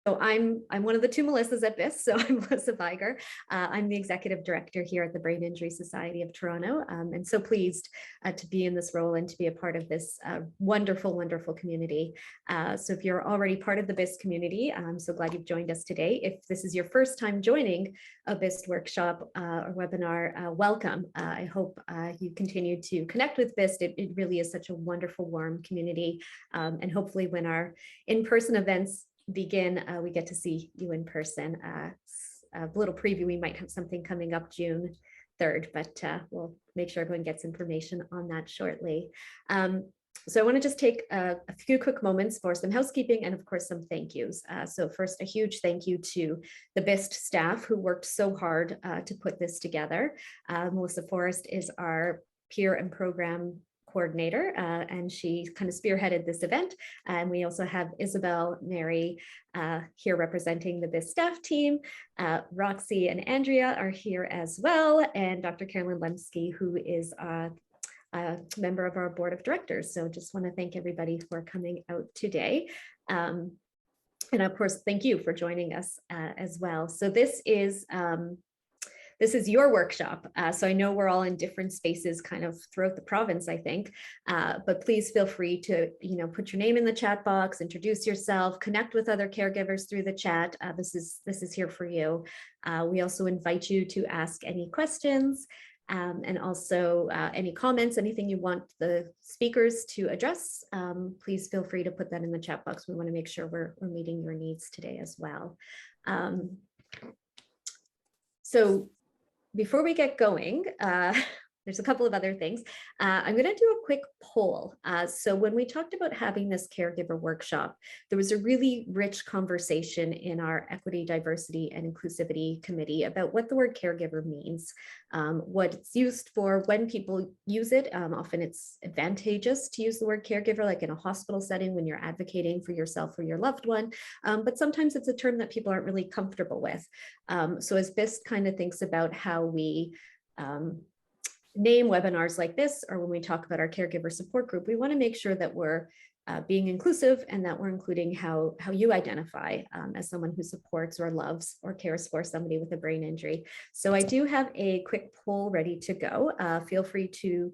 So I'm one of the two Melissas at BIS, so I'm Melissa Viger. I'm the executive director here at the Brain Injury Society of Toronto, and so pleased to be in this role and to be a part of this wonderful, wonderful community. So if you're already part of the BIS community, I'm so glad you've joined us today. If this is your first time joining a BIS workshop or webinar, welcome. I hope you continue to connect with BIS. It really is such a wonderful, warm community, and hopefully when our in-person events begin, we get to see you in person. A little preview, we might have something coming up June 3rd, but we'll make sure everyone gets information on that shortly. So I want to just take a few quick moments for some housekeeping and of course some thank yous. So first, a huge thank you to the BIST staff who worked so hard to put this together. Melissa Forrest is our peer and program coordinator, and she kind of spearheaded this event. And we also have Isabel, Mary here representing the BIS staff team. Roxy and Andrea are here as well, and Dr. Carolyn Lemsky, who is a member of our board of directors. So just want to thank everybody for coming out today. And of course, thank you for joining us as well. So this is your workshop. So I know we're all in different spaces kind of throughout the province, I think, but please feel free to, put your name in the chat box, introduce yourself, connect with other caregivers through the chat. This is here for you. We also invite you to ask any questions and also any comments, anything you want the speakers to address. Please feel free to put that in the chat box. We want to make sure we're meeting your needs today as well. So before we get going, there's a couple of other things. I'm going to do a quick poll. So when we talked about having this caregiver workshop, there was a really rich conversation in our Equity, Diversity, and Inclusivity Committee about what the word caregiver means, what it's used for, when people use it. Often it's advantageous to use the word caregiver, like in a hospital setting when you're advocating for yourself or your loved one. But sometimes it's a term that people aren't really comfortable with. So as BIST kind of thinks about how we name webinars like this, or when we talk about our caregiver support group, we want to make sure that we're being inclusive and that we're including how you identify as someone who supports or loves or cares for somebody with a brain injury. So I do have a quick poll ready to go. Feel free to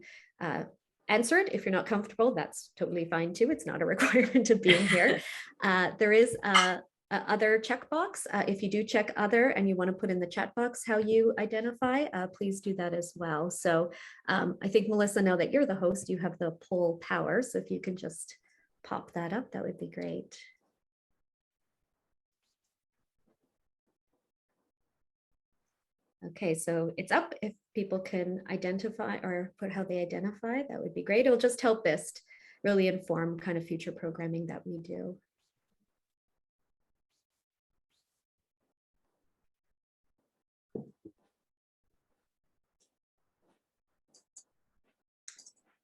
answer it. If you're not comfortable, that's totally fine too. It's not a requirement of being here. There is a other checkbox. If you do check other and you want to put in the chat box how you identify, please do that as well. So I think, Melissa, now that you're the host, you have the poll power. So if you can just pop that up, that would be great. Okay, so it's up. If people can identify or put how they identify, that would be great. It'll just help BIST really inform kind of future programming that we do.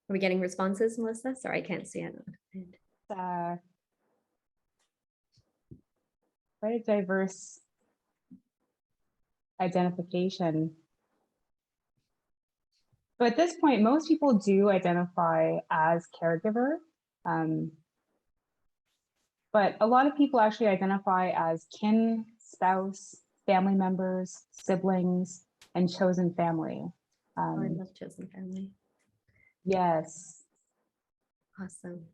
Are we getting responses, Melissa? Sorry, I can't see it. Quite a diverse identification. But at this point, most people do identify as caregiver. But a lot of people actually identify as kin, spouse, family members, siblings, and chosen family. I love chosen family. Yes. Awesome.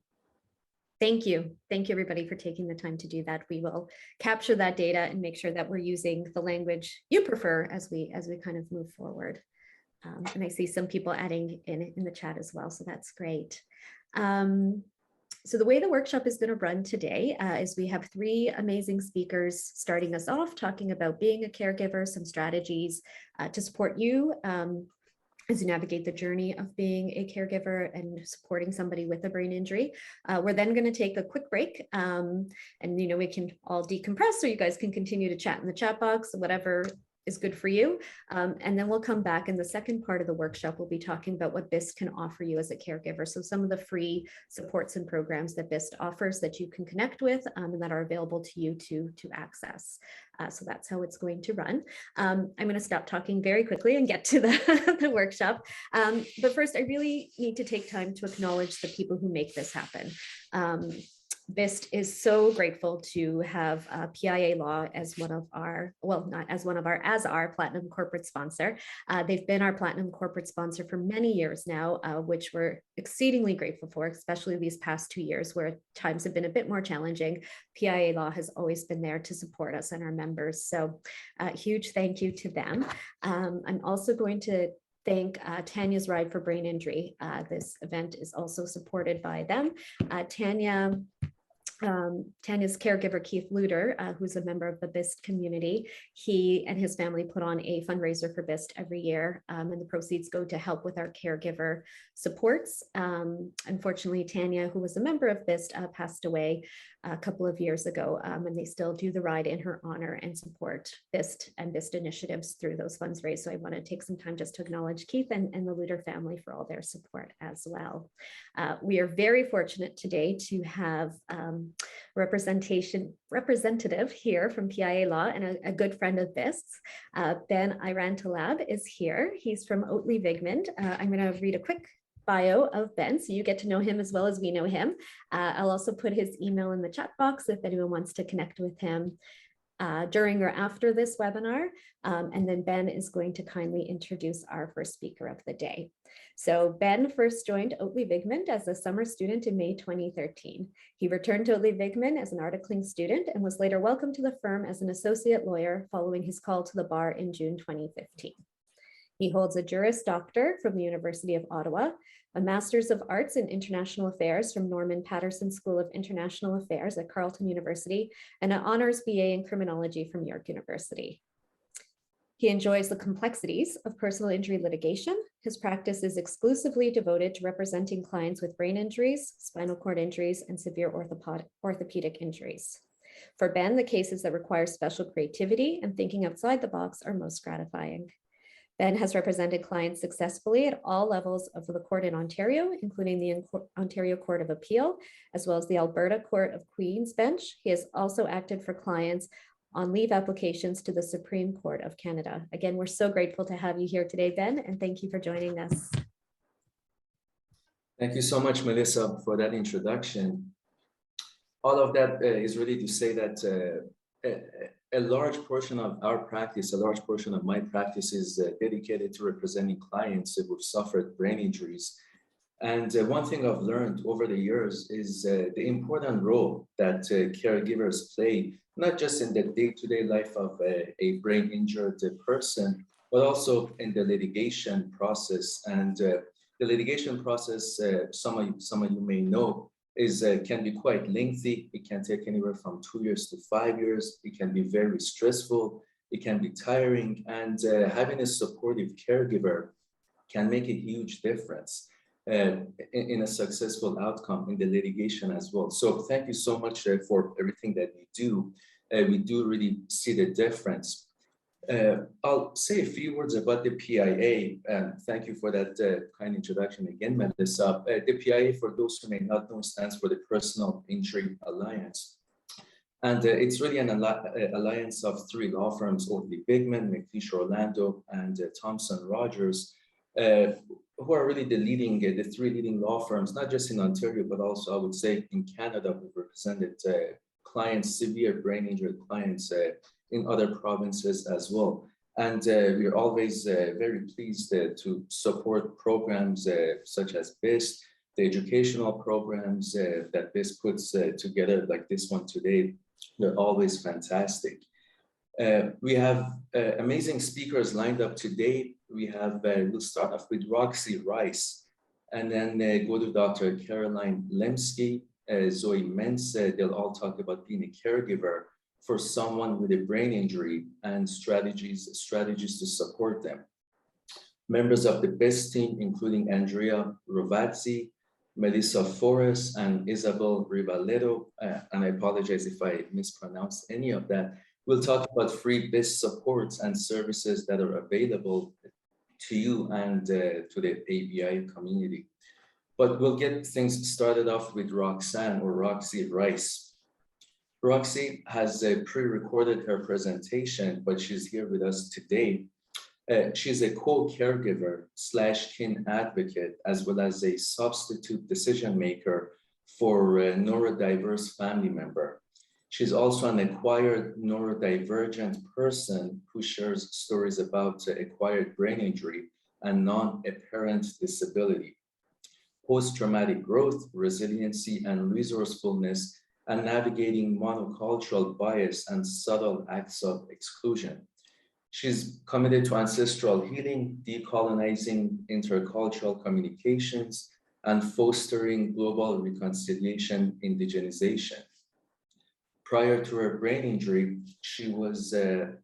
Thank you. Thank you, everybody, for taking the time to do that. We will capture that data and make sure that we're using the language you prefer as we kind of move forward. And I see some people adding in the chat as well, so that's great. So the way the workshop is going to run today is we have 3 amazing speakers starting us off, talking about being a caregiver, some strategies to support you as you navigate the journey of being a caregiver and supporting somebody with a brain injury. We're then going to take a quick break and, we can all decompress, so you guys can continue to chat in the chat box, whatever is good for you. And then we'll come back in the second part of the workshop. We'll be talking about what BIST can offer you as a caregiver. So some of the free supports and programs that BIST offers that you can connect with and that are available to you to access. So that's how it's going to run. I'm going to stop talking very quickly and get to the workshop. But first, I really need to take time to acknowledge the people who make this happen. BIST is so grateful to have PIA Law as one of our, well, not as one of our, as our platinum corporate sponsor. They've been our platinum corporate sponsor for many years now, which we're exceedingly grateful for, especially these past 2 years where times have been a bit more challenging. PIA Law has always been there to support us and our members. So huge thank you to them. I'm also going to thank Tanya's Ride for Brain Injury. This event is also supported by them. Tanya's caregiver, Keith Luter, who's a member of the BIST community, he and his family put on a fundraiser for BIST every year, and the proceeds go to help with our caregiver supports. Unfortunately, Tanya, who was a member of BIST, passed away a couple of years ago, and they still do the ride in her honor and support BIST and BIST initiatives through those funds raised. So I want to take some time just to acknowledge Keith and the Luter family for all their support as well. We are very fortunate today to have representative here from PIA Law and a good friend of BIST's. Ben Irantalab is here. He's from Oatly Vigmund. I'm going to read a quick bio of Ben so you get to know him as well as we know him. I'll also put his email in the chat box if anyone wants to connect with him during or after this webinar. And then Ben is going to kindly introduce our first speaker of the day. So Ben first joined Oatly Vigmund as a summer student in May 2013. He returned to Oatly Vigmund as an articling student and was later welcomed to the firm as an associate lawyer following his call to the bar in June 2015. He holds a Juris Doctor from the University of Ottawa, a Master's of Arts in International Affairs from Norman Paterson School of International Affairs at Carleton University, and an Honours BA in Criminology from York University. He enjoys the complexities of personal injury litigation. His practice is exclusively devoted to representing clients with brain injuries, spinal cord injuries, and severe orthopedic injuries. For Ben, the cases that require special creativity and thinking outside the box are most gratifying. Ben has represented clients successfully at all levels of the court in Ontario, including the Ontario Court of Appeal, as well as the Alberta Court of Queen's Bench. He has also acted for clients on leave applications to the Supreme Court of Canada. Again, we're so grateful to have you here today, Ben, and thank you for joining us. Thank you so much, Melissa, for that introduction. All of that is really to say that a large portion of our practice, a large portion of my practice is dedicated to representing clients who've suffered brain injuries. And one thing I've learned over the years is the important role that caregivers play, not just in the day-to-day life of a brain injured person, but also in the litigation process. And the litigation process, some of you may know, can be quite lengthy. It can take anywhere from 2 years to 5 years. It can be very stressful. It can be tiring, and having a supportive caregiver can make a huge difference in a successful outcome in the litigation as well. So thank you so much for everything that you do. We do really see the difference. I'll say a few words about the PIA, and thank you for that kind introduction again, Melissa. The PIA, for those who may not know, stands for the Personal Injury Alliance. And it's really an alliance of 3 law firms, Oatly Vigmund, McLeish Orlando, and Thomson Rogers, who are really the 3 leading law firms, not just in Ontario, but also I would say in Canada. We've represented clients, severe brain injury clients in other provinces as well. And we're always very pleased to support programs such as BIST, the educational programs that BIST puts together, like this one today. They're always fantastic. We have amazing speakers lined up today. We'll start off with Roxy Rice, and then go to Dr. Caroline Lemsky, Zoe Mentz. They'll all talk about being a caregiver for someone with a brain injury and strategies to support them. Members of the BIST team, including Andrea Rovazzi, Melissa Forrest, and Isabel Rivaletto, and I apologize if I mispronounced any of that, will talk about free BIST supports and services that are available to you and to the ABI community. But we'll get things started off with Roxanne, or Roxy Rice. Roxy has pre-recorded her presentation, but she's here with us today. She's a co-caregiver / kin advocate, as well as a substitute decision maker for a neurodiverse family member. She's also an acquired neurodivergent person who shares stories about acquired brain injury and non-apparent disability, post-traumatic growth, resiliency, and resourcefulness, and navigating monocultural bias and subtle acts of exclusion. She's committed to ancestral healing, decolonizing intercultural communications, and fostering global reconciliation indigenization. Prior to her brain injury, she was an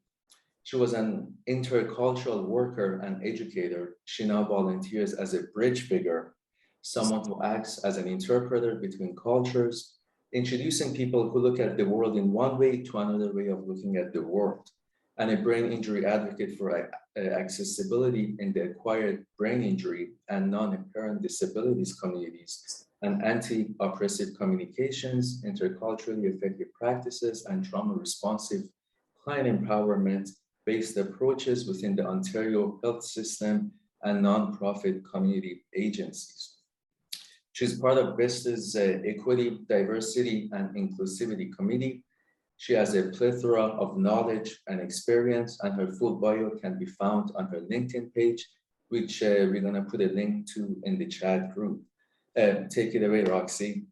intercultural worker and educator. She now volunteers as a bridge figure, someone who acts as an interpreter between cultures, introducing people who look at the world in one way to another way of looking at the world, and a brain injury advocate for accessibility in the acquired brain injury and non-apparent disabilities communities, and anti-oppressive communications, interculturally effective practices, and trauma-responsive client empowerment-based approaches within the Ontario health system and nonprofit community agencies. She's part of VISTA's Equity, Diversity, and Inclusivity Committee. She has a plethora of knowledge and experience, and her full bio can be found on her LinkedIn page, which we're gonna put a link to in the chat group. Take it away, Roxy.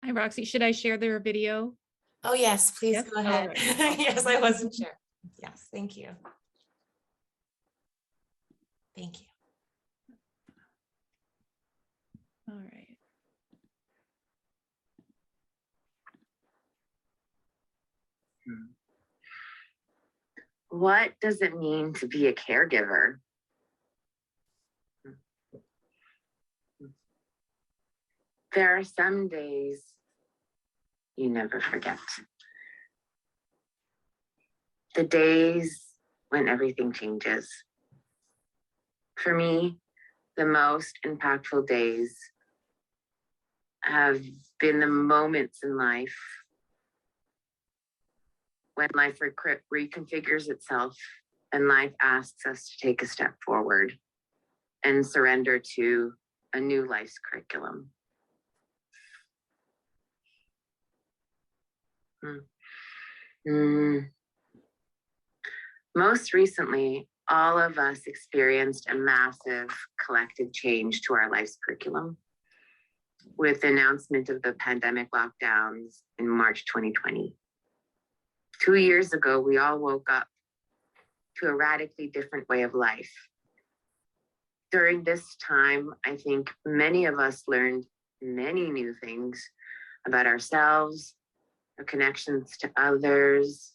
Hi, Roxy. Should I share their video? Oh, yes, please Yes? go ahead. All Yes, I wasn't sure. Yes, thank you. Thank you. All right. What does it mean to be a caregiver? There are some days you never forget. The days when everything changes. For me, the most impactful days have been the moments in life when life reconfigures itself and life asks us to take a step forward and surrender to a new life's curriculum. Most recently, all of us experienced a massive collective change to our life's curriculum with the announcement of the pandemic lockdowns in March 2020. 2 years ago, we all woke up to a radically different way of life. During this time, I think many of us learned many new things about ourselves, our connections to others,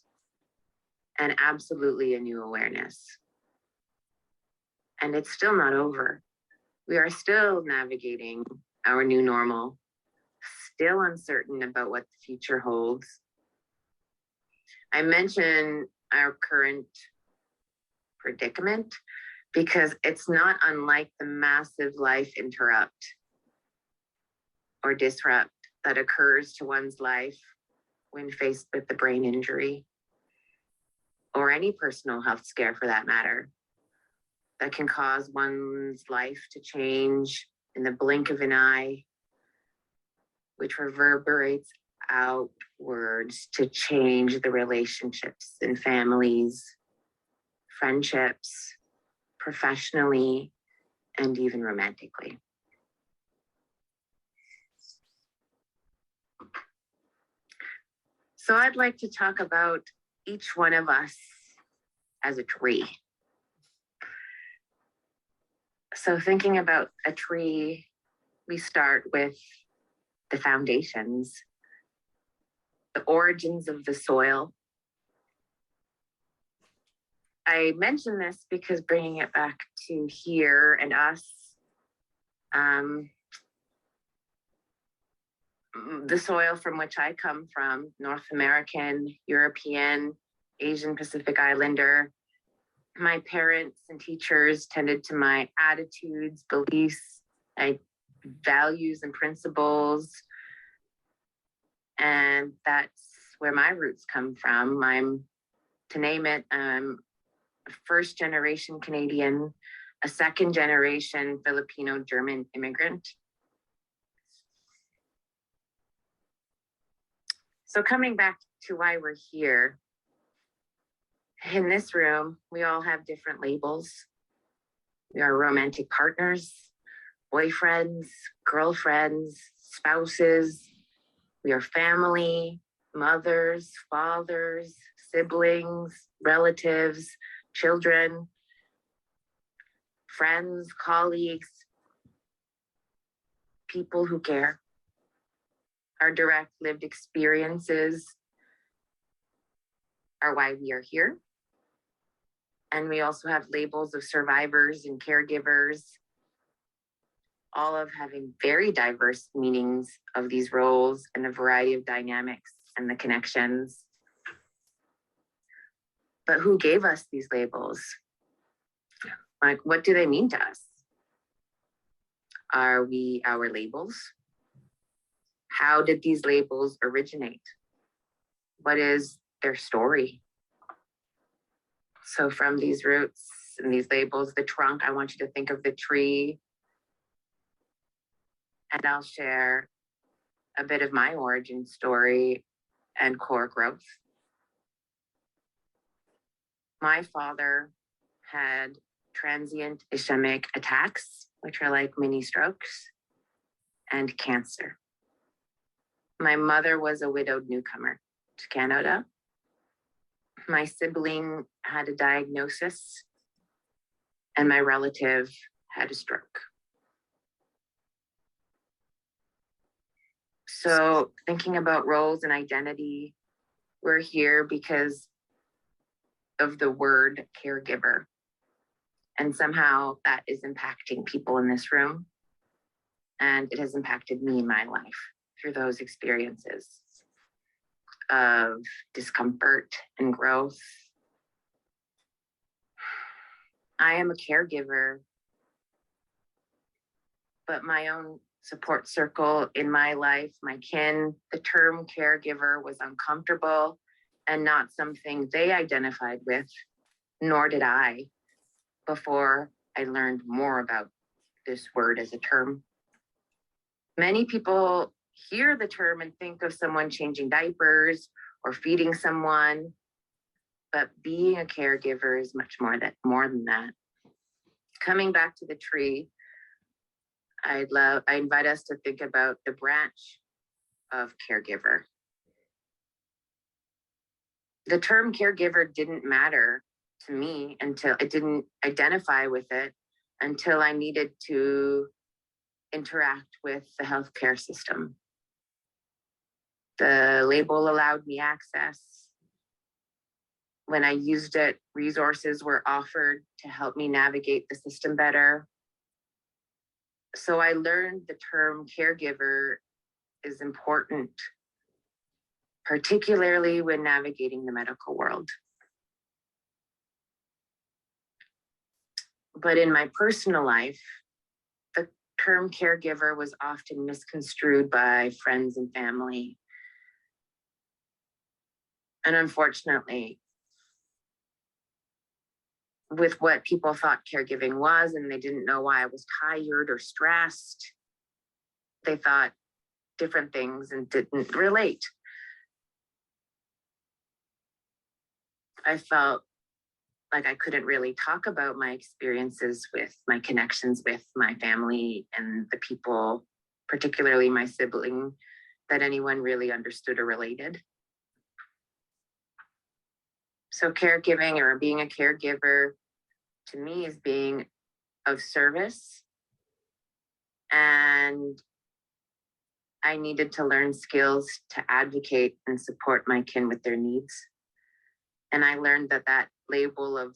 and absolutely a new awareness. And it's still not over. We are still navigating our new normal, still uncertain about what the future holds. I mention our current predicament because it's not unlike the massive life interrupt or disrupt that occurs to one's life when faced with the brain injury, or any personal health scare for that matter, that can cause one's life to change in the blink of an eye, which reverberates outwards to change the relationships in families, friendships, professionally, and even romantically. So I'd like to talk about each one of us as a tree. So thinking about a tree, we start with the foundations, the origins of the soil. I mention this because bringing it back to here and us, the soil from which I come from, North American, European, Asian Pacific Islander, my parents and teachers tended to my attitudes, beliefs, values and principles. And that's where my roots come from. I'm, to name it, a first generation Canadian. a second generation Filipino German immigrant. So coming back to why we're here, in this room, we all have different labels. We are romantic partners, boyfriends, girlfriends, spouses. We are family, mothers, fathers, siblings, relatives, children, friends, colleagues, people who care. Our direct lived experiences are why we are here. And we also have labels of survivors and caregivers, all of having very diverse meanings of these roles and a variety of dynamics and the connections. But who gave us these labels? Like, what do they mean to us? Are we our labels? How did these labels originate? What is their story? So from these roots and these labels, the trunk, I want you to think of the tree. And I'll share a bit of my origin story and core growth. My father had transient ischemic attacks, which are like mini strokes, and cancer. My mother was a widowed newcomer to Canada. My sibling had a diagnosis, and my relative had a stroke. So thinking about roles and identity, we're here because of the word caregiver. And somehow that is impacting people in this room. And it has impacted me in my life through those experiences of discomfort and growth. I am a caregiver, but my own support circle in my life, my kin, the term caregiver was uncomfortable and not something they identified with, nor did I, before I learned more about this word as a term. Many people hear the term and think of someone changing diapers or feeding someone, but being a caregiver is much more than that. Coming back to the tree, I invite us to think about the branch of caregiver. The term caregiver didn't matter to me until I didn't identify with it until I needed to interact with the healthcare system. The label allowed me access. When I used it, resources were offered to help me navigate the system better. So I learned the term caregiver is important, particularly when navigating the medical world. But in my personal life, the term caregiver was often misconstrued by friends and family. And unfortunately, with what people thought caregiving was, and they didn't know why I was tired or stressed, they thought different things and didn't relate. I felt like I couldn't really talk about my experiences with my connections with my family and the people, particularly my sibling, that anyone really understood or related. So caregiving or being a caregiver to me is being of service. And I needed to learn skills to advocate and support my kin with their needs. And I learned that label of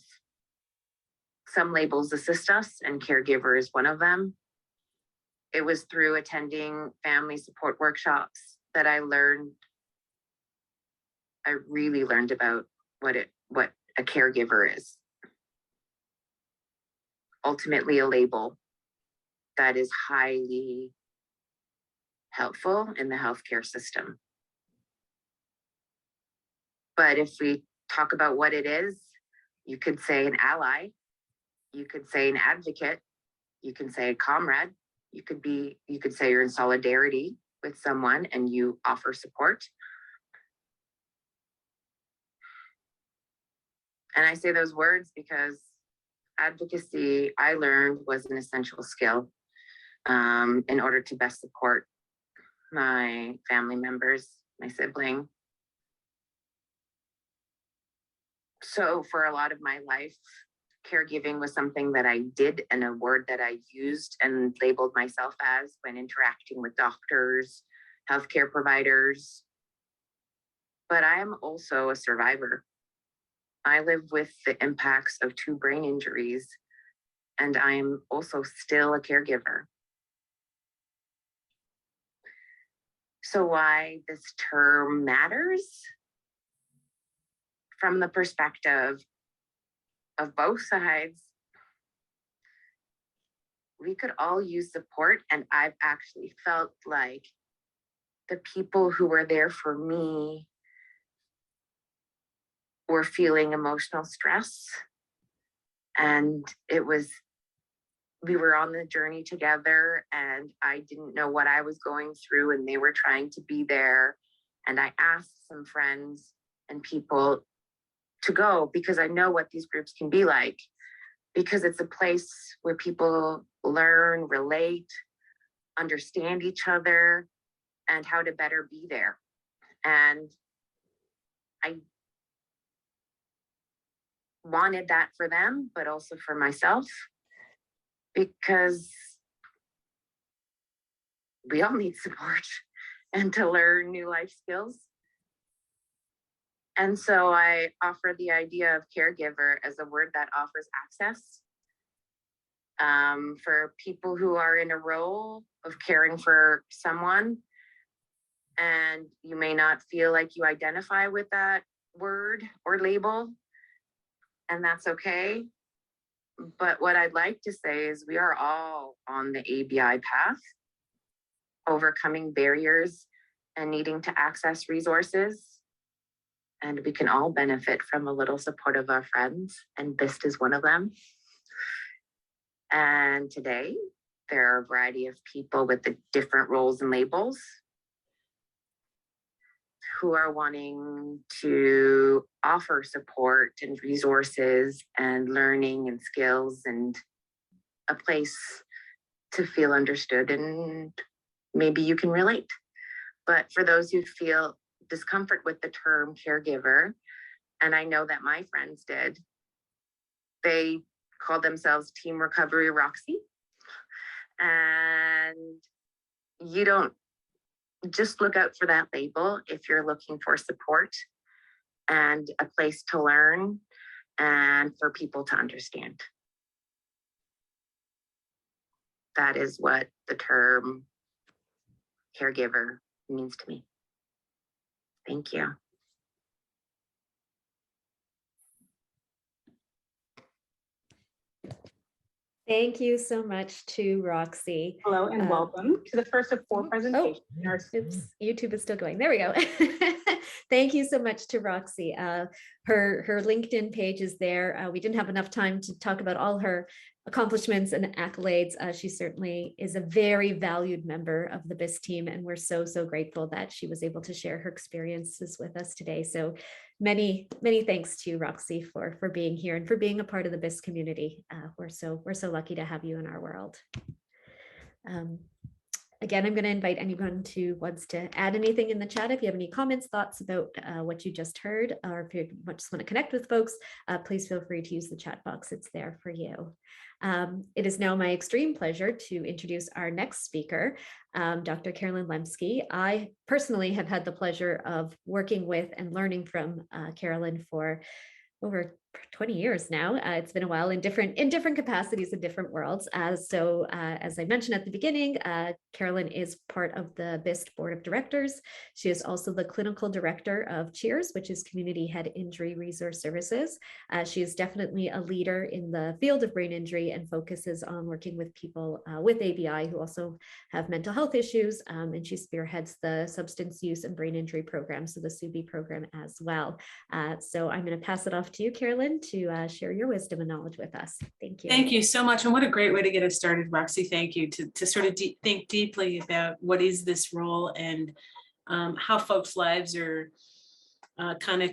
some labels assist us, and caregiver is one of them. It was through attending family support workshops that I really learned about what a caregiver is. Ultimately, a label that is highly helpful in the healthcare system. But if we talk about what it is, you could say an ally, You could say an advocate, you can say a comrade, you could say you're in solidarity with someone and you offer support. And I say those words because advocacy, I learned, was an essential skill in order to best support my family members, my sibling. So for a lot of my life, caregiving was something that I did and a word that I used and labeled myself as when interacting with doctors, healthcare providers. But I am also a survivor. I live with the impacts of 2 brain injuries, and I am also still a caregiver. So why this term matters? From the perspective of both sides, we could all use support, and I've actually felt like the people who were there for me were feeling emotional stress, and we were on the journey together, and I didn't know what I was going through, and they were trying to be there. And I asked some friends and people to go because I know what these groups can be like, because it's a place where people learn, relate, understand each other, and how to better be there. And I wanted that for them, but also for myself, because we all need support and to learn new life skills. And so I offer the idea of caregiver as a word that offers access for people who are in a role of caring for someone, and you may not feel like you identify with that word or label, and that's okay. But what I'd like to say is we are all on the ABI path, overcoming barriers and needing to access resources. And we can all benefit from a little support of our friends, and BIST is one of them. And today, there are a variety of people with the different roles and labels who are wanting to offer support and resources and learning and skills and a place to feel understood, and maybe you can relate. But for those who feel discomfort with the term caregiver, and I know that my friends did, they call themselves Team Recovery Roxy. And you don't just look out for that label if you're looking for support and a place to learn and for people to understand. That is what the term caregiver means to me. Thank you. Thank you so much to Roxy. Hello and welcome to the first of 4 presentations. Oops, YouTube is still going. There we go. Thank you so much to Roxy. Her LinkedIn page is there. We didn't have enough time to talk about all her accomplishments and accolades. She certainly is a very valued member of the BIST team, and we're so grateful that she was able to share her experiences with us today. So many thanks to you, Roxy, for being here and for being a part of the BIST community. We're so lucky to have you in our world. Again, I'm going to invite anyone who wants to add anything in the chat. If you have any comments, thoughts about what you just heard, or if you just want to connect with folks, please feel free to use the chat box. It's there for you. It is now my extreme pleasure to introduce our next speaker, Dr. Carolyn Lemsky. I personally have had the pleasure of working with and learning from Carolyn for over 20 years now. It's been a while in different capacities in different worlds. So as I mentioned at the beginning, Carolyn is part of the BIST board of directors. She is also the clinical director of CHEERS, which is Community Head Injury Resource Services. She is definitely a leader in the field of brain injury and focuses on working with people with ABI who also have mental health issues. And she spearheads the substance use and brain injury program, so the SUBI program as well. So I'm going to pass it off to you, Carolyn, Carolyn, to share your wisdom and knowledge with us. Thank you. Thank you so much. And what a great way to get us started, Roxy. Thank you to sort of think deeply about what is this role and how folks' lives are kind of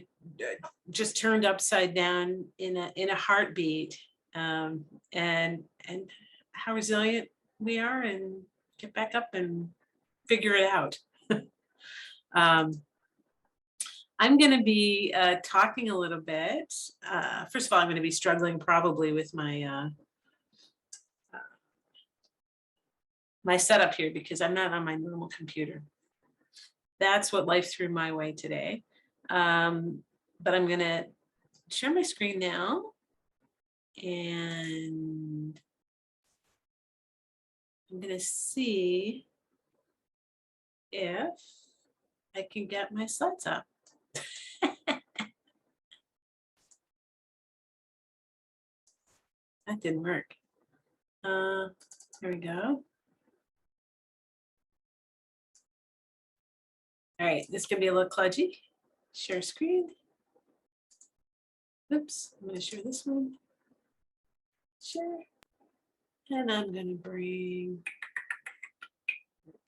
just turned upside down in a heartbeat, and how resilient we are, and get back up and figure it out. I'm going to be talking a little bit. First of all, I'm going to be struggling probably with my my setup here because I'm not on my normal computer. That's what life threw my way today. But I'm going to share my screen now, and I'm going to see if I can get my slides up. That didn't work. There we go. All right, this can be a little kludgy. Share screen. Oops, I'm going to share this one. Share. And I'm going to bring,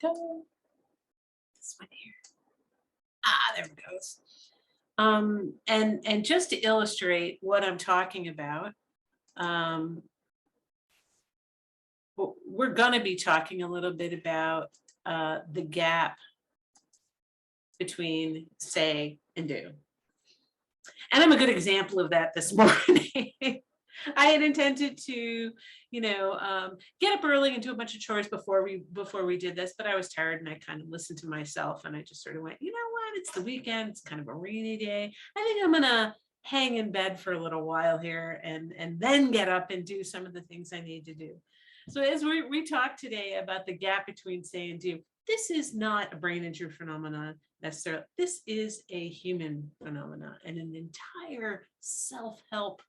go. This one here. Ah, there it goes. And just to illustrate what I'm talking about, we're going to be talking a little bit about the gap between say and do. And I'm a good example of that this morning. I had intended to, get up early and do a bunch of chores before we did this, but I was tired and I kind of listened to myself and I just sort of went, you know what, it's the weekend, it's kind of a rainy day. I think I'm gonna hang in bed for a little while here and then get up and do some of the things I need to do. So as we talk today about the gap between say and do, this is not a brain injury phenomenon necessarily. This is a human phenomenon and an entire self-help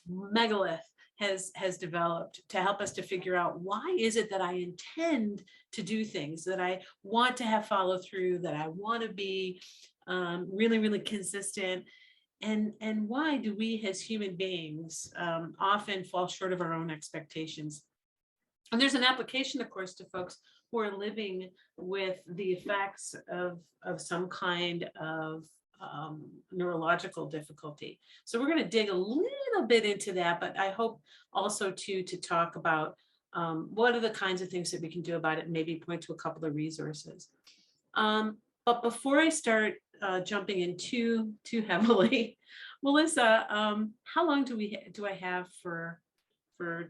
megalith has developed to help us to figure out why is it that I intend to do things, that I want to have follow through, that I want to be really, really consistent. And why do we as human beings often fall short of our own expectations? And there's an application, of course, to folks who are living with the effects of some kind of neurological difficulty. So we're going to dig a little bit into that, but I hope also to talk about what are the kinds of things that we can do about it, and maybe point to a couple of resources. But before I start jumping in too heavily, Melissa, how long do I have for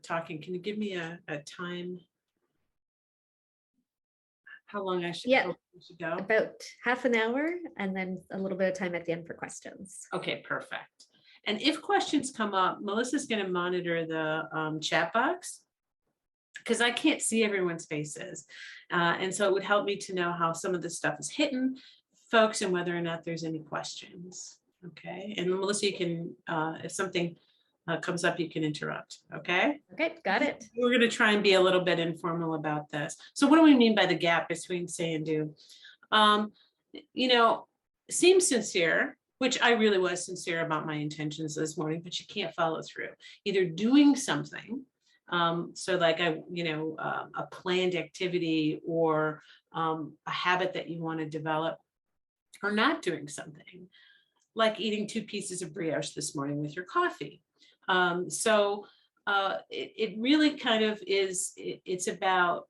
talking? Can you give me a time? How long I should, should go? About half an hour, and then a little bit of time at the end for questions. Okay, perfect. And if questions come up, Melissa's going to monitor the chat box because I can't see everyone's faces. And so it would help me to know how some of this stuff is hitting folks and whether or not there's any questions. Okay, and Melissa, you can, if something comes up, you can interrupt. Okay. Okay, got it. We're going to try and be a little bit informal about this. So what do we mean by the gap between say and do? Seem sincere, which I really was sincere about my intentions this morning, but you can't follow through. Either doing something, so like a planned activity or a habit that you want to develop, or not doing something, like eating 2 pieces of brioche this morning with your coffee. It really kind of is, it's about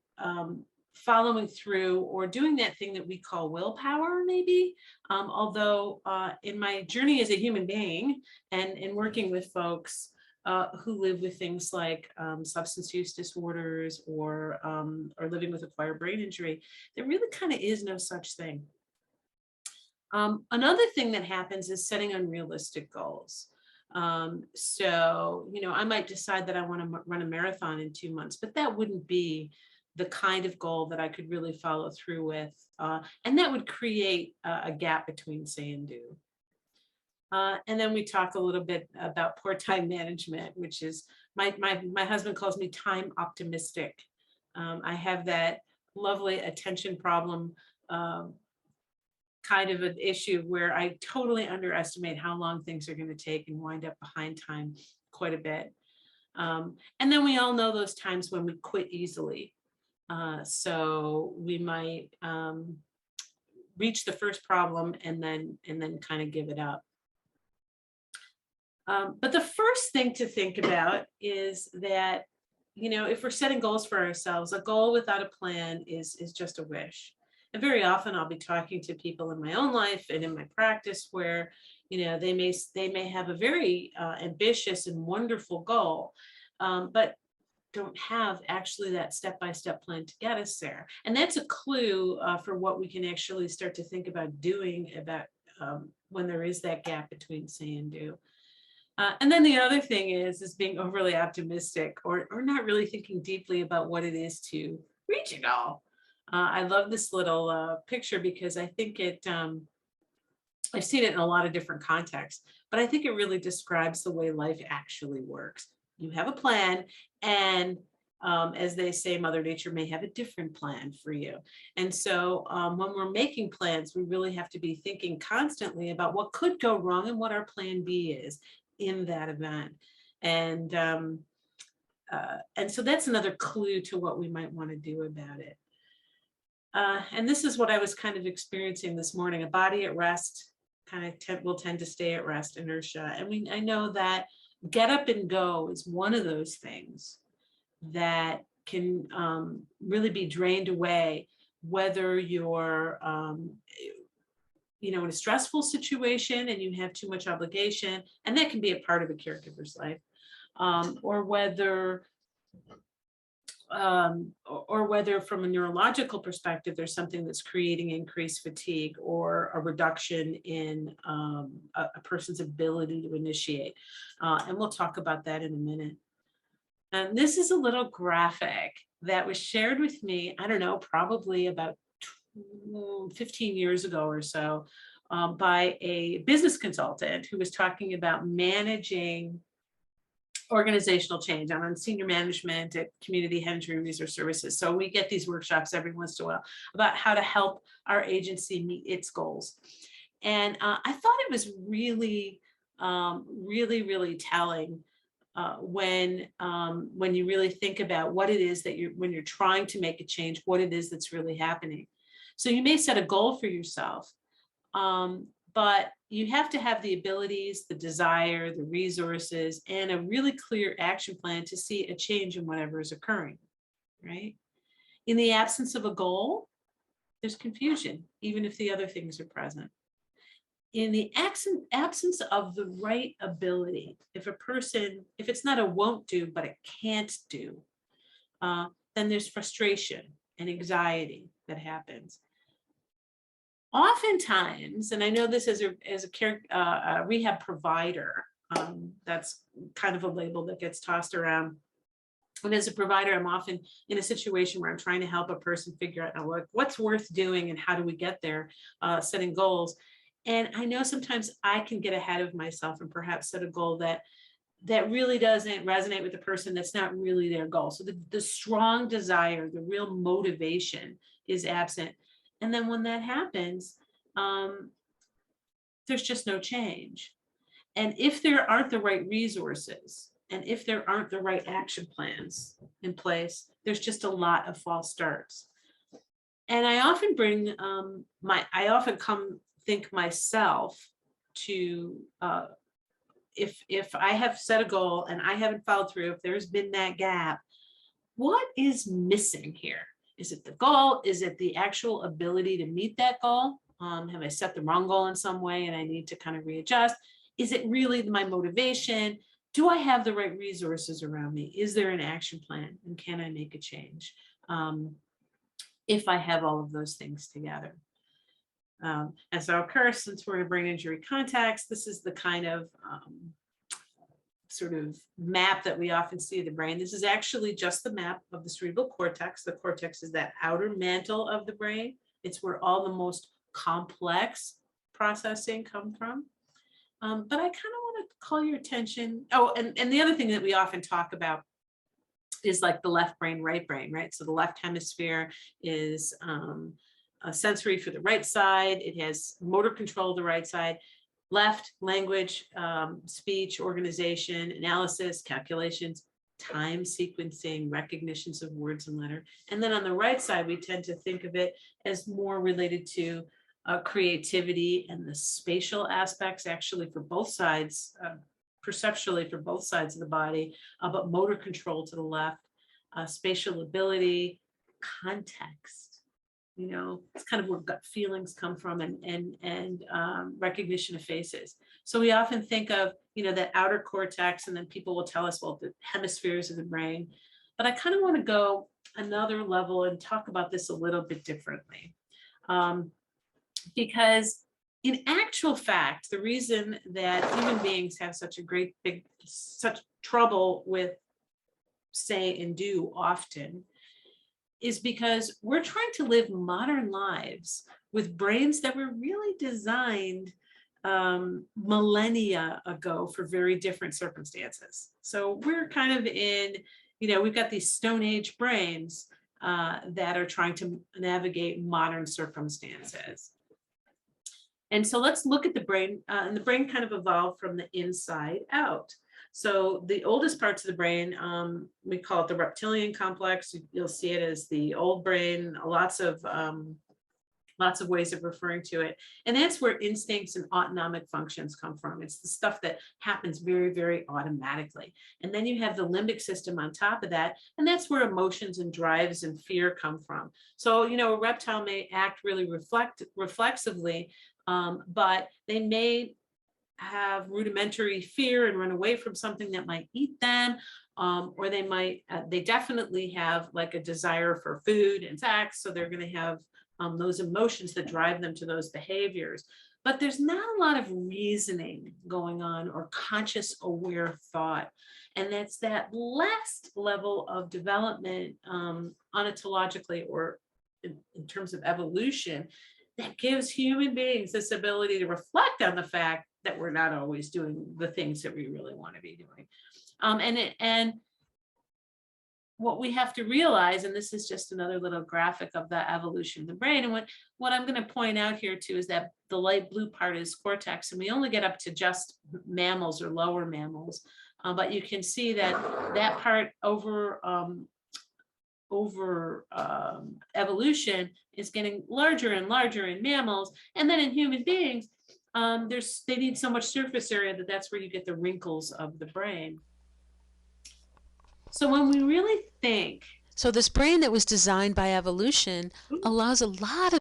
following through or doing that thing that we call willpower, maybe. Although in my journey as a human being and working with folks who live with things like substance use disorders or living with acquired brain injury, there really kind of is no such thing. Another thing that happens is setting unrealistic goals. I might decide that I want to run a marathon in 2 months, but that wouldn't be the kind of goal that I could really follow through with. And that would create a gap between say and do. And then we talk a little bit about poor time management, which is my husband calls me time optimistic. I have that lovely attention problem kind of an issue where I totally underestimate how long things are going to take and wind up behind time quite a bit. And then we all know those times when we quit easily. So we might reach the first problem and then kind of give it up. But the first thing to think about is that, you know, if we're setting goals for ourselves, a goal without a plan is just a wish. And very often I'll be talking to people in my own life and in my practice where, you know, they may have a very ambitious and wonderful goal, but don't have actually that step-by-step plan to get us there. And that's a clue for what we can actually start to think about doing about when there is that gap between say and do. And then the other thing is being overly optimistic or not really thinking deeply about what it is to reach a goal. I love this little picture because I think it, I've seen it in a lot of different contexts, but I think it really describes the way life actually works. You have a plan, and as they say, Mother Nature may have a different plan for you. And so when we're making plans, we really have to be thinking constantly about what could go wrong and what our plan B is in that event. And so that's another clue to what we might want to do about it. And this is what I was kind of experiencing this morning. A body at rest kind of will tend to stay at rest, inertia. And I know that get up and go is one of those things that can really be drained away, whether you're you know, in a stressful situation and you have too much obligation, and that can be a part of a caregiver's life, or whether from a neurological perspective, there's something that's creating increased fatigue or a reduction in a person's ability to initiate. And we'll talk about that in a minute. And this is a little graphic that was shared with me, I don't know, probably about 15 years ago or so, by a business consultant who was talking about managing organizational change. I'm on senior management at Community Head and Human Resource Services. So we get these workshops every once in a while about how to help our agency meet its goals. And I thought it was really, really telling when you really think about what it is that when you're trying to make a change, what it is that's really happening. So you may set a goal for yourself, but you have to have the abilities, the desire, the resources, and a really clear action plan to see a change in whatever is occurring, right? In the absence of a goal, there's confusion, even if the other things are present. In the absence of the right ability, if it's not a won't do, but it can't do, then there's frustration and anxiety that happens. Oftentimes, and I know this as a rehab provider, that's kind of a label that gets tossed around. And as a provider, I'm often in a situation where I'm trying to help a person figure out what's worth doing and how do we get there, setting goals. And I know sometimes I can get ahead of myself and perhaps set a goal that really doesn't resonate with the person. That's not really their goal. So the strong desire, the real motivation is absent. And then when that happens, there's just no change. And if there aren't the right resources, and if there aren't the right action plans in place, there's just a lot of false starts. And I often bring think myself to, if I have set a goal and I haven't followed through, if there's been that gap, what is missing here? Is it the goal? Is it the actual ability to meet that goal? Have I set the wrong goal in some way and I need to kind of readjust? Is it really my motivation? Do I have the right resources around me? Is there an action plan? And can I make a change? If I have all of those things together. And so, of course, since we're in a brain injury context, this is the kind of sort of map that we often see of the brain. This is actually just the map of the cerebral cortex. The cortex is that outer mantle of the brain. It's where all the most complex processing come from. But I kind of want to call your attention. Oh, and the other thing that we often talk about is like the left brain, right brain, right? So the left hemisphere is sensory for the right side. It has motor control of the right side. Left, language, speech, organization, analysis, calculations, time sequencing, recognitions of words and letter. And then on the right side, we tend to think of it as more related to creativity and the spatial aspects, actually for both sides, perceptually for both sides of the body, but motor control to the left, spatial ability, context. You know, it's kind of where gut feelings come from, and recognition of faces. So we often think of, you know, that outer cortex, and then people will tell us, well, the hemispheres of the brain. But I kind of want to go another level and talk about this a little bit differently. Because in actual fact, the reason that human beings have such such trouble with say and do often is because we're trying to live modern lives with brains that were really designed millennia ago for very different circumstances. So we're kind of in, you know, we've got these Stone Age brains that are trying to navigate modern circumstances. And so let's look at the brain, and the brain kind of evolved from the inside out. So the oldest parts of the brain, we call it the reptilian complex. You'll see it as the old brain, lots of ways of referring to it. And that's where instincts and autonomic functions come from. It's the stuff that happens very, very automatically. And then you have the limbic system on top of that. And that's where emotions and drives and fear come from. So, you know, a reptile may act really reflexively, but they may have rudimentary fear and run away from something that might eat them, or they might, they definitely have like a desire for food and sex, so they're going to have those emotions that drive them to those behaviors. But there's not a lot of reasoning going on or conscious aware thought. And that's that last level of development, ontologically or in terms of evolution, that gives human beings this ability to reflect on the fact that we're not always doing the things that we really want to be doing. And what we have to realize, and this is just another little graphic of the evolution of the brain, and what I'm going to point out here too is that the light blue part is cortex, and we only get up to just mammals or lower mammals, but you can see that that part over evolution is getting larger and larger in mammals, and then in human beings, they need so much surface area that's where you get the wrinkles of the brain. So when we really think, so this brain that was designed by evolution allows a lot of,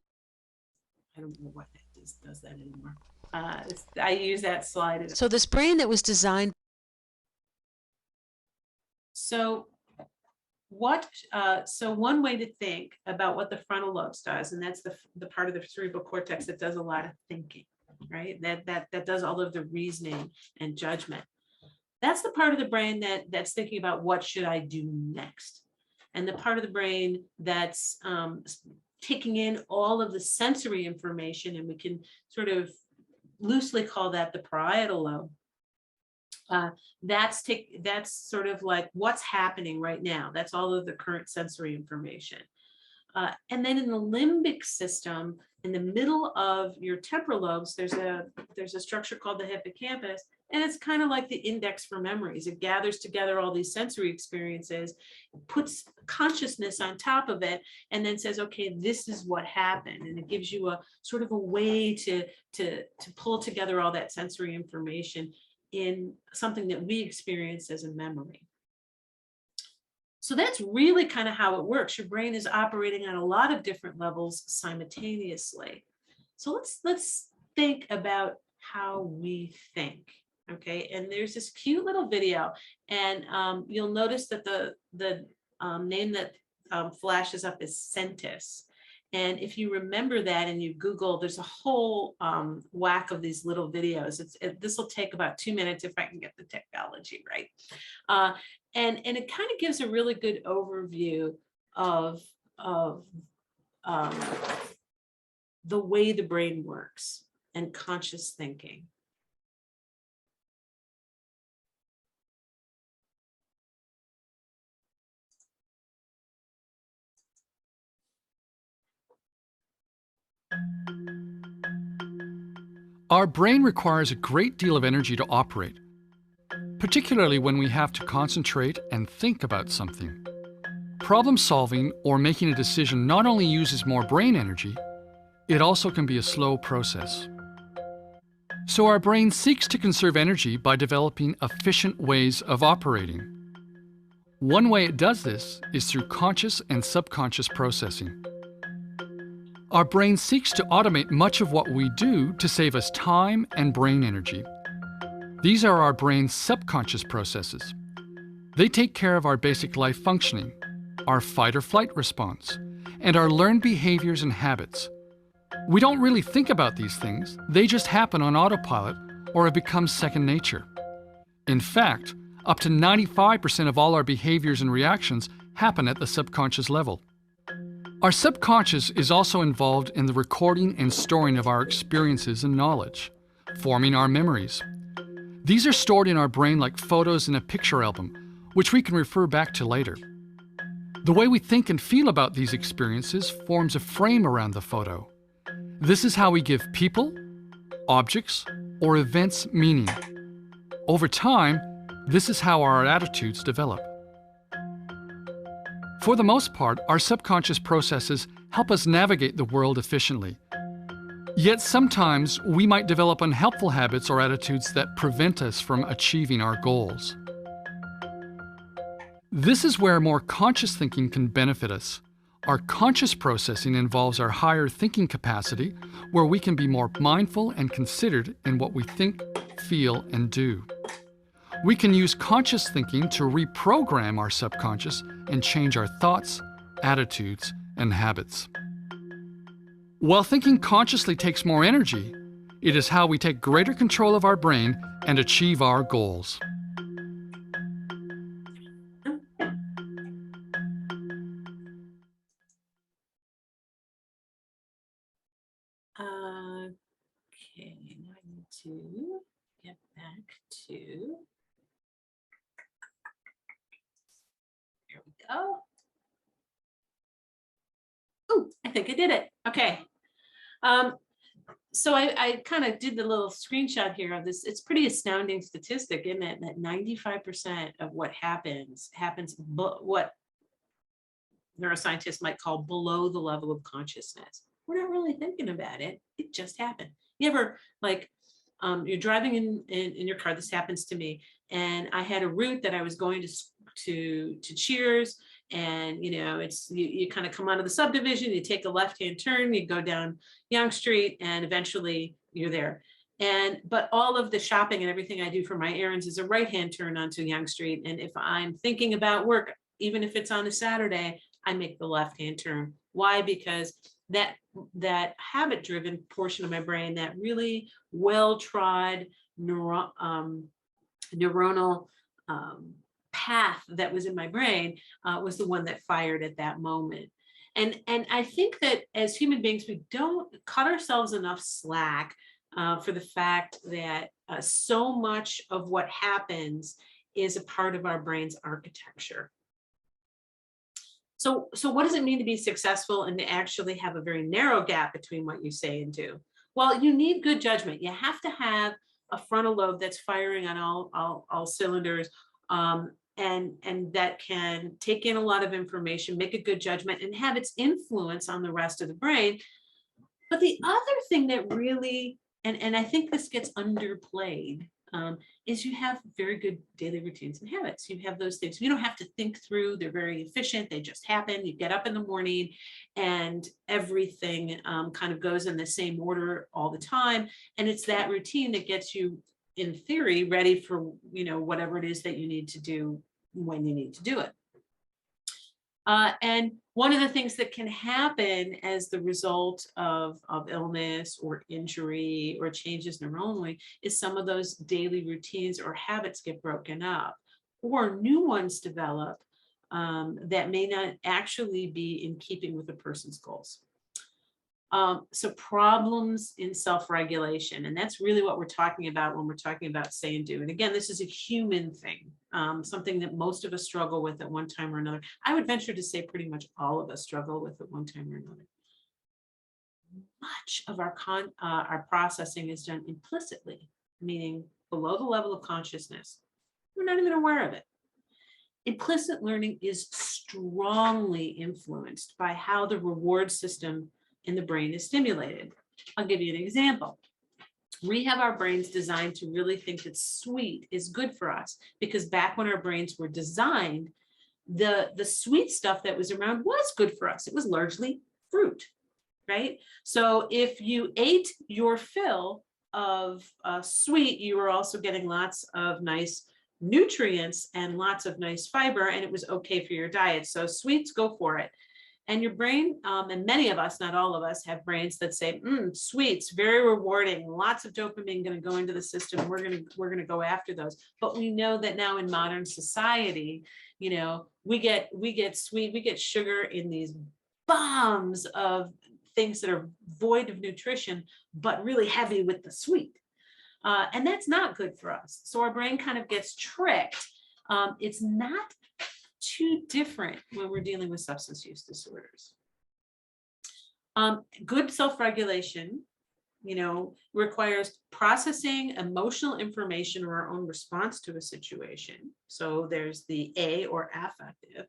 I don't know what that does that anymore. I use that slide. So this brain that was designed. So one way to think about what the frontal lobes does, and that's the part of the cerebral cortex that does a lot of thinking, right? That does all of the reasoning and judgment. That's the part of the brain that's thinking about what should I do next. And the part of the brain that's taking in all of the sensory information, and we can sort of loosely call that the parietal lobe. That's sort of like what's happening right now. That's all of the current sensory information. And then in the limbic system, in the middle of your temporal lobes, there's a structure called the hippocampus, and it's kind of like the index for memories. It gathers together all these sensory experiences, puts consciousness on top of it, and then says, okay, this is what happened. And it gives you a sort of a way to pull together all that sensory information in something that we experience as a memory. So that's really kind of how it works. Your brain is operating on a lot of different levels simultaneously. So let's think about how we think. Okay, and there's this cute little video, and you'll notice that the name that flashes up is Centis. And if you remember that and you Google, there's a whole whack of these little videos. This will take about 2 minutes if I can get the technology right. And it kind of gives a really good overview of the way the brain works and conscious thinking. Our brain requires a great deal of energy to operate, particularly when we have to concentrate and think about something. Problem solving or making a decision not only uses more brain energy, it also can be a slow process. So our brain seeks to conserve energy by developing efficient ways of operating. One way it does this is through conscious and subconscious processing. Our brain seeks to automate much of what we do to save us time and brain energy. These are our brain's subconscious processes. They take care of our basic life functioning, our fight or flight response, and our learned behaviors and habits. We don't really think about these things, they just happen on autopilot or have become second nature. In fact, up to 95% of all our behaviors and reactions happen at the subconscious level. Our subconscious is also involved in the recording and storing of our experiences and knowledge, forming our memories. These are stored in our brain like photos in a picture album, which we can refer back to later. The way we think and feel about these experiences forms a frame around the photo. This is how we give people, objects, or events meaning. Over time, this is how our attitudes develop. For the most part, our subconscious processes help us navigate the world efficiently. Yet sometimes we might develop unhelpful habits or attitudes that prevent us from achieving our goals. This is where more conscious thinking can benefit us. Our conscious processing involves our higher thinking capacity, where we can be more mindful and considered in what we think, feel, and do. We can use conscious thinking to reprogram our subconscious and change our thoughts, attitudes, and habits. While thinking consciously takes more energy, it is how we take greater control of our brain and achieve our goals. Okay, now I need to get back to. Here we go. Oh, I think I did it. Okay. So I kind of did the little screenshot here of this. It's pretty astounding statistic, isn't it? That 95% of what happens, what neuroscientists might call below the level of consciousness. We're not really thinking about it. It just happened. You ever you're driving in your car. This happens to me. And I had a route that I was going to Cheers. And, it's you kind of come out of the subdivision, you take a left-hand turn, you go down Yonge Street, and eventually you're there. But all of the shopping and everything I do for my errands is a right-hand turn onto Yonge Street. And if I'm thinking about work, even if it's on a Saturday, I make the left-hand turn. Why? Because that habit-driven portion of my brain, that really well-trod neuronal path that was in my brain was the one that fired at that moment. And I think that as human beings, we don't cut ourselves enough slack for the fact that so much of what happens is a part of our brain's architecture. So what does it mean to be successful and to actually have a very narrow gap between what you say and do? Well, you need good judgment. You have to have a frontal lobe that's firing on all cylinders, and that can take in a lot of information, make a good judgment, and have its influence on the rest of the brain. But the other thing that really, and I think this gets underplayed, is you have very good daily routines and habits. You have those things. You don't have to think through. They're very efficient. They just happen. You get up in the morning and everything kind of goes in the same order all the time. And it's that routine that gets you, in theory, ready for, whatever it is that you need to do when you need to do it. And one of the things that can happen as the result of illness or injury or changes neuronally is some of those daily routines or habits get broken up, or new ones develop that may not actually be in keeping with a person's goals. So problems in self-regulation, and that's really what we're talking about when we're talking about say and do. And again, this is a human thing, something that most of us struggle with at one time or another. I would venture to say pretty much all of us struggle with at one time or another. much of our processing is done implicitly, meaning below the level of consciousness. We're not even aware of it. Implicit learning is strongly influenced by how the reward system in the brain is stimulated. I'll give you an example. We have our brains designed to really think that sweet is good for us, because back when our brains were designed, the sweet stuff that was around was good for us. It was largely fruit, right? So if you ate your fill of sweet, you were also getting lots of nice nutrients and lots of nice fiber, and it was okay for your diet. So sweets, go for it. And your brain, and many of us, not all of us, have brains that say, sweets, very rewarding, lots of dopamine going to go into the system. We're going to go after those. But we know that now in modern society, you know, we get sweet, we get sugar in these bombs of things that are void of nutrition, but really heavy with the sweet. And that's not good for us. So our brain kind of gets tricked. It's not too different when we're dealing with substance use disorders. Good self-regulation, you know, requires processing emotional information or our own response to a situation. So there's the A or affective,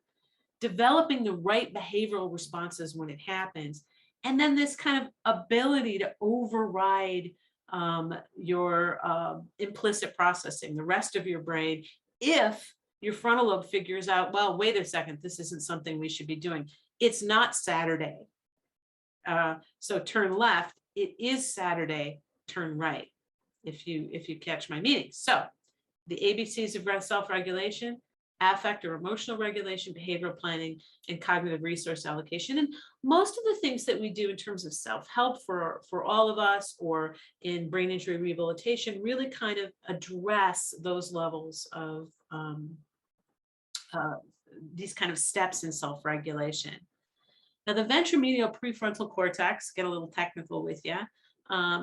developing the right behavioral responses when it happens, and then this kind of ability to override your implicit processing, the rest of your brain, if your frontal lobe figures out, well, wait a second, this isn't something we should be doing. It's not Saturday, so turn left. It is Saturday, turn right, if you catch my meaning. So the ABCs of self-regulation: affect or emotional regulation, behavioral planning, and cognitive resource allocation. And most of the things that we do in terms of self-help for all of us, or in brain injury rehabilitation, really kind of address those levels of these kind of steps in self-regulation. Now, the ventromedial prefrontal cortex, get a little technical with you.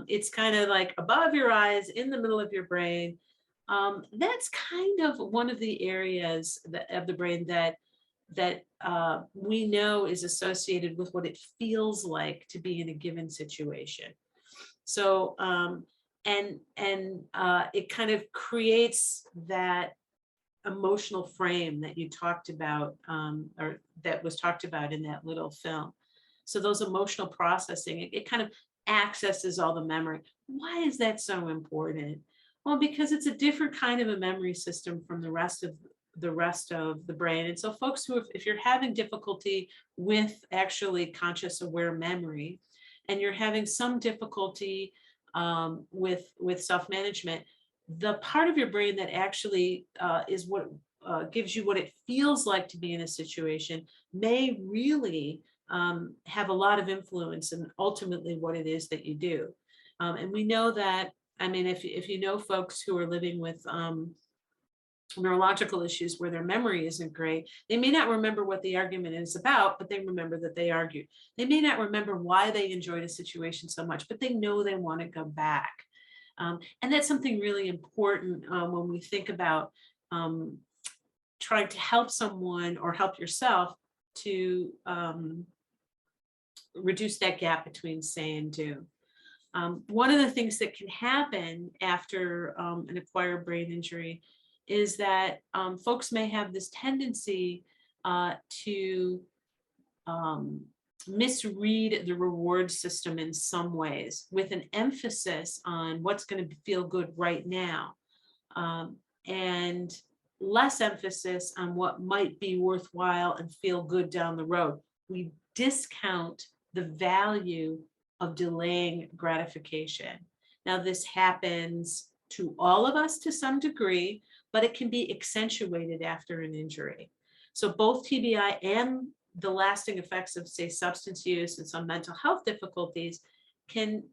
It's kind of like above your eyes, in the middle of your brain. That's kind of one of the areas of the brain that we know is associated with what it feels like to be in a given situation. So, it kind of creates that emotional frame that you talked about, or that was talked about in that little film. So those emotional processing, it kind of accesses all the memory. Why is that so important? Well, because it's a different kind of a memory system from the rest of the brain. And so folks who, if you're having difficulty with actually conscious aware memory, and you're having some difficulty with self-management, the part of your brain that actually is what gives you what it feels like to be in a situation may really have a lot of influence in ultimately what it is that you do. And we know that, I mean, if you know folks who are living with neurological issues where their memory isn't great, they may not remember what the argument is about, but they remember that they argued. They may not remember why they enjoyed a situation so much, but they know they want to go back. And that's something really important when we think about trying to help someone or help yourself to reduce that gap between say and do. One of the things that can happen after an acquired brain injury is that folks may have this tendency to misread the reward system in some ways, with an emphasis on what's going to feel good right now, and less emphasis on what might be worthwhile and feel good down the road. We discount the value of delaying gratification. Now, this happens to all of us to some degree, but it can be accentuated after an injury. So both TBI and the lasting effects of, say, substance use and some mental health difficulties can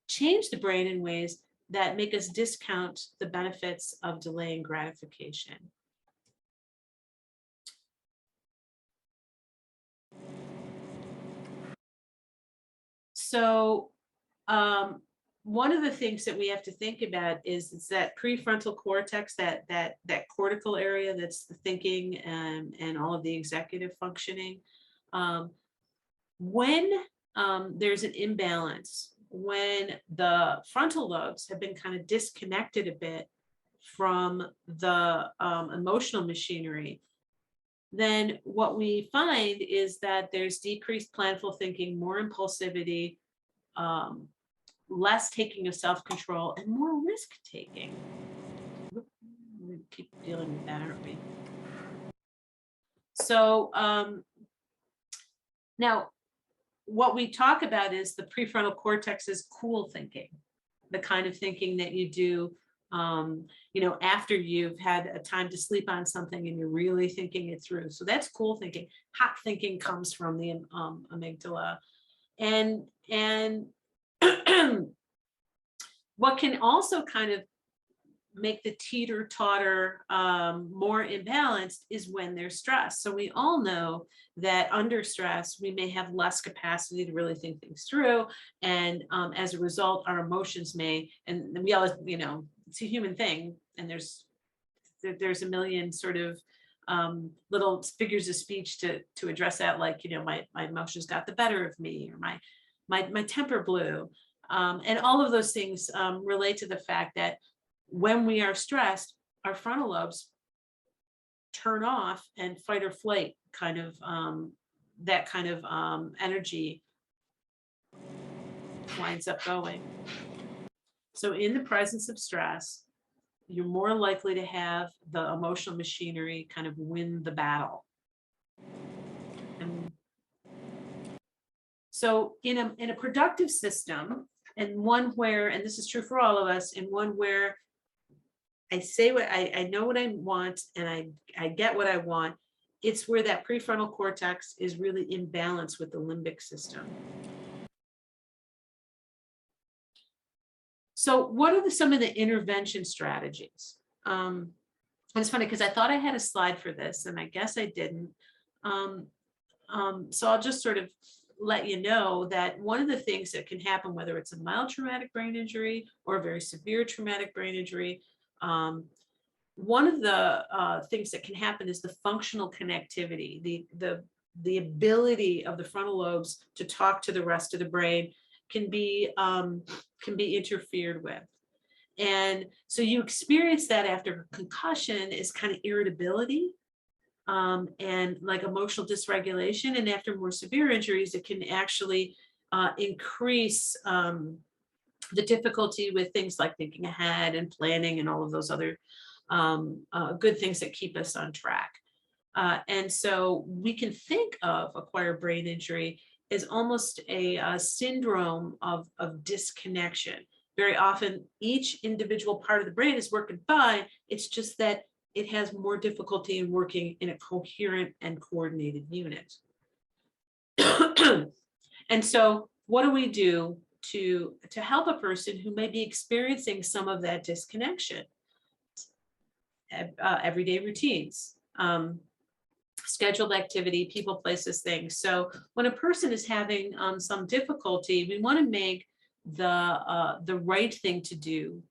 change the brain in ways that make us discount the benefits of delaying gratification. So one of the things that we have to think about is that prefrontal cortex, that cortical area that's the thinking and all of the executive functioning. When there's an imbalance when the frontal lobes have been kind of disconnected a bit from the emotional machinery. Then what we find is that there's decreased planful thinking, more impulsivity, less taking of self-control, and more risk-taking. We keep dealing with that, aren't we? So now what we talk about is the prefrontal cortex is cool thinking, the kind of thinking that you do after you've had a time to sleep on something and you're really thinking it through. So that's cool thinking. Hot thinking comes from the amygdala. And what can also kind of make the teeter-totter more imbalanced is when there's stress. So we all know that under stress, we may have less capacity to really think things through. And as a result, our emotions may, and we always, it's a human thing. And there's a million sort of little figures of speech to address that, like, my emotions got the better of me, or my temper blew. And all of those things relate to the fact that when we are stressed, our frontal lobes turn off and fight or flight kind of that kind of energy winds up going. So in the presence of stress, you're more likely to have the emotional machinery kind of win the battle. And so in a productive system, and one where, and this is true for all of us, in one where I say what I know what I want, and I get what I want, it's where that prefrontal cortex is really in balance with the limbic system. So what are some of the intervention strategies? And it's funny because I thought I had a slide for this, and I guess I didn't. So I'll just sort of let you know that one of the things that can happen, whether it's a mild traumatic brain injury or a very severe traumatic brain injury, one of the things that can happen is the functional connectivity, the ability of the frontal lobes to talk to the rest of the brain can be interfered with. And so you experience that after concussion is kind of irritability and like emotional dysregulation. And after more severe injuries, it can actually increase the difficulty with things like thinking ahead and planning and all of those other good things that keep us on track. And so we can think of acquired brain injury as almost a syndrome of disconnection. Very often, each individual part of the brain is working fine. It's just that it has more difficulty in working in a coherent and coordinated unit. And so what do we do to help a person who may be experiencing some of that disconnection? Everyday routines, scheduled activity, people, places, things. So when a person is having some difficulty, we want to make the right thing to do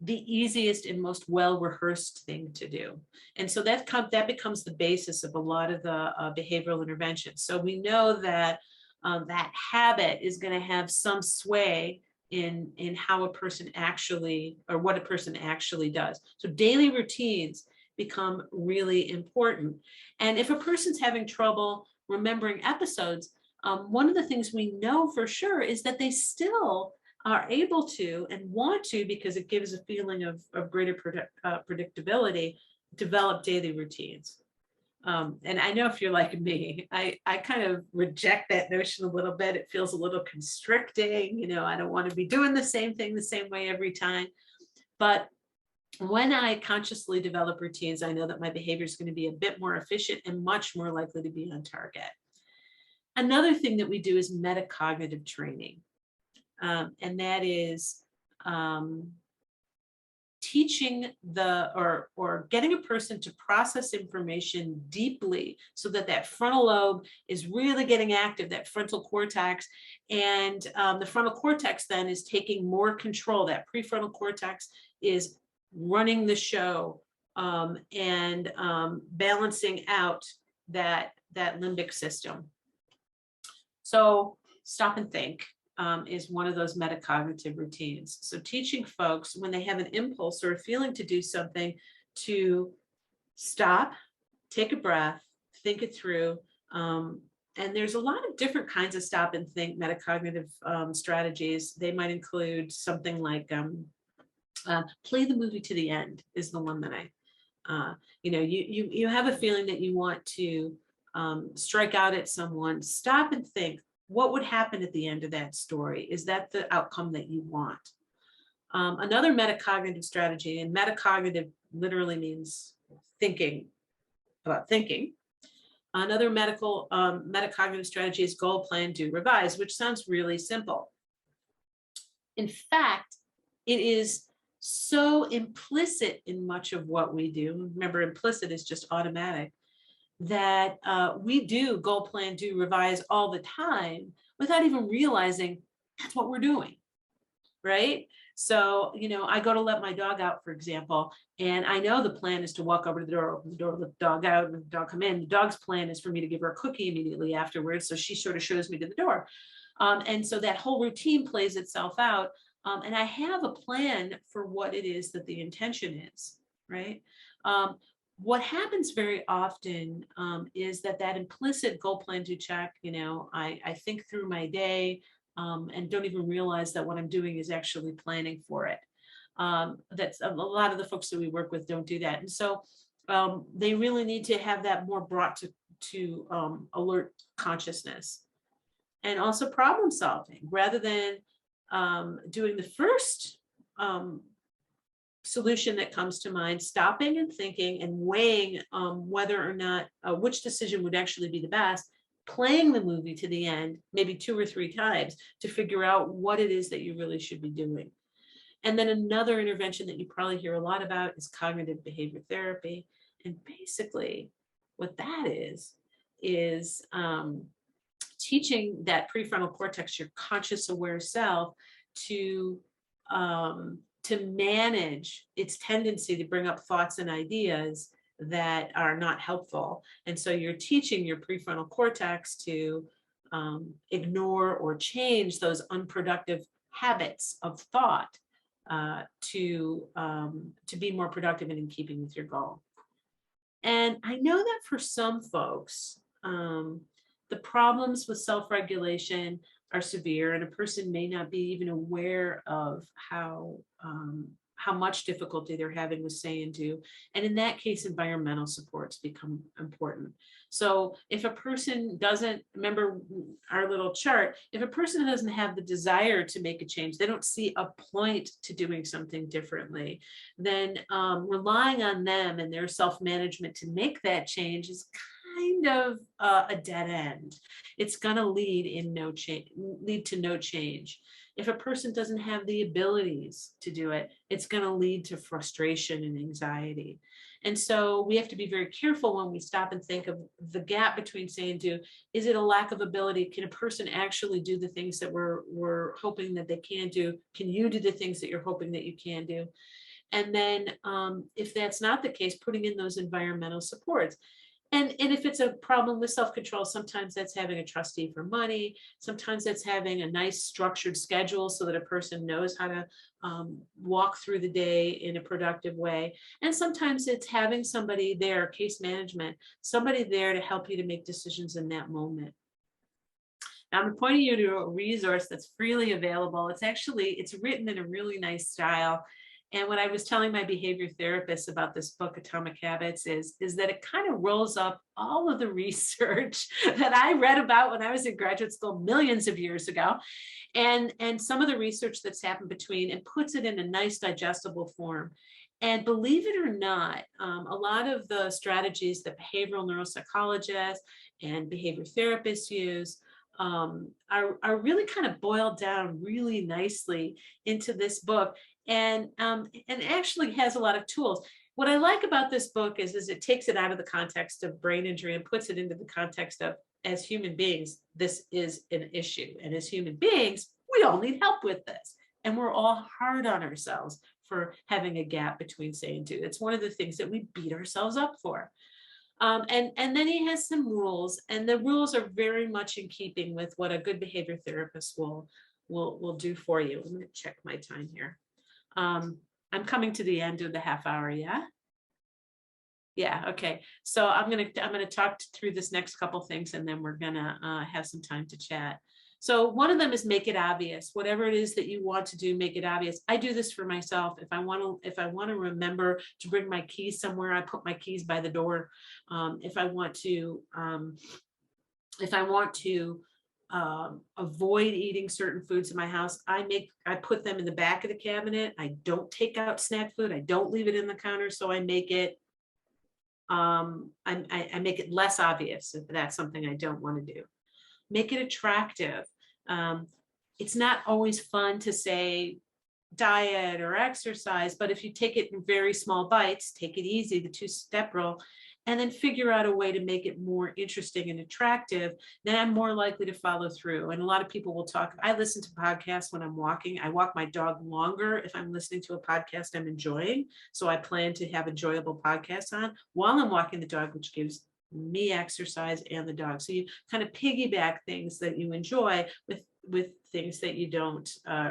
the easiest and most well-rehearsed thing to do. And so that becomes the basis of a lot of the behavioral interventions. So we know that that habit is going to have some sway in how a person actually, or what a person actually does. So daily routines become really important. And if a person's having trouble remembering episodes, one of the things we know for sure is that they still are able to and want to, because it gives a feeling of greater predictability, develop daily routines. And I know if you're like me, I kind of reject that notion a little bit. It feels a little constricting. I don't want to be doing the same thing the same way every time. But when I consciously develop routines, I know that my behavior is going to be a bit more efficient and much more likely to be on target. Another thing that we do is metacognitive training. And that is teaching or getting a person to process information deeply so that frontal lobe is really getting active, that frontal cortex, and the frontal cortex then is taking more control. That prefrontal cortex is running the show and balancing out that limbic system. So stop and think is one of those metacognitive routines. So teaching folks when they have an impulse or a feeling to do something to stop, take a breath, think it through. And there's a lot of different kinds of stop and think metacognitive strategies. They might include something like play the movie to the end is the one that you have a feeling that you want to strike out at someone, stop and think, what would happen at the end of that story? Is that the outcome that you want? Another metacognitive strategy, and metacognitive literally means thinking about thinking. Another metacognitive strategy is goal, plan, do, revise, which sounds really simple. In fact, it is so implicit in much of what we do. Remember, implicit is just automatic, that we do goal, plan, do, revise all the time without even realizing that's what we're doing, right? So, I go to let my dog out, for example, and I know the plan is to walk over to the door, open the door, let the dog out, and the dog come in. The dog's plan is for me to give her a cookie immediately afterwards, so she sort of shows me to the door. And so that whole routine plays itself out, and I have a plan for what it is that the intention is, right? What happens very often is that implicit goal, plan, do, check, I think through my day and don't even realize that what I'm doing is actually planning for it. That's a lot of the folks that we work with don't do that. And so they really need to have that more brought to alert consciousness. And also problem solving, rather than doing the first solution that comes to mind, stopping and thinking and weighing whether or not which decision would actually be the best, playing the movie to the end, maybe 2 or 3 times to figure out what it is that you really should be doing. And then another intervention that you probably hear a lot about is cognitive behavior therapy. And basically what that is teaching that prefrontal cortex, your conscious aware self, to manage its tendency to bring up thoughts and ideas that are not helpful. And so you're teaching your prefrontal cortex to ignore or change those unproductive habits of thought to be more productive and in keeping with your goal. And I know that for some folks, the problems with self-regulation are severe, and a person may not be even aware of how much difficulty they're having with say and do. And in that case, environmental supports become important. So if a person doesn't, remember our little chart, if a person doesn't have the desire to make a change, they don't see a point to doing something differently, then relying on them and their self-management to make that change is kind of a dead end. It's going to lead to no change. If a person doesn't have the abilities to do it, it's going to lead to frustration and anxiety. And so we have to be very careful when we stop and think of the gap between say and do. Is it a lack of ability? Can a person actually do the things that we're hoping that they can do? Can you do the things that you're hoping that you can do? And then if that's not the case, putting in those environmental supports. And if it's a problem with self-control, sometimes that's having a trustee for money. Sometimes that's having a nice structured schedule so that a person knows how to walk through the day in a productive way. And sometimes it's having somebody there, case management, somebody there to help you to make decisions in that moment. Now, I'm pointing you to a resource that's freely available. It's written in a really nice style. And what I was telling my behavior therapist about this book, Atomic Habits, is that it kind of rolls up all of the research that I read about when I was in graduate school millions of years ago, and some of the research that's happened between, and puts it in a nice digestible form. And believe it or not, a lot of the strategies that behavioral neuropsychologists and behavior therapists use are really kind of boiled down really nicely into this book. And actually has a lot of tools. What I like about this book is it takes it out of the context of brain injury and puts it into the context of, as human beings, this is an issue. And as human beings, we all need help with this. And we're all hard on ourselves for having a gap between say and do. It's one of the things that we beat ourselves up for. And then he has some rules, and the rules are very much in keeping with what a good behavior therapist will do for you. I'm going to check my time here. I'm coming to the end of the half hour. Yeah. Yeah. Okay. So I'm gonna talk through this next couple things, and then we're gonna have some time to chat. So one of them is make it obvious. Whatever it is that you want to do, make it obvious. I do this for myself. If I want to remember to bring my keys somewhere, I put my keys by the door. If I want to avoid eating certain foods in my house, I put them in the back of the cabinet. I don't take out snack food. I don't leave it in the counter. So I make it I make it less obvious if that's something I don't want to do. Make it attractive. It's not always fun to say diet or exercise, but if you take it in very small bites, take it easy, the 2-step rule, and then figure out a way to make it more interesting and attractive, then I'm more likely to follow through. And a lot of people will talk. I listen to podcasts when I'm walking. I walk my dog longer if I'm listening to a podcast I'm enjoying. So I plan to have enjoyable podcasts on while I'm walking the dog, which gives me exercise and the dog. So you kind of piggyback things that you enjoy with things that you don't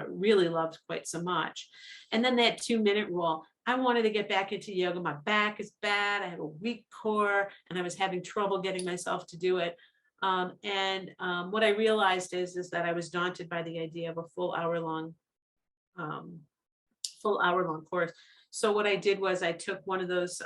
really love quite so much. And then that 2-minute rule. I wanted to get back into yoga. My back is bad. I have a weak core, and I was having trouble getting myself to do it. What I realized is that I was daunted by the idea of a full hour long course. So what I did was I took one of those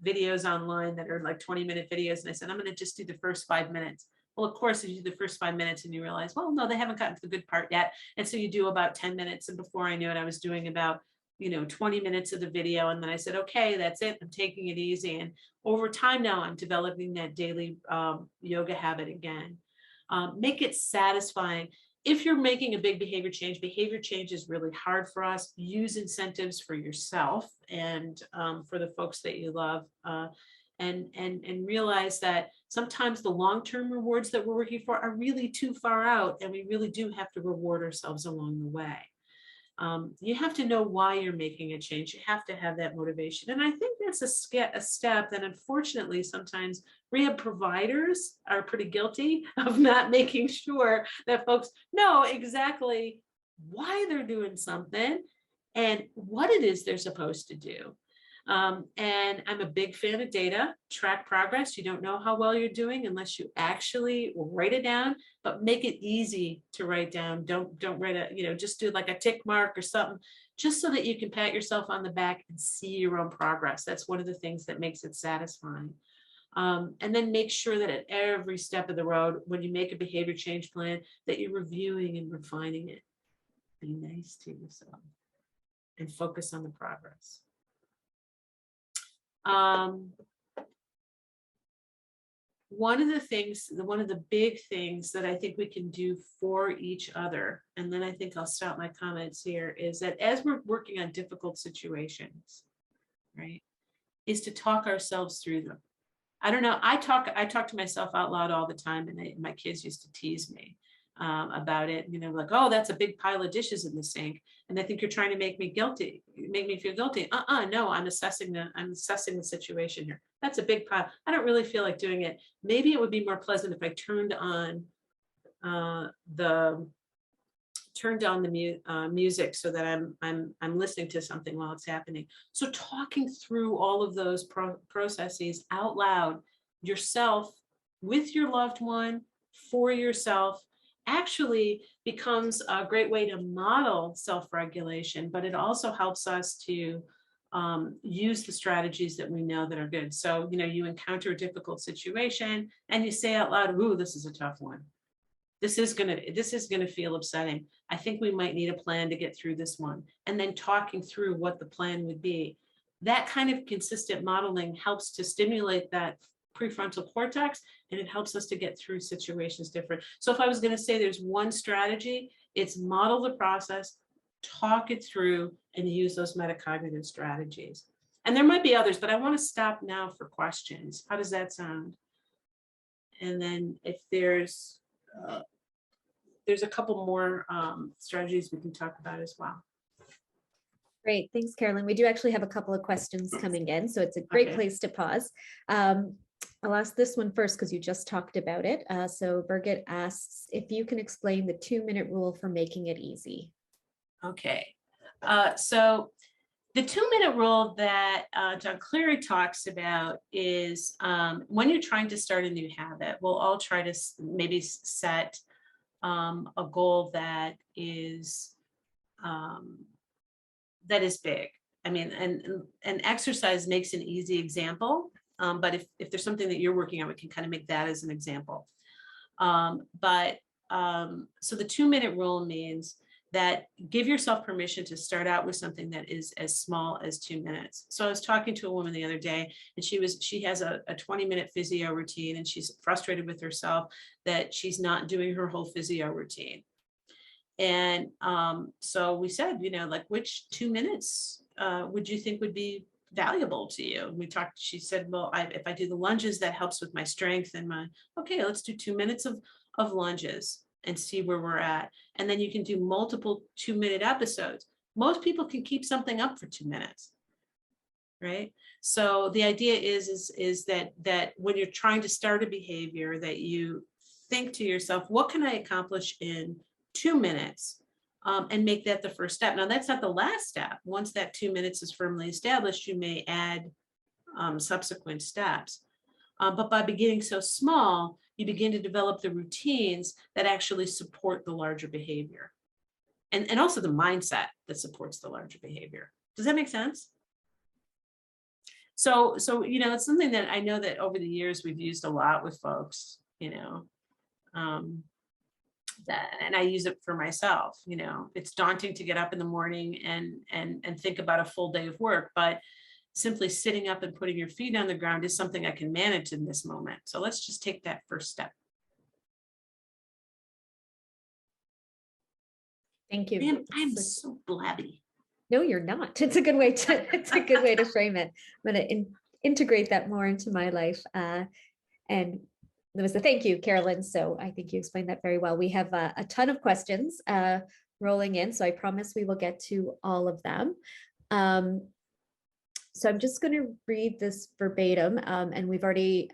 videos online that are like 20-minute videos, and I said, I'm going to just do the first 5 minutes. Well, of course, you do the first 5 minutes and you realize, well, no, they haven't gotten to the good part yet. And so you do about 10 minutes. And before I knew it, I was doing about 20 minutes of the video. And then I said, okay, that's it. I'm taking it easy. And over time now, I'm developing that daily yoga habit again. Make it satisfying. If you're making a big behavior change is really hard for us. Use incentives for yourself and for the folks that you love. And realize that sometimes the long-term rewards that we're working for are really too far out, and we really do have to reward ourselves along the way. You have to know why you're making a change. You have to have that motivation. And I think that's a step that unfortunately sometimes rehab providers are pretty guilty of not making sure that folks know exactly why they're doing something and what it is they're supposed to do. And I'm a big fan of data. Track progress. You don't know how well you're doing unless you actually write it down, but make it easy to write down. Don't write just do like a tick mark or something, just so that you can pat yourself on the back and see your own progress. That's one of the things that makes it satisfying. And then make sure that at every step of the road, when you make a behavior change plan, that you're reviewing and refining it. Be nice to yourself and focus on the progress. One of the big things that I think we can do for each other, and then I think I'll stop my comments here, is that as we're working on difficult situations, right, is to talk ourselves through them. I don't know. I talk to myself out loud all the time, and my kids used to tease me about it. Like, oh, that's a big pile of dishes in the sink, and they think you're trying to make me feel guilty. No, I'm assessing the situation here. That's a big pile. I don't really feel like doing it. Maybe it would be more pleasant if I turned on the music so that I'm listening to something while it's happening. So talking through all of those processes out loud, yourself, with your loved one, for yourself, actually becomes a great way to model self-regulation, but it also helps us to use the strategies that we know that are good. So, you encounter a difficult situation and you say out loud, ooh, this is a tough one. This is gonna feel upsetting. I think we might need a plan to get through this one. And then talking through what the plan would be. That kind of consistent modeling helps to stimulate that prefrontal cortex, and it helps us to get through situations different. So if I was going to say there's one strategy, it's model the process, talk it through, and use those metacognitive strategies. And there might be others, but I want to stop now for questions. How does that sound? And then if there's a couple more strategies we can talk about as well. Great, thanks, Carolyn. We do actually have a couple of questions coming in, so it's a great Okay. place to pause. I'll ask this one first because you just talked about it. So Birgit asks if you can explain the 2-minute rule for making it easy. Okay, so the 2-minute rule that John Cleary talks about is when you're trying to start a new habit, we'll all try to maybe set a goal that is big. I mean, and exercise makes an easy example, but if there's something that you're working on, we can kind of make that as an example. So the 2-minute rule means that give yourself permission to start out with something that is as small as 2 minutes. So I was talking to a woman the other day, and she has a 20-minute physio routine, and she's frustrated with herself that she's not doing her whole physio routine. And so we said, like, which 2 minutes would you think would be valuable to you? And we talked, she said, well, if I do the lunges, that helps with my strength and okay, let's do 2 minutes of lunges and see where we're at. And then you can do multiple 2-minute episodes. Most people can keep something up for 2 minutes, right? So the idea is that when you're trying to start a behavior, that you think to yourself, what can I accomplish in 2 minutes? And make that the first step. Now, that's not the last step. Once that 2 minutes is firmly established, you may add subsequent steps. But by beginning so small, you begin to develop the routines that actually support the larger behavior. And also the mindset that supports the larger behavior. Does that make sense? So it's something that I know that over the years we've used a lot with folks, and I use it for myself. It's daunting to get up in the morning and think about a full day of work, but simply sitting up and putting your feet on the ground is something I can manage in this moment. So let's just take that first step. Thank you. Man, I'm so blabby. No, you're not. It's a good way to frame it. I'm going to integrate that more into my life. And there was a thank you, Carolyn. So I think you explained that very well. We have a ton of questions rolling in, so I promise we will get to all of them. So I'm just going to read this verbatim, and we've already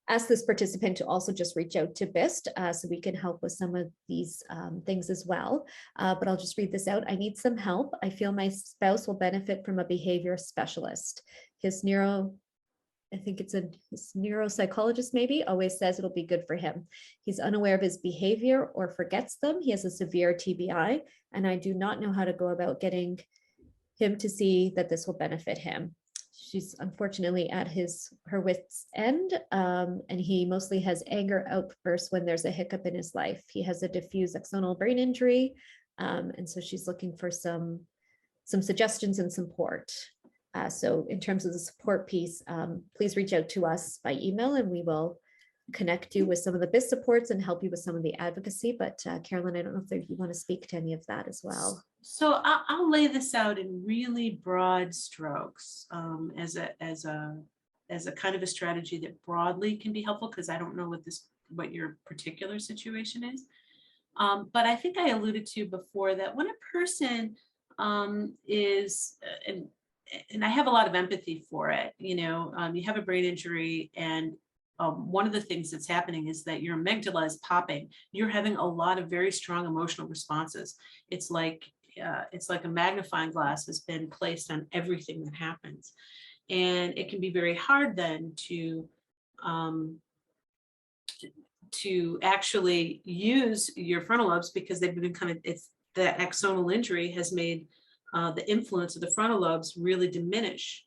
asked this participant to also just reach out to BIST so we can help with some of these things as well. But I'll just read this out. I need some help. I feel my spouse will benefit from a behavior specialist. I think it's his neuropsychologist maybe, always says it'll be good for him. He's unaware of his behavior or forgets them. He has a severe TBI, and I do not know how to go about getting him to see that this will benefit him. She's unfortunately at her wit's end, and he mostly has anger outbursts when there's a hiccup in his life. He has a diffuse axonal brain injury, and so she's looking for some suggestions and support. So in terms of the support piece, please reach out to us by email and we will connect you with some of the BIS supports and help you with some of the advocacy. But Carolyn, I don't know if you want to speak to any of that as well. So I'll lay this out in really broad strokes as a kind of a strategy that broadly can be helpful, because I don't know what your particular situation is. But I think I alluded to before that when a person is, and I have a lot of empathy for it, you have a brain injury, and one of the things that's happening is that your amygdala is popping. You're having a lot of very strong emotional responses. It's like a magnifying glass has been placed on everything that happens. And it can be very hard then to actually use your frontal lobes, because they've been that axonal injury has made the influence of the frontal lobes really diminish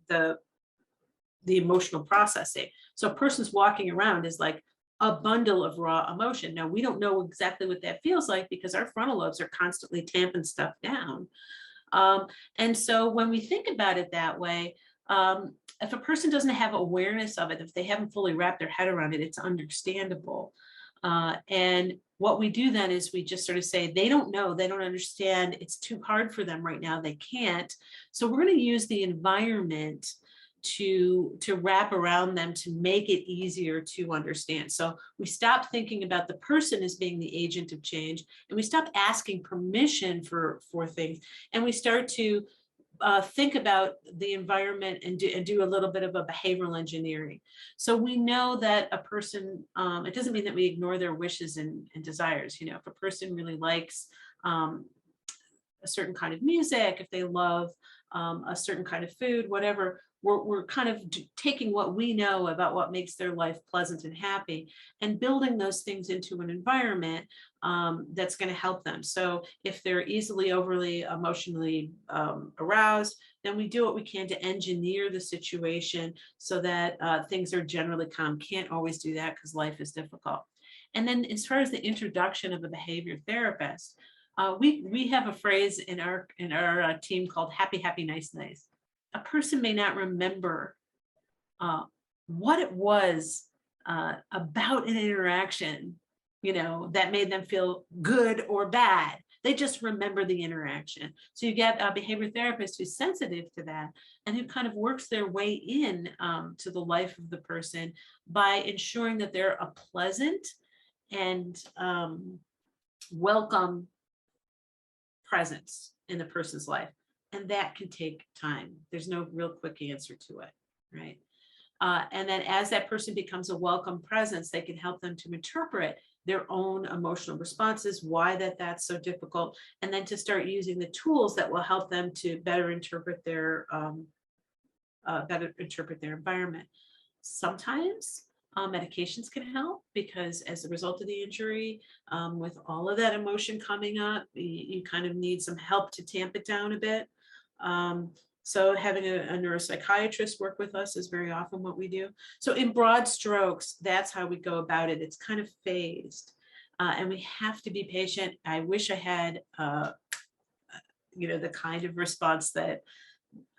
the emotional processing. So a person's walking around is like a bundle of raw emotion. Now, we don't know exactly what that feels like because our frontal lobes are constantly tamping stuff down. And so when we think about it that way, if a person doesn't have awareness of it, if they haven't fully wrapped their head around it, it's understandable. And what we do then is we just sort of say, they don't know, they don't understand, it's too hard for them right now, they can't. So we're going to use the environment to wrap around them to make it easier to understand. So we stop thinking about the person as being the agent of change, and we stop asking permission for things, and we start to think about the environment and do a little bit of a behavioral engineering. So we know that a person, it doesn't mean that we ignore their wishes and desires. You know, if a person really likes a certain kind of music, if they love a certain kind of food, whatever, we're kind of taking what we know about what makes their life pleasant and happy and building those things into an environment that's going to help them. So if they're easily overly emotionally aroused, then we do what we can to engineer the situation so that things are generally calm. Can't always do that because life is difficult. And then as far as the introduction of a behavior therapist, we have a phrase in our team called happy, happy, nice, nice. A person may not remember what it was about an interaction, you know, that made them feel good or bad. They just remember the interaction. So you get a behavior therapist who's sensitive to that and who kind of works their way in to the life of the person by ensuring that they're a pleasant and welcome presence in the person's life. And that can take time. There's no real quick answer to it, right? And then as that person becomes a welcome presence, they can help them to interpret their own emotional responses, why that's so difficult, and then to start using the tools that will help them to better interpret their environment. Sometimes medications can help because as a result of the injury, with all of that emotion coming up, you kind of need some help to tamp it down a bit. So having a neuropsychiatrist work with us is very often what we do. So in broad strokes, that's how we go about it. It's kind of phased, and we have to be patient. I wish I had, you know, the kind of response that,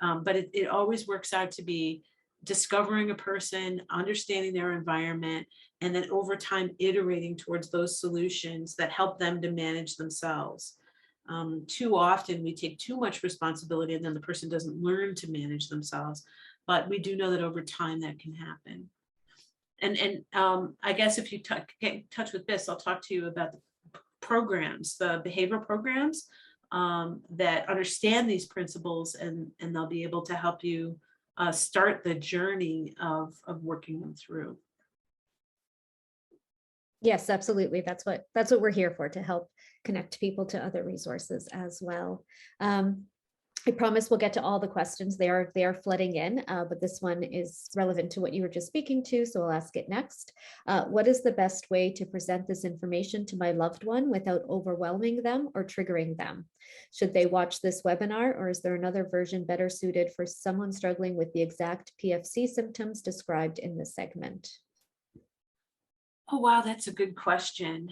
but it always works out to be discovering a person, understanding their environment, and then over time iterating towards those solutions that help them to manage themselves. Too often we take too much responsibility and then the person doesn't learn to manage themselves. But we do know that over time that can happen. And I guess if you get in touch with this, I'll talk to you about the programs, the behavioral programs that understand these principles, and they'll be able to help you start the journey of working them through. Yes, absolutely. That's what we're here for, to help connect people to other resources as well. I promise we'll get to all the questions. They are flooding in, but this one is relevant to what you were just speaking to, so I'll ask it next. What is the best way to present this information to my loved one without overwhelming them or triggering them? Should they watch this webinar, or is there another version better suited for someone struggling with the exact PFC symptoms described in this segment? Oh, wow, that's a good question.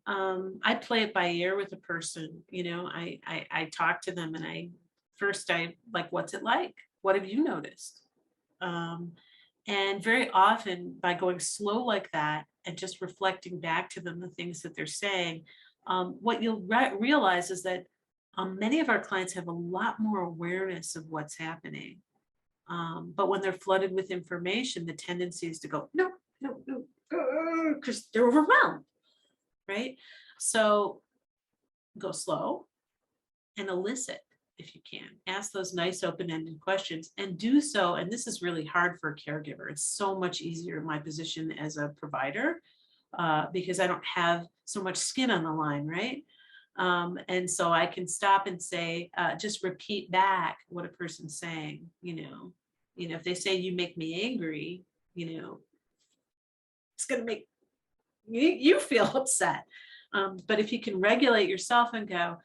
I play it by ear with a person. You know, I talk to them and I like, what's it like? What have you noticed? And very often by going slow like that and just reflecting back to them the things that they're saying, what you'll realize is that many of our clients have a lot more awareness of what's happening. But when they're flooded with information, the tendency is to go, no, because they're overwhelmed, right? So go slow and elicit if you can. Ask those nice open-ended questions and do so. And this is really hard for a caregiver. It's so much easier in my position as a provider because I don't have so much skin on the line, right? And so I can stop and say, just repeat back what a person's saying. You know, if they say you make me angry, you know, it's going to make you feel upset. But if you can regulate yourself and go,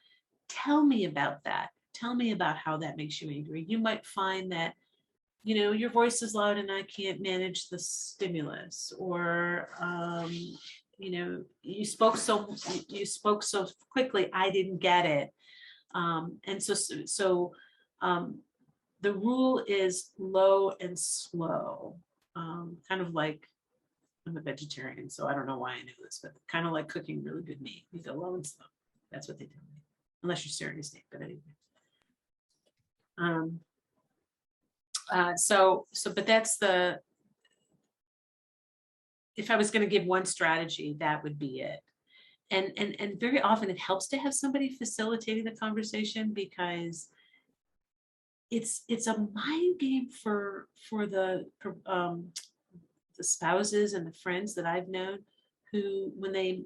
tell me about that. Tell me about how that makes you angry. You might find that, you know, your voice is loud and I can't manage the stimulus, or, you know, you spoke so quickly, I didn't get it. And so the rule is low and slow, kind of like, I'm a vegetarian, so I don't know why I know this, but kind of like cooking really good meat. You go low and slow. That's what they tell me, unless you're searing a steak. But anyway, but that's the. If I was going to give one strategy, that would be it. And very often it helps to have somebody facilitating the conversation, because it's a mind game for the spouses and the friends that I've known who, when they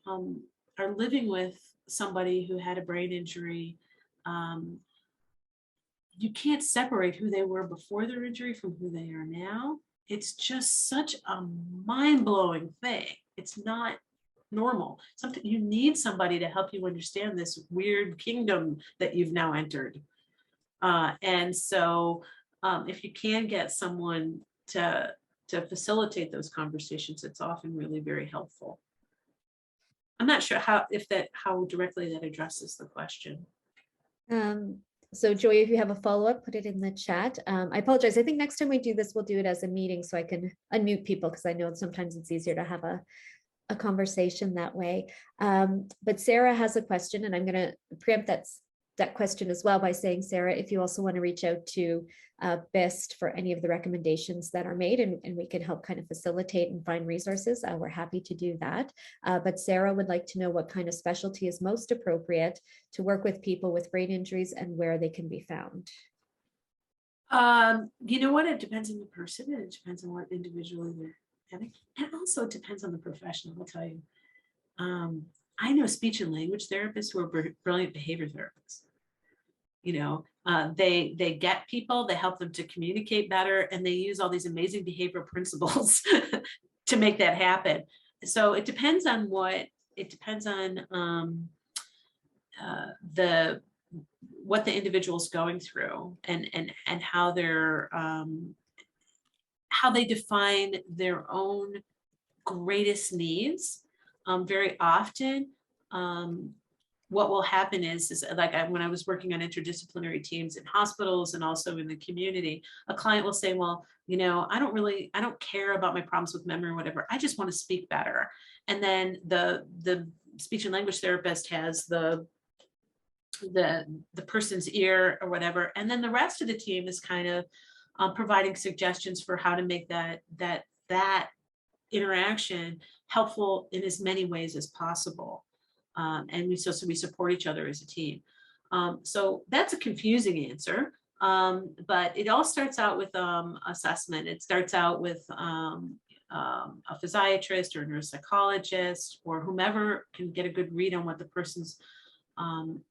are living with somebody who had a brain injury, you can't separate who they were before their injury from who they are now. It's just such a mind-blowing thing. It's not normal. Something you need somebody to help you understand this weird kingdom that you've now entered. And so if you can get someone to facilitate those conversations, it's often really very helpful. I'm not sure how directly that addresses the question. So Joy, if you have a follow-up, put it in the chat. I apologize. I think next time we do this, we'll do it as a meeting so I can unmute people, because I know sometimes it's easier to have a conversation that way. But Sarah has a question, and I'm going to preempt that question as well by saying, Sarah, if you also want to reach out to BIST for any of the recommendations that are made, and we can help kind of facilitate and find resources, we're happy to do that. But Sarah would like to know what kind of specialty is most appropriate to work with people with brain injuries and where they can be found. You know what? It depends on the person, and it depends on what individually they're having. And also it depends on the professional, I'll tell you. I know speech and language therapists who are brilliant behavior therapists. You know, they get people, they help them to communicate better, and they use all these amazing behavioral principles to make that happen. So it depends on what the individual's going through, and how they're how they define their own greatest needs. Very often, what will happen is like when I was working on interdisciplinary teams in hospitals and also in the community, a client will say, well, you know, I don't care about my problems with memory or whatever. I just want to speak better. And then the speech and language therapist has the person's ear or whatever. And then the rest of the team is kind of providing suggestions for how to make that interaction helpful in as many ways as possible. And we support each other as a team. So that's a confusing answer, but it all starts out with assessment. It starts out with a physiatrist or a neuropsychologist or whomever can get a good read on what the person's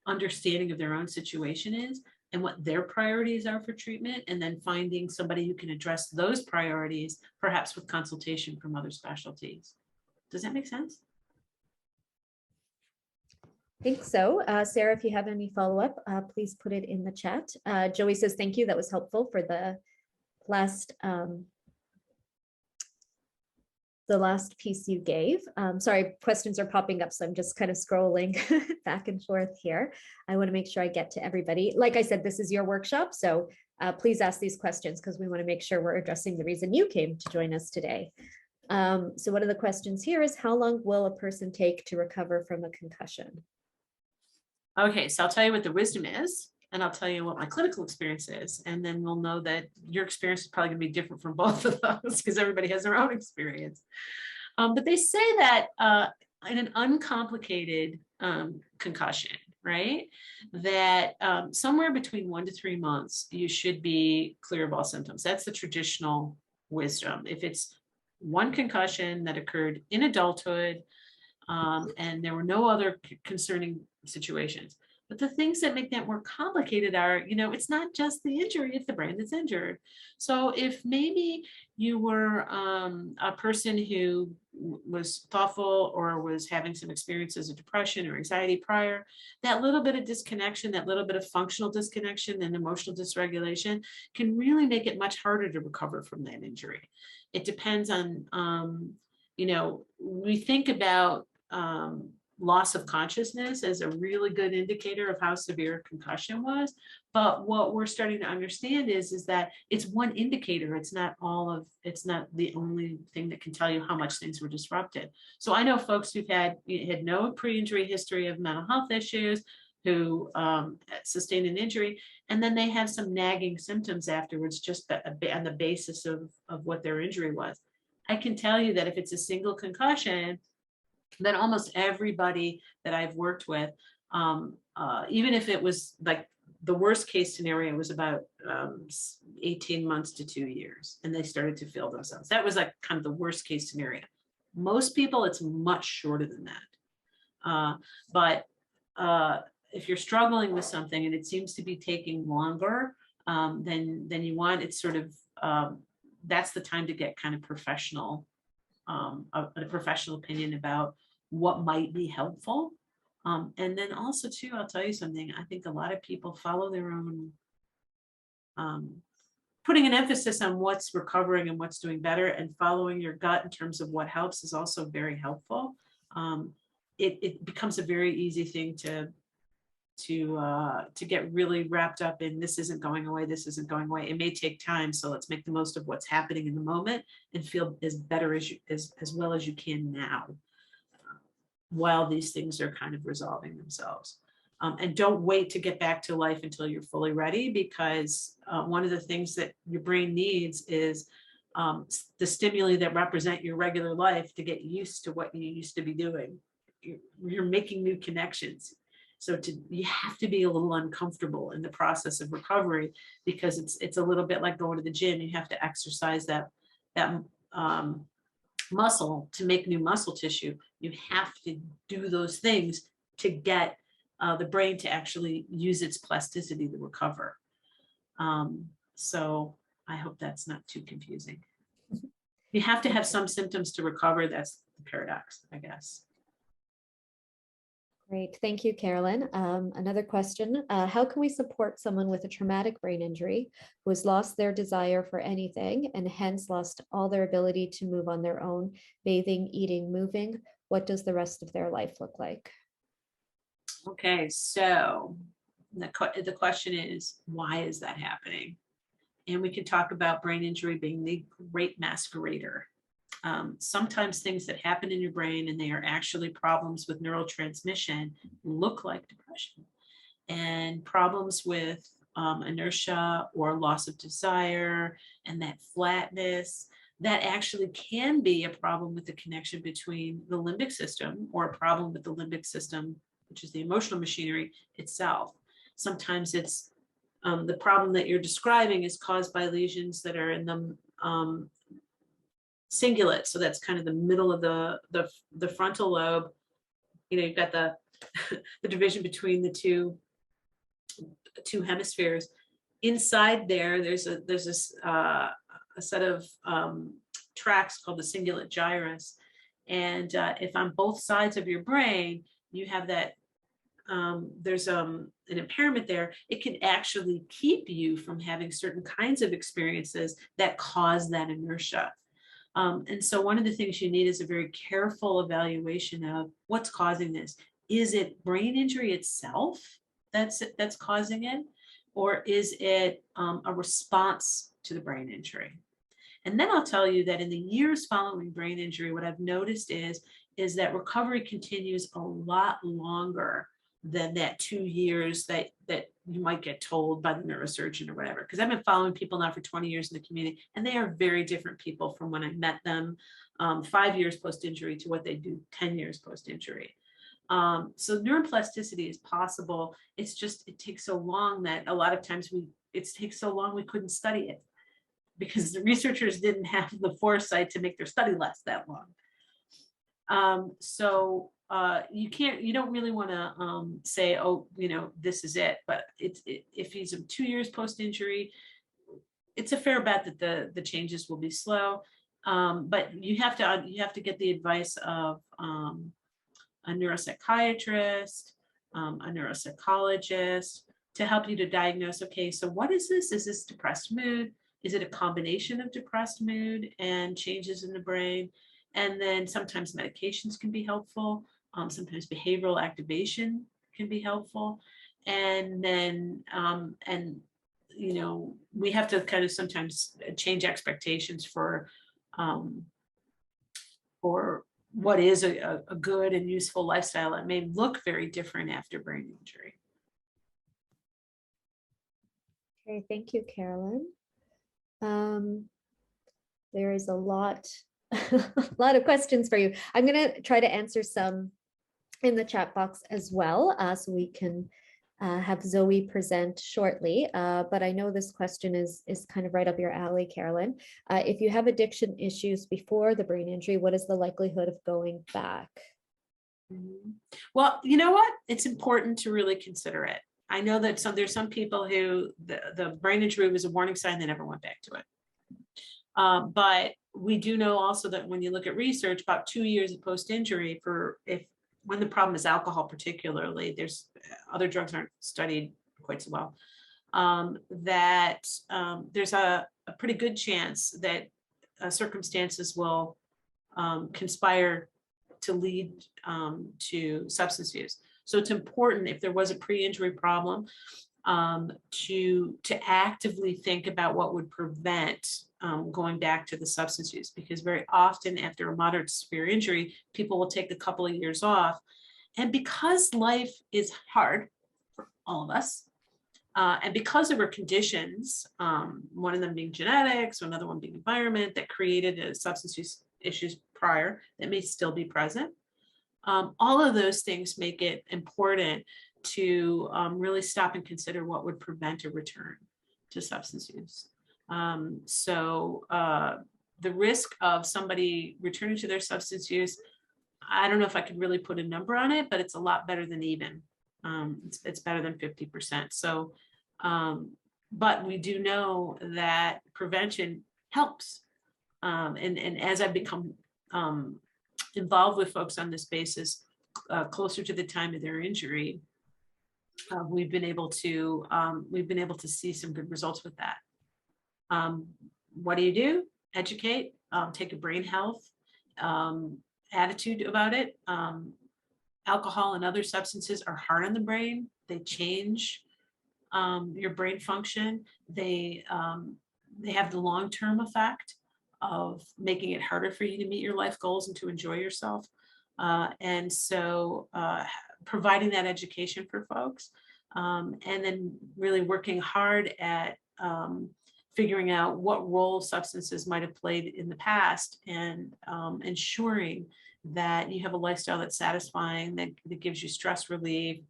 understanding of their own situation is and what their priorities are for treatment, and then finding somebody who can address those priorities, perhaps with consultation from other specialties. Does that make sense? I think so. Sarah, if you have any follow-up, please put it in the chat. Joey says, thank you. That was helpful for the last piece you gave. Sorry, questions are popping up, so I'm just kind of scrolling back and forth here. I want to make sure I get to everybody. Like I said, this is your workshop, so please ask these questions because we want to make sure we're addressing the reason you came to join us today. So one of the questions here is, how long will a person take to recover from a concussion? Okay, so I'll tell you what the wisdom is, and I'll tell you what my clinical experience is, and then we'll know that your experience is probably going to be different from both of those because everybody has their own experience. But they say that in an uncomplicated concussion, right, that somewhere between 1 to 3 months, you should be clear of all symptoms. That's the traditional wisdom. If it's one concussion that occurred in adulthood, and there were no other concerning situations. But the things that make that more complicated are, you know, it's not just the injury, it's the brain that's injured. So if maybe you were a person who was thoughtful or was having some experiences of depression or anxiety prior, that little bit of disconnection, that little bit of functional disconnection and emotional dysregulation can really make it much harder to recover from that injury. It depends on, you know, we think about loss of consciousness as a really good indicator of how severe a concussion was. But what we're starting to understand is that it's one indicator. It's not the only thing that can tell you how much things were disrupted. So I know folks who've had no pre-injury history of mental health issues, who sustained an injury, and then they have some nagging symptoms afterwards, just on the basis of what their injury was. I can tell you that if it's a single concussion, then almost everybody that I've worked with, even if it was like the worst case scenario was about 18 months to 2 years, and they started to feel themselves. That was like kind of the worst case scenario. Most people, it's much shorter than that. But if you're struggling with something and it seems to be taking longer than you want, it's sort of that's the time to get kind of professional, a professional opinion about what might be helpful. And then also too, I'll tell you something, I think a lot of people follow their own, putting an emphasis on what's recovering and what's doing better, and following your gut in terms of what helps is also very helpful. It becomes a very easy thing to get really wrapped up in, this isn't going away, this isn't going away. It may take time, so let's make the most of what's happening in the moment and feel as better as well as you can now, while these things are kind of resolving themselves. And don't wait to get back to life until you're fully ready, because one of the things that your brain needs is the stimuli that represent your regular life to get used to what you used to be doing. You're making new connections. So you have to be a little uncomfortable in the process of recovery, because it's a little bit like going to the gym. You have to exercise that muscle to make new muscle tissue. You have to do those things to get the brain to actually use its plasticity to recover. So I hope that's not too confusing. You have to have some symptoms to recover. That's the paradox, I guess. Great, thank you, Carolyn. Another question, how can we support someone with a traumatic brain injury who has lost their desire for anything and hence lost all their ability to move on their own, bathing, eating, moving? What does the rest of their life look like? Okay, so the question is, why is that happening? And we can talk about brain injury being the great masquerader. Sometimes things that happen in your brain and they are actually problems with neurotransmission look like depression, and problems with inertia or loss of desire and that flatness, that actually can be a problem with the connection between the limbic system, or a problem with the limbic system, which is the emotional machinery itself. Sometimes it's the problem that you're describing is caused by lesions that are in the cingulate. So that's kind of the middle of the frontal lobe. You know, you've got the division between the two hemispheres. Inside there's a set of tracts called the cingulate gyrus. And if on both sides of your brain you have that, there's an impairment there, it can actually keep you from having certain kinds of experiences that cause that inertia. And so one of the things you need is a very careful evaluation of what's causing this. Is it brain injury itself that's causing it? Or is it a response to the brain injury? And then I'll tell you that in the years following brain injury, what I've noticed is that recovery continues a lot longer than that 2 years that you might get told by the neurosurgeon or whatever. Because I've been following people now for 20 years in the community, and they are very different people from when I met them 5 years post-injury to what they do 10 years post-injury. So neuroplasticity is possible. It's just, it takes so long that a lot of times it takes so long we couldn't study it, because the researchers didn't have the foresight to make their study last that long. You don't really want to say, oh, this is it. But if he's 2 years post-injury, it's a fair bet that the changes will be slow. But you have to get the advice of a neuropsychiatrist, a neuropsychologist, to help you to diagnose, okay, so what is this? Is this depressed mood? Is it a combination of depressed mood and changes in the brain? And then sometimes medications can be helpful. Sometimes behavioral activation can be helpful. And then, we have to kind of sometimes change expectations for what is a good and useful lifestyle. It may look very different after brain injury. Okay, thank you, Carolyn. There is a lot of questions for you. I'm going to try to answer some in the chat box as well, so we can have Zoe present shortly, but I know this question is kind of right up your alley, Carolyn. If you have addiction issues before the brain injury, what is the likelihood of going back? Well, you know what? It's important to really consider it. I know that there's some people who the brain injury was a warning sign, they never went back to it. But we do know also that when you look at research, about 2 years of post-injury when the problem is alcohol, particularly, there's other drugs aren't studied quite so well, there's a pretty good chance that circumstances will conspire to lead to substance use. So it's important, if there was a pre-injury problem, to actively think about what would prevent going back to the substance use, because very often after a moderate to severe injury, people will take a couple of years off. And because life is hard for all of us, and because there were conditions, one of them being genetics, another one being environment, that created a substance use issues prior that may still be present. All of those things make it important to really stop and consider what would prevent a return to substance use. So the risk of somebody returning to their substance use, I don't know if I could really put a number on it, but it's a lot better than even. It's better than 50%. So, but we do know that prevention helps. And as I've become involved with folks on this basis, closer to the time of their injury, we've been able to see some good results with that. What do? Educate, take a brain health attitude about it. Alcohol and other substances are hard on the brain. They change your brain function. They have the long-term effect of making it harder for you to meet your life goals and to enjoy yourself. And so providing that education for folks, and then really working hard at figuring out what role substances might have played in the past, and ensuring that you have a lifestyle that's satisfying, that gives you stress relief,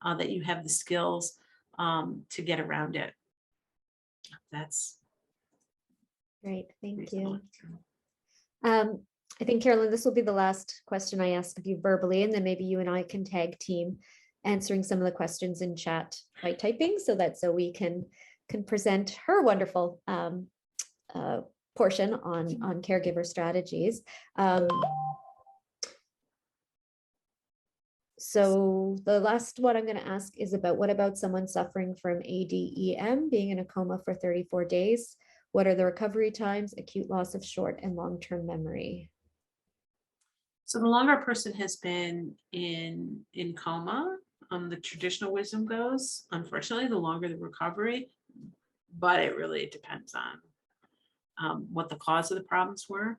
that you have the skills to get around it. That's great. Thank reasonable. you. I think, Carolyn, this will be the last question I ask of you verbally, and then maybe you and I can tag team answering some of the questions in chat by typing, so that Zoe can present her wonderful portion on caregiver strategies. So the last one I'm going to ask is about, what about someone suffering from ADEM, being in a coma for 34 days? What are the recovery times, acute loss of short and long-term memory? So the longer a person has been in coma, the traditional wisdom goes, unfortunately, the longer the recovery, but it really depends on what the cause of the problems were.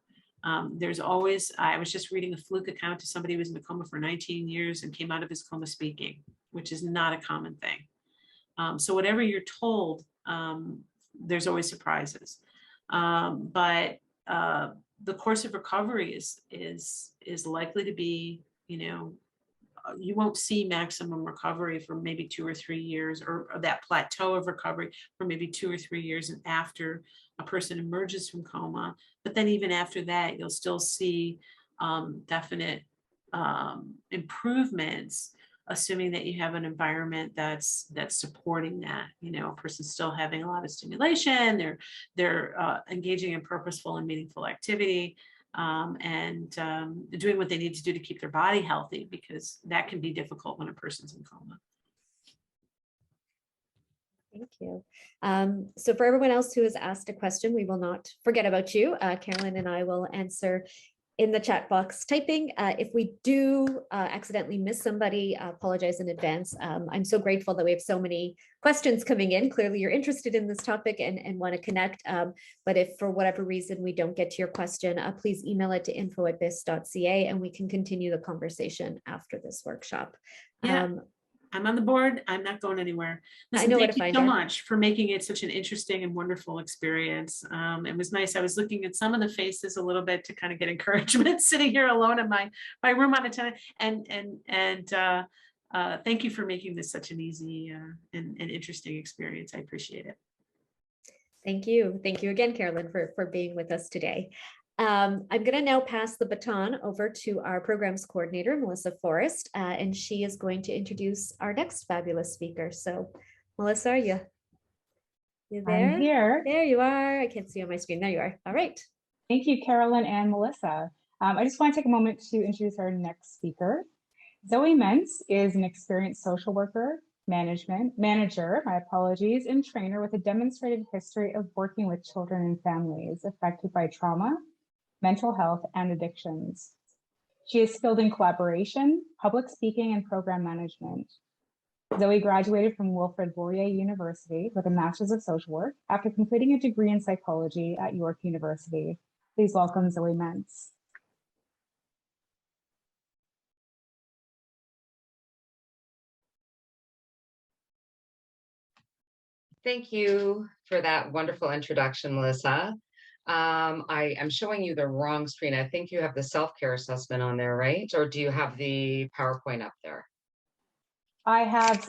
There's always, I was just reading a fluke account to somebody who was in a coma for 19 years and came out of his coma speaking, which is not a common thing. So whatever you're told, there's always surprises. But the course of recovery is likely to be, you won't see maximum recovery for maybe 2 or 3 years, or that plateau of recovery for maybe 2 or 3 years and after a person emerges from coma. But then even after that, you'll still see definite improvements, assuming that you have an environment that's supporting that. A person's still having a lot of stimulation, they're engaging in purposeful and meaningful activity, and doing what they need to do to keep their body healthy, because that can be difficult when a person's in coma. Thank you. So for everyone else who has asked a question, we will not forget about you. Carolyn and I will answer in the chat box typing. If we do accidentally miss somebody, apologize in advance. I'm so grateful that we have so many questions coming in. Clearly you're interested in this topic and want to connect. But if for whatever reason we don't get to your question, please email it to info@bis.ca and we can continue the conversation after this workshop. Yeah. I'm on the board. I'm not going anywhere. Listen, I know where thank to you find so you. much for making it such an interesting and wonderful experience. It was nice. I was looking at some of the faces a little bit to kind of get encouragement sitting here alone in my room on a tenant, and Thank you for making this such an easy and interesting experience. I appreciate it. Thank you. Thank you again, Carolyn, for being with us today. I'm going to now pass the baton over to our programs coordinator, Melissa Forrest, and she is going to introduce our next fabulous speaker. So, Melissa, are you there? I'm here. There you are. I can't see on my screen. There you are. All right. Thank you, Carolyn and Melissa. I just want to take a moment to introduce our next speaker. Zoe Mentz is an experienced social worker, manager, and trainer with a demonstrated history of working with children and families affected by trauma, mental health, and addictions. She is skilled in collaboration, public speaking, and program management. Zoe graduated from Wilfrid Laurier University with a Master's of Social Work after completing a degree in psychology at York University. Please welcome Zoe Mentz. Thank you for that wonderful introduction, Melissa. I am showing you the wrong screen. I think you have the self-care assessment on there, right? Or do you have the PowerPoint up there? I have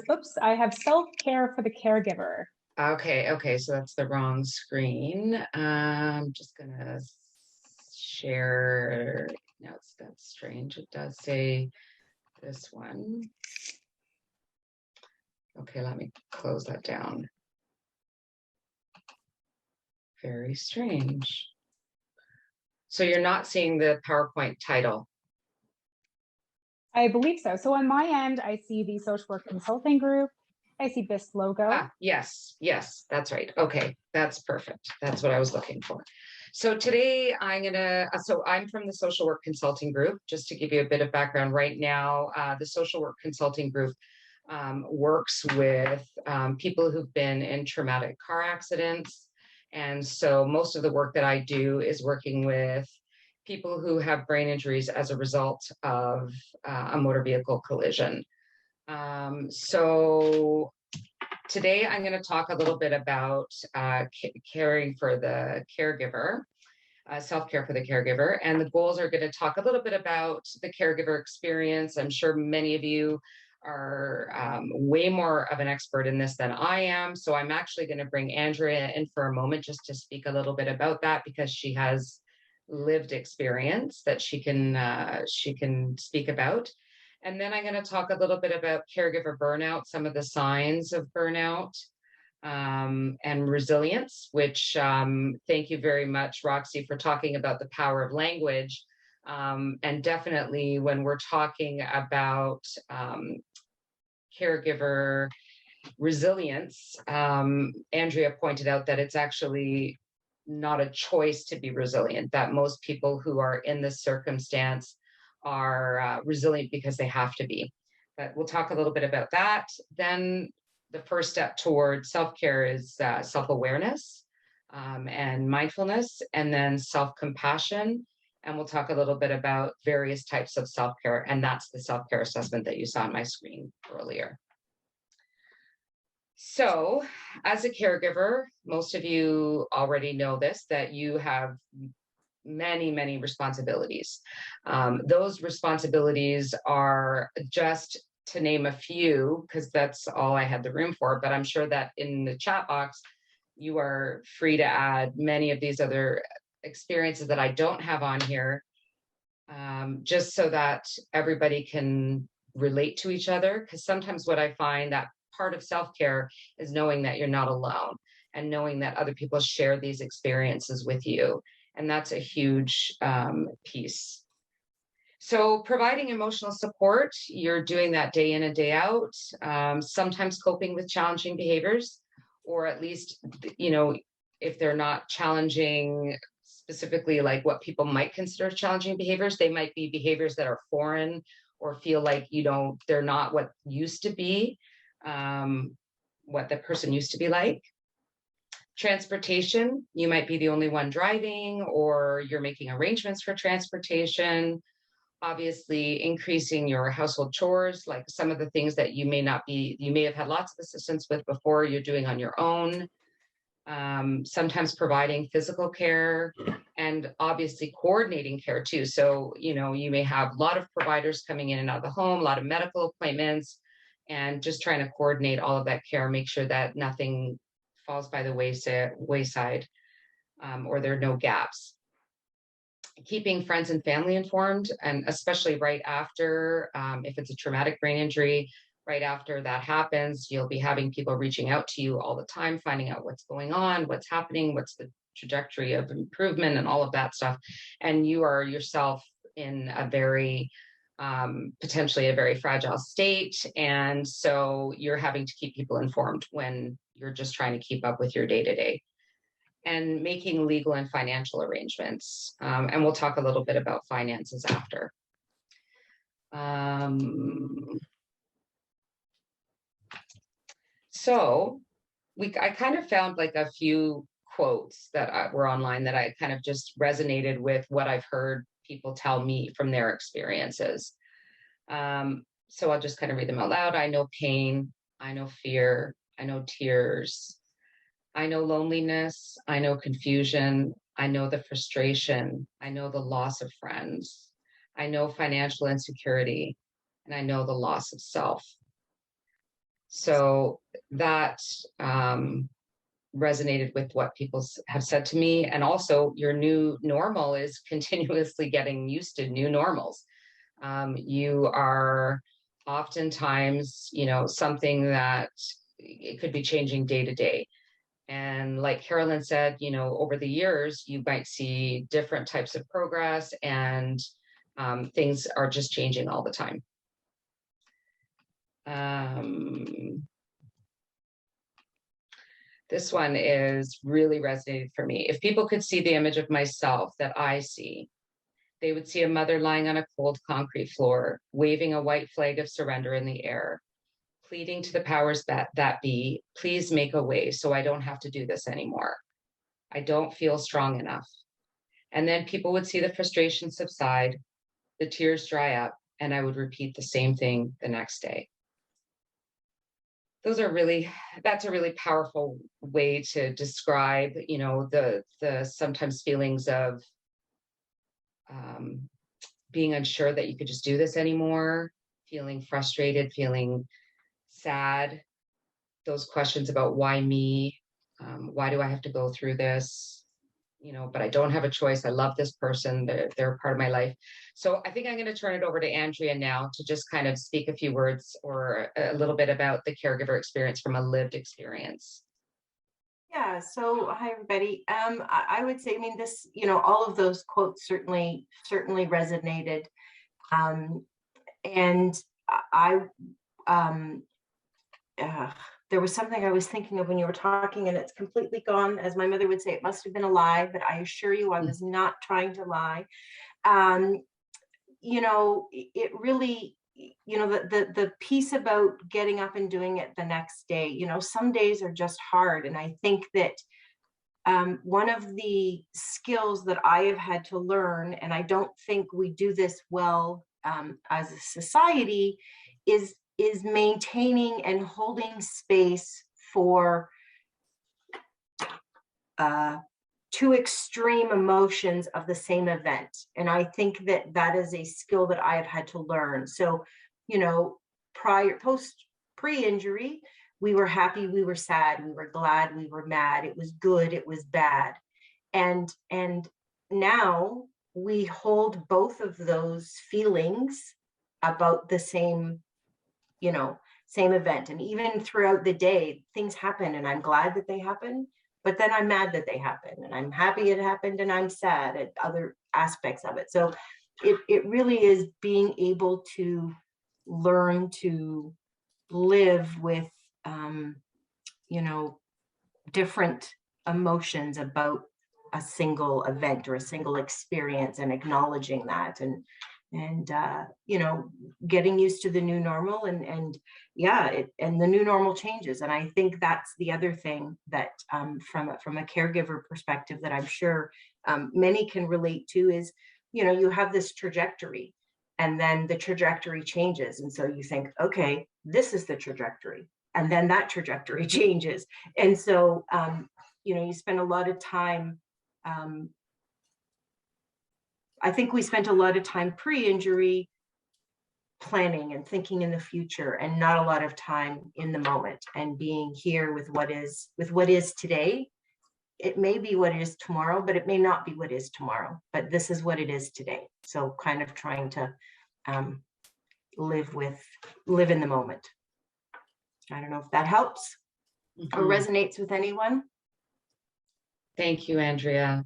self-care for the caregiver. Okay, so that's the wrong screen. I'm just gonna share. No, that's strange. It does say this one. Okay, let me close that down. Very strange. So you're not seeing the PowerPoint title? I believe so. So on my end, I see the social work consulting group. I see this logo. Yes, that's right. Okay, that's perfect. That's what I was looking for. So today I'm from the social work consulting group. Just to give you a bit of background right now, the social work consulting group works with people who've been in traumatic car accidents. And so most of the work that I do is working with people who have brain injuries as a result of a motor vehicle collision. So today I'm going to talk a little bit about caring for the caregiver, self-care for the caregiver. And the goals are going to talk a little bit about the caregiver experience. I'm sure many of you are way more of an expert in this than I am. So I'm actually going to bring Andrea in for a moment just to speak a little bit about that, because she has lived experience that she can speak about. And then I'm going to talk a little bit about caregiver burnout, some of the signs of burnout, and resilience, which thank you very much, Roxy, for talking about the power of language. And definitely when we're talking about caregiver resilience, Andrea pointed out that it's actually not a choice to be resilient, that most people who are in this circumstance are resilient because they have to be. But we'll talk a little bit about that. Then the first step towards self-care is self-awareness and mindfulness, and then self-compassion. And we'll talk a little bit about various types of self-care, and that's the self-care assessment that you saw on my screen earlier. So as a caregiver, most of you already know this, that you have many responsibilities. Those responsibilities are, just to name a few, because that's all I had the room for, but I'm sure that in the chat box, you are free to add many of these other experiences that I don't have on here, just so that everybody can relate to each other. Because sometimes what I find, that part of self-care is knowing that you're not alone and knowing that other people share these experiences with you. And that's a huge piece. So providing emotional support, you're doing that day in and day out, sometimes coping with challenging behaviors, or at least, you know, if they're not challenging specifically like what people might consider challenging behaviors, they might be behaviors that are foreign or feel like, you know, they're not what used to be, what the person used to be like. Transportation, you might be the only one driving, or you're making arrangements for transportation. Obviously, increasing your household chores, like some of the things that you may have had lots of assistance with before, you're doing on your own. Sometimes providing physical care, and obviously coordinating care too. So, you know, you may have a lot of providers coming in and out of the home, a lot of medical appointments, and just trying to coordinate all of that care, make sure that nothing falls by the wayside, or there are no gaps. Keeping friends and family informed, and especially right after, if it's a traumatic brain injury, right after that happens, you'll be having people reaching out to you all the time, finding out what's going on, what's happening, what's the trajectory of improvement, and all of that stuff. And you are yourself in a very, potentially a very fragile state. And so you're having to keep people informed when you're just trying to keep up with your day-to-day. And making legal and financial arrangements. And we'll talk a little bit about finances after. So I kind of found like a few quotes that were online that I kind of just resonated with what I've heard people tell me from their experiences. So I'll just kind of read them out loud. I know pain, I know fear, I know tears, I know loneliness, I know confusion, I know the frustration, I know the loss of friends, I know financial insecurity, and I know the loss of self. So that resonated with what people have said to me. And also your new normal is continuously getting used to new normals. You are oftentimes, something that it could be changing day to day. And like Carolyn said, over the years, you might see different types of progress, and things are just changing all the time. This one is really resonated for me. If people could see the image of myself that I see, they would see a mother lying on a cold concrete floor, waving a white flag of surrender in the air, pleading to the powers that be, please make a way so I don't have to do this anymore. I don't feel strong enough. And then people would see the frustration subside, the tears dry up, and I would repeat the same thing the next day. That's a really powerful way to describe, the sometimes feelings of being unsure that you could just do this anymore, feeling frustrated, feeling sad, those questions about why me, why do I have to go through this, but I don't have a choice. I love this person. They're a part of my life. So I think I'm going to turn it over to Andrea now to just kind of speak a few words or a little bit about the caregiver experience from a lived experience. Yeah, so hi everybody. I would say, this, all of those quotes certainly resonated. And there was something I was thinking of when you were talking, and it's completely gone. As my mother would say, it must have been a lie, but I assure you I was not trying to lie. It really, the piece about getting up and doing it the next day, some days are just hard. And I think that one of the skills that I have had to learn, and I don't think we do this well as a society, is maintaining and holding space for two extreme emotions of the same event. And I think that is a skill that I have had to learn. So, pre-injury, we were happy, we were sad, we were glad, we were mad, it was good, it was bad. And now we hold both of those feelings about the same event. And even throughout the day, things happen and I'm glad that they happen, but then I'm mad that they happen, and I'm happy it happened, and I'm sad at other aspects of it. So it really is being able to learn to live with, different emotions about a single event or a single experience, and acknowledging that, and getting used to the new normal, and the new normal changes. And I think that's the other thing that from a caregiver perspective that I'm sure many can relate to is, you have this trajectory, and then the trajectory changes. And so you think, okay, this is the trajectory, and then that trajectory changes. And so, you spend a lot of time, I think we spent a lot of time pre-injury planning and thinking in the future, and not a lot of time in the moment and being here with what is today. It may be what it is tomorrow, but it may not be what is tomorrow, but this is what it is today. So kind of trying to live in the moment. I don't know if that helps or resonates with anyone. Thank you, Andrea.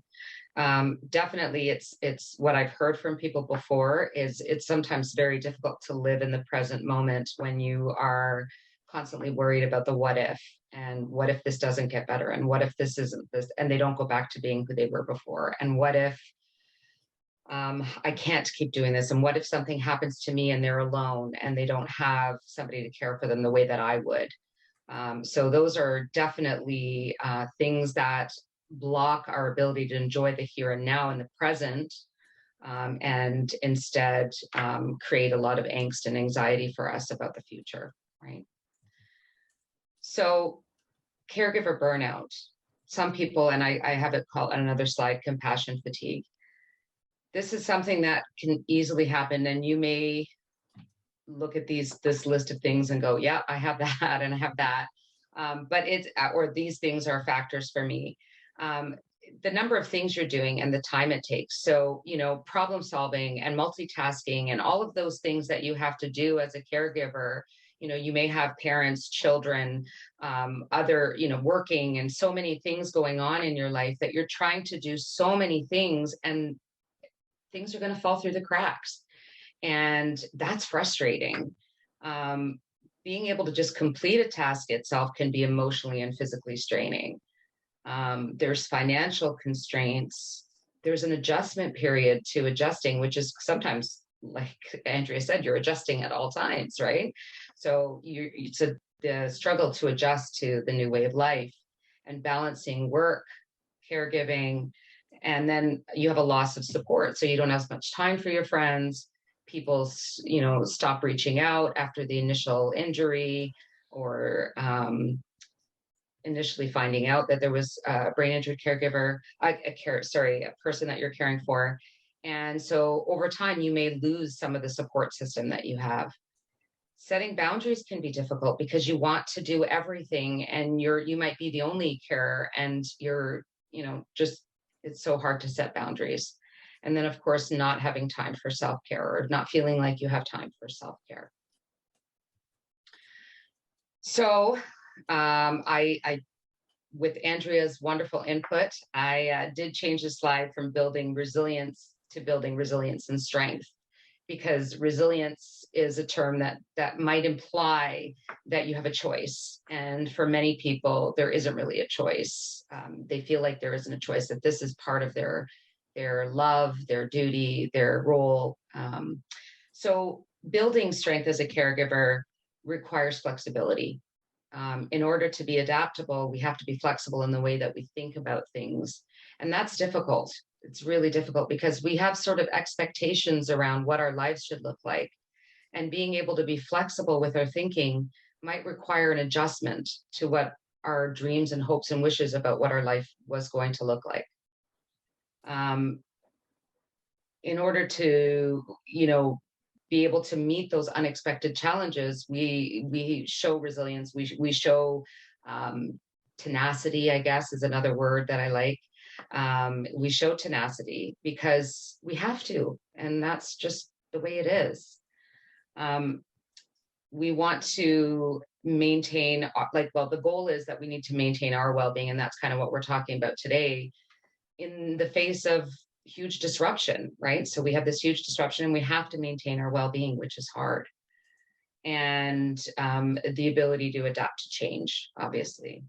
Definitely, it's what I've heard from people before is it's sometimes very difficult to live in the present moment when you are constantly worried about the what if, and what if this doesn't get better, and what if this isn't this, and they don't go back to being who they were before, and what if I can't keep doing this, and what if something happens to me and they're alone and they don't have somebody to care for them the way that I would. So those are definitely things that block our ability to enjoy the here and now and the present, and instead create a lot of angst and anxiety for us about the future, right? So caregiver burnout, some people, and I have it called on another slide, compassion fatigue. This is something that can easily happen, and you may look at this list of things and go, yeah, I have that and I have that. But or these things are factors for me. The number of things you're doing and the time it takes. So, problem solving and multitasking and all of those things that you have to do as a caregiver. You may have parents, children, other, working, and so many things going on in your life that you're trying to do so many things, and things are going to fall through the cracks. And that's frustrating. Being able to just complete a task itself can be emotionally and physically straining. There's financial constraints. There's an adjustment period to adjusting, which is sometimes, like Andrea said, you're adjusting at all times, right? So it's the struggle to adjust to the new way of life, and balancing work, caregiving, and then you have a loss of support. So you don't have as much time for your friends. People, stop reaching out after the initial injury, or initially finding out that there was a brain injured caregiver, a person that you're caring for. And so over time, you may lose some of the support system that you have. Setting boundaries can be difficult because you want to do everything, and you might be the only carer, and it's so hard to set boundaries. And then, of course, not having time for self-care, or not feeling like you have time for self-care. So with Andrea's wonderful input, I did change the slide from building resilience to building resilience and strength, because resilience is a term that might imply that you have a choice. And for many people, there isn't really a choice. They feel like there isn't a choice, that this is part of their love, their duty, their role. So building strength as a caregiver requires flexibility. In order to be adaptable, we have to be flexible in the way that we think about things. And that's difficult. It's really difficult because we have sort of expectations around what our lives should look like. And being able to be flexible with our thinking might require an adjustment to what our dreams and hopes and wishes about what our life was going to look like. In order to, be able to meet those unexpected challenges, we show resilience. We show tenacity, I guess, is another word that I like. We show tenacity because we have to, and that's just the way it is. We want to maintain, the goal is that we need to maintain our well-being, and that's kind of what we're talking about today, in the face of huge disruption, right? So we have this huge disruption, and we have to maintain our well-being, which is hard. And the ability to adapt to change, obviously.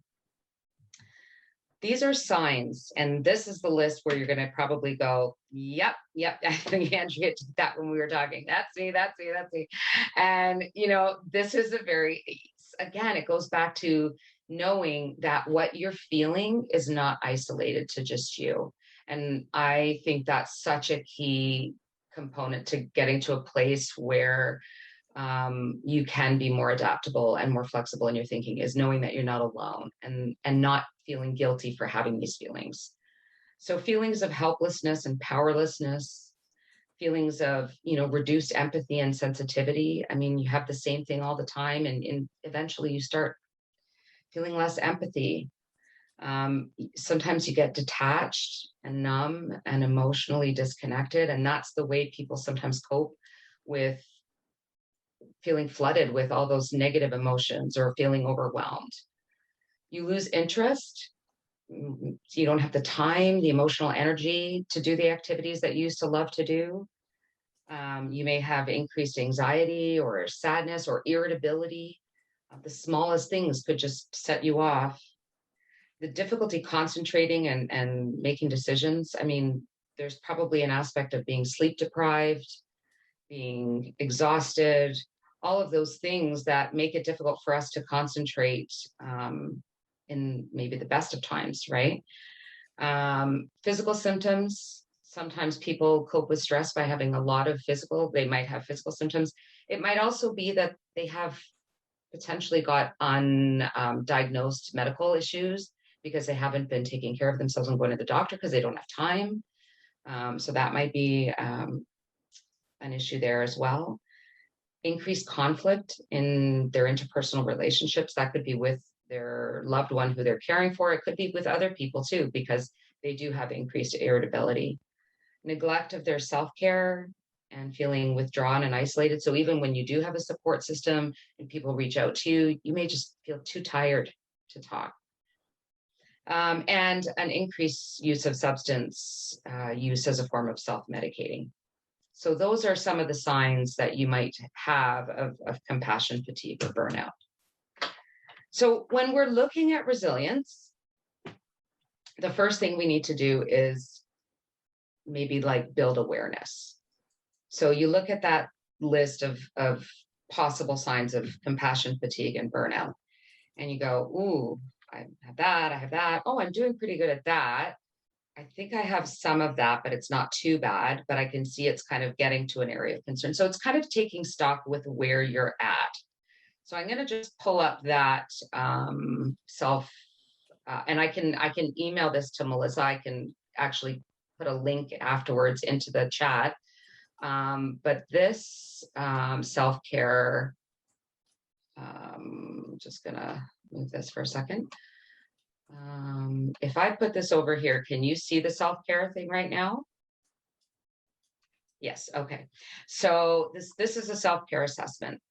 These are signs, and this is the list where you're going to probably go, yep. I think Andrea did that when we were talking. That's me. And, this is again, it goes back to knowing that what you're feeling is not isolated to just you. And I think that's such a key component to getting to a place where you can be more adaptable and more flexible in your thinking, is knowing that you're not alone, and not feeling guilty for having these feelings. So feelings of helplessness and powerlessness, feelings of, reduced empathy and sensitivity. I mean, you have the same thing all the time, and eventually you start feeling less empathy. Sometimes you get detached and numb and emotionally disconnected, and that's the way people sometimes cope with feeling flooded with all those negative emotions or feeling overwhelmed. You lose interest. You don't have the time, the emotional energy to do the activities that you used to love to do. You may have increased anxiety or sadness or irritability. The smallest things could just set you off. The difficulty concentrating and making decisions. I mean, there's probably an aspect of being sleep deprived, being exhausted, all of those things that make it difficult for us to concentrate in maybe the best of times, right? Physical symptoms. Sometimes people cope with stress by having a lot of they might have physical symptoms. It might also be that they have potentially got undiagnosed medical issues because they haven't been taking care of themselves and going to the doctor because they don't have time. So that might be an issue there as well. Increased conflict in their interpersonal relationships. That could be with their loved one who they're caring for. It could be with other people too, because they do have increased irritability. Neglect of their self-care and feeling withdrawn and isolated. So even when you do have a support system and people reach out to you, you may just feel too tired to talk. And an increased use of substance use as a form of self-medicating. So those are some of the signs that you might have of compassion fatigue or burnout. So when we're looking at resilience, the first thing we need to do is maybe like build awareness. So you look at that list of possible signs of compassion fatigue and burnout, and you go, ooh, I have that. Oh, I'm doing pretty good at that. I think I have some of that, but it's not too bad, but I can see it's kind of getting to an area of concern. So it's kind of taking stock with where you're at. So I'm going to just pull up that and I can email this to Melissa. I can actually put a link afterwards into the chat. But this self-care, just going to move this for a second. If I put this over here, can you see the self-care thing right now? Yes, okay. So this is a self-care assessment.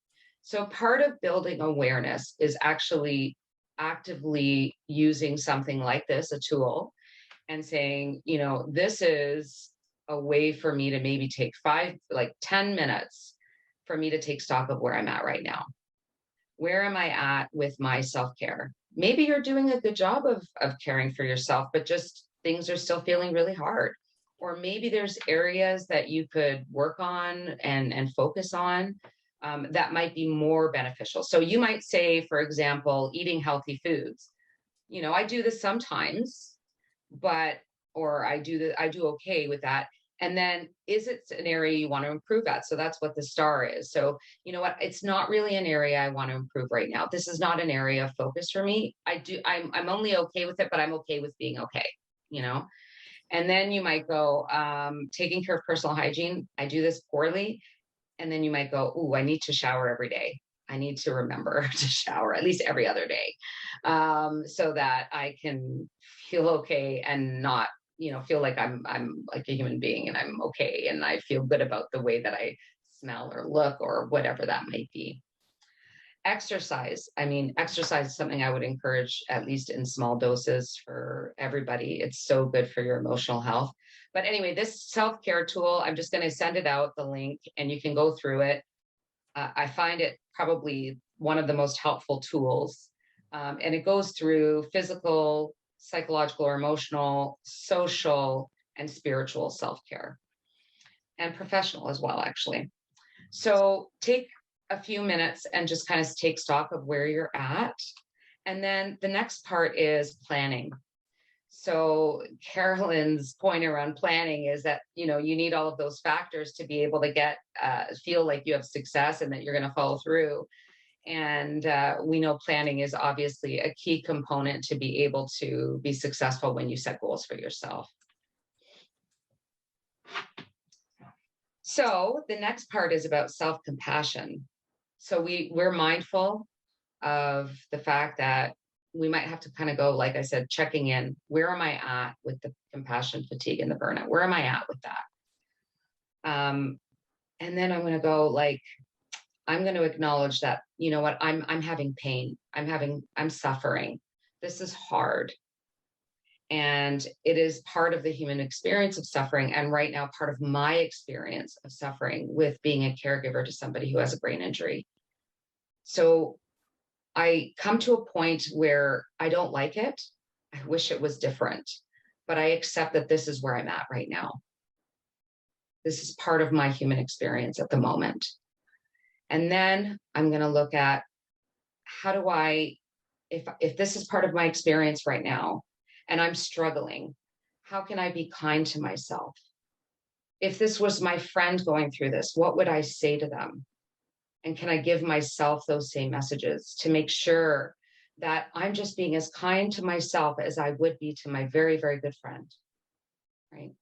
So part of building awareness is actually actively using something like this, a tool, and saying, this is a way for me to maybe take 10 minutes for me to take stock of where I'm at right now. Where am I at with my self-care? Maybe you're doing a good job of caring for yourself, but just things are still feeling really hard. Or maybe there's areas that you could work on and focus on that might be more beneficial. So you might say, for example, eating healthy foods. I do this sometimes, or I do okay with that. And then is it an area you want to improve at? So that's what the star is. So you know what? It's not really an area I want to improve right now. This is not an area of focus for me. I'm only okay with it, but I'm okay with being okay, And then you might go, taking care of personal hygiene. I do this poorly. And then you might go, ooh, I need to shower every day. I need to remember to shower at least every other day, so that I can feel okay and not, feel like I'm like a human being and I'm okay. And I feel good about the way that I smell or look or whatever that might be. Exercise. Exercise is something I would encourage, at least in small doses, for everybody. It's so good for your emotional health. But anyway, this self-care tool, I'm just going to send it out, the link, and you can go through it. I find it probably one of the most helpful tools. And it goes through physical, psychological or emotional, social, and spiritual self-care, and professional as well, actually. So take a few minutes and just kind of take stock of where you're at. And then the next part is planning. So Carolyn's point around planning is that, you need all of those factors to be able to feel like you have success and that you're going to follow through. And we know planning is obviously a key component to be able to be successful when you set goals for yourself. So the next part is about self-compassion. So we're mindful of the fact that we might have to kind of go, like I said, checking in. Where am I at with the compassion fatigue and the burnout? Where am I at with that? And then I'm going to go like, I'm going to acknowledge that, you know what, I'm having pain. I'm suffering. This is hard. And it is part of the human experience of suffering. And right now, part of my experience of suffering with being a caregiver to somebody who has a brain injury. So I come to a point where I don't like it. I wish it was different, but I accept that this is where I'm at right now. This is part of my human experience at the moment. And then I'm going to look at how do I, if this is part of my experience right now, and I'm struggling, how can I be kind to myself? If this was my friend going through this, what would I say to them? And can I give myself those same messages to make sure that I'm just being as kind to myself as I would be to my very, very good friend, right?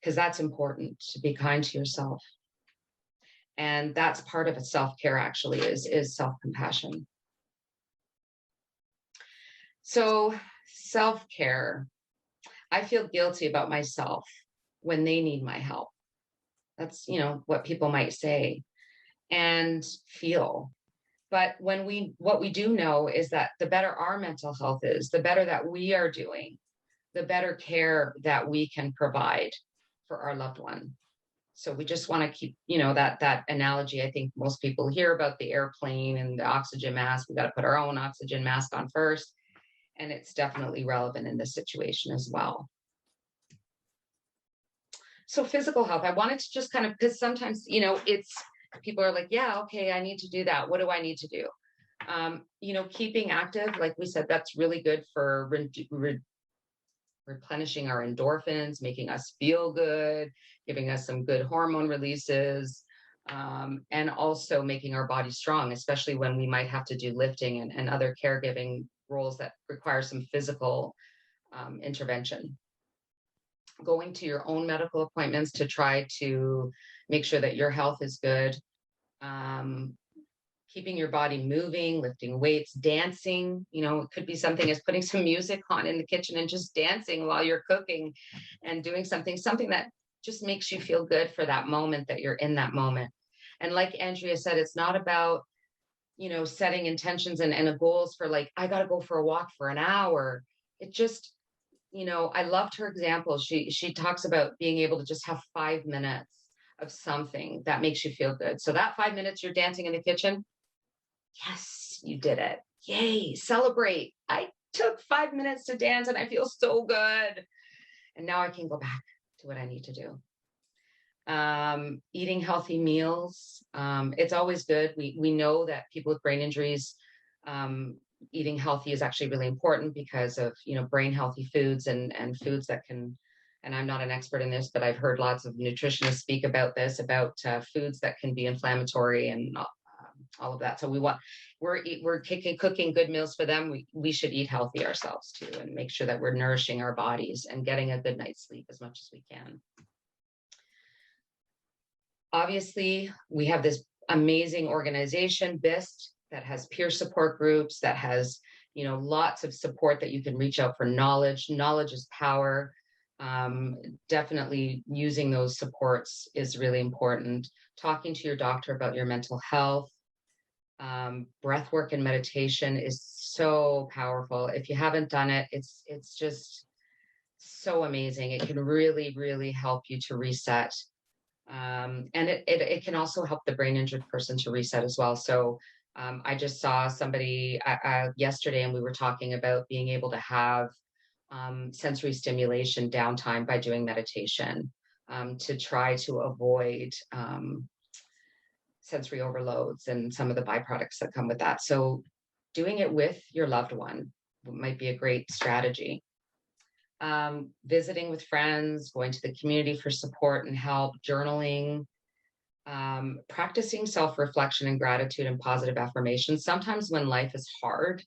Because that's important, to be kind to yourself. And that's part of self-care actually is self-compassion. So self-care, I feel guilty about myself when they need my help. That's, you know, what people might say and feel. But what we do know is that the better our mental health is, the better that we are doing, the better care that we can provide for our loved one. So we just want to keep, you know, that analogy. I think most people hear about the airplane and the oxygen mask. We got to put our own oxygen mask on first. And it's definitely relevant in this situation as well. So physical health, I wanted to just kind of, because sometimes, you know, people are like, yeah, okay, I need to do that. What do I need to do? You know, keeping active, like we said, that's really good for replenishing our endorphins, making us feel good, giving us some good hormone releases, and also making our body strong, especially when we might have to do lifting and other caregiving roles that require some physical intervention. Going to your own medical appointments to try to make sure that your health is good. Keeping your body moving, lifting weights, dancing, you know, it could be something as putting some music on in the kitchen and just dancing while you're cooking and doing something that just makes you feel good for that moment that you're in that moment. And like Andrea said, it's not about, you know, setting intentions and goals for like, I got to go for a walk for an hour. It just, you know, I loved her example. She talks about being able to just have 5 minutes of something that makes you feel good. So that 5 minutes you're dancing in the kitchen, yes, you did it. Yay, celebrate. I took 5 minutes to dance and I feel so good. And now I can go back to what I need to do. Eating healthy meals. It's always good. We know that people with brain injuries, eating healthy is actually really important because of, you know, brain healthy foods and foods that can, and I'm not an expert in this, but I've heard lots of nutritionists speak about this, about foods that can be inflammatory and all of that. So we're cooking good meals for them. We should eat healthy ourselves too, and make sure that we're nourishing our bodies and getting a good night's sleep as much as we can. Obviously, we have this amazing organization, BIST, that has peer support groups, that has, you know, lots of support that you can reach out for knowledge. Knowledge is power. Definitely using those supports is really important. Talking to your doctor about your mental health. Breath work and meditation is so powerful. If you haven't done it, it's just so amazing. It can really, really help you to reset. And it can also help the brain injured person to reset as well. So I just saw somebody yesterday, and we were talking about being able to have sensory stimulation downtime by doing meditation to try to avoid sensory overloads and some of the byproducts that come with that. So doing it with your loved one might be a great strategy. Visiting with friends, going to the community for support and help, journaling, practicing self-reflection and gratitude and positive affirmations. Sometimes when life is hard,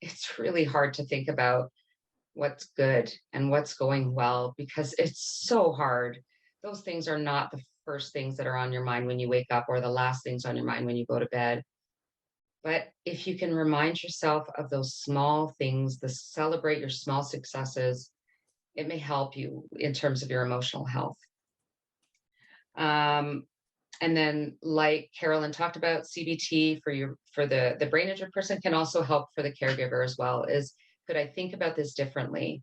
it's really hard to think about what's good and what's going well because it's so hard. Those things are not the first things that are on your mind when you wake up or the last things on your mind when you go to bed. But if you can remind yourself of those small things, celebrate your small successes, it may help you in terms of your emotional health. And then, like Carolyn talked about, CBT for the brain injured person can also help for the caregiver as well. Is, could I think about this differently?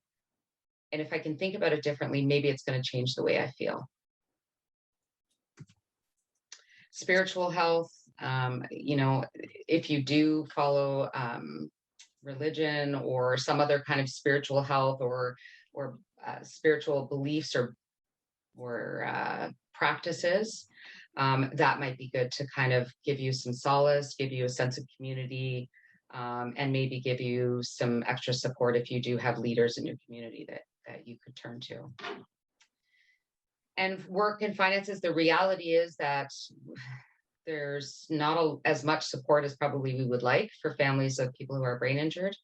And if I can think about it differently, maybe it's going to change the way I feel. Spiritual health, you know, if you do follow religion or some other kind of spiritual health or spiritual beliefs or practices, that might be good to kind of give you some solace, give you a sense of community, and maybe give you some extra support if you do have leaders in your community that you could turn to. And work and finances, the reality is that there's not as much support as probably we would like for families of people who are brain injured.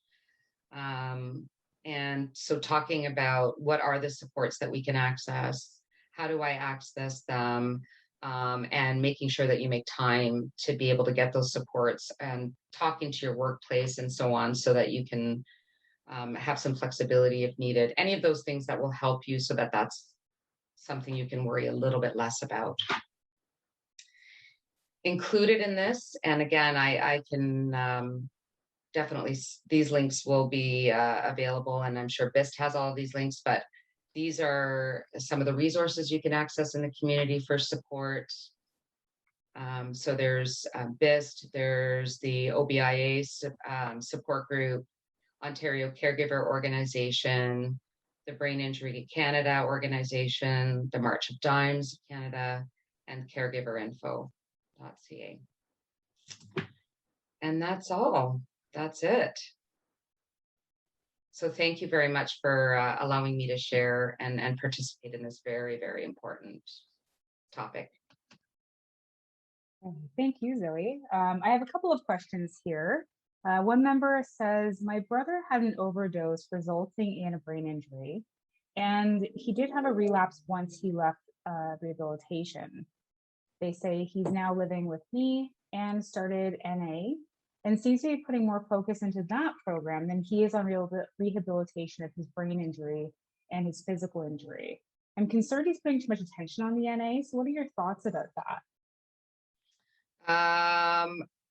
And so talking about what are the supports that we can access, how do I access them, and making sure that you make time to be able to get those supports, and talking to your workplace and so on, so that you can have some flexibility if needed. Any of those things that will help you so that that's something you can worry a little bit less about. Included in this, and again, I can definitely, these links will be available, and I'm sure BIST has all of these links, but these are some of the resources you can access in the community for support. So there's BIST, there's the OBIA support group, Ontario Caregiver Organization, the Brain Injury Canada Organization, the March of Dimes Canada, and caregiverinfo.ca. And that's all. That's it. So thank you very much for allowing me to share and participate in this very, very important topic. Thank you, Zoe. I have a couple of questions here. One member says, my brother had an overdose resulting in a brain injury, and he did have a relapse once he left rehabilitation. They say he's now living with me and started NA and seems to be putting more focus into that program than he is on rehabilitation of his brain injury and his physical injury. I'm concerned he's putting too much attention on the NA. So what are your thoughts about that?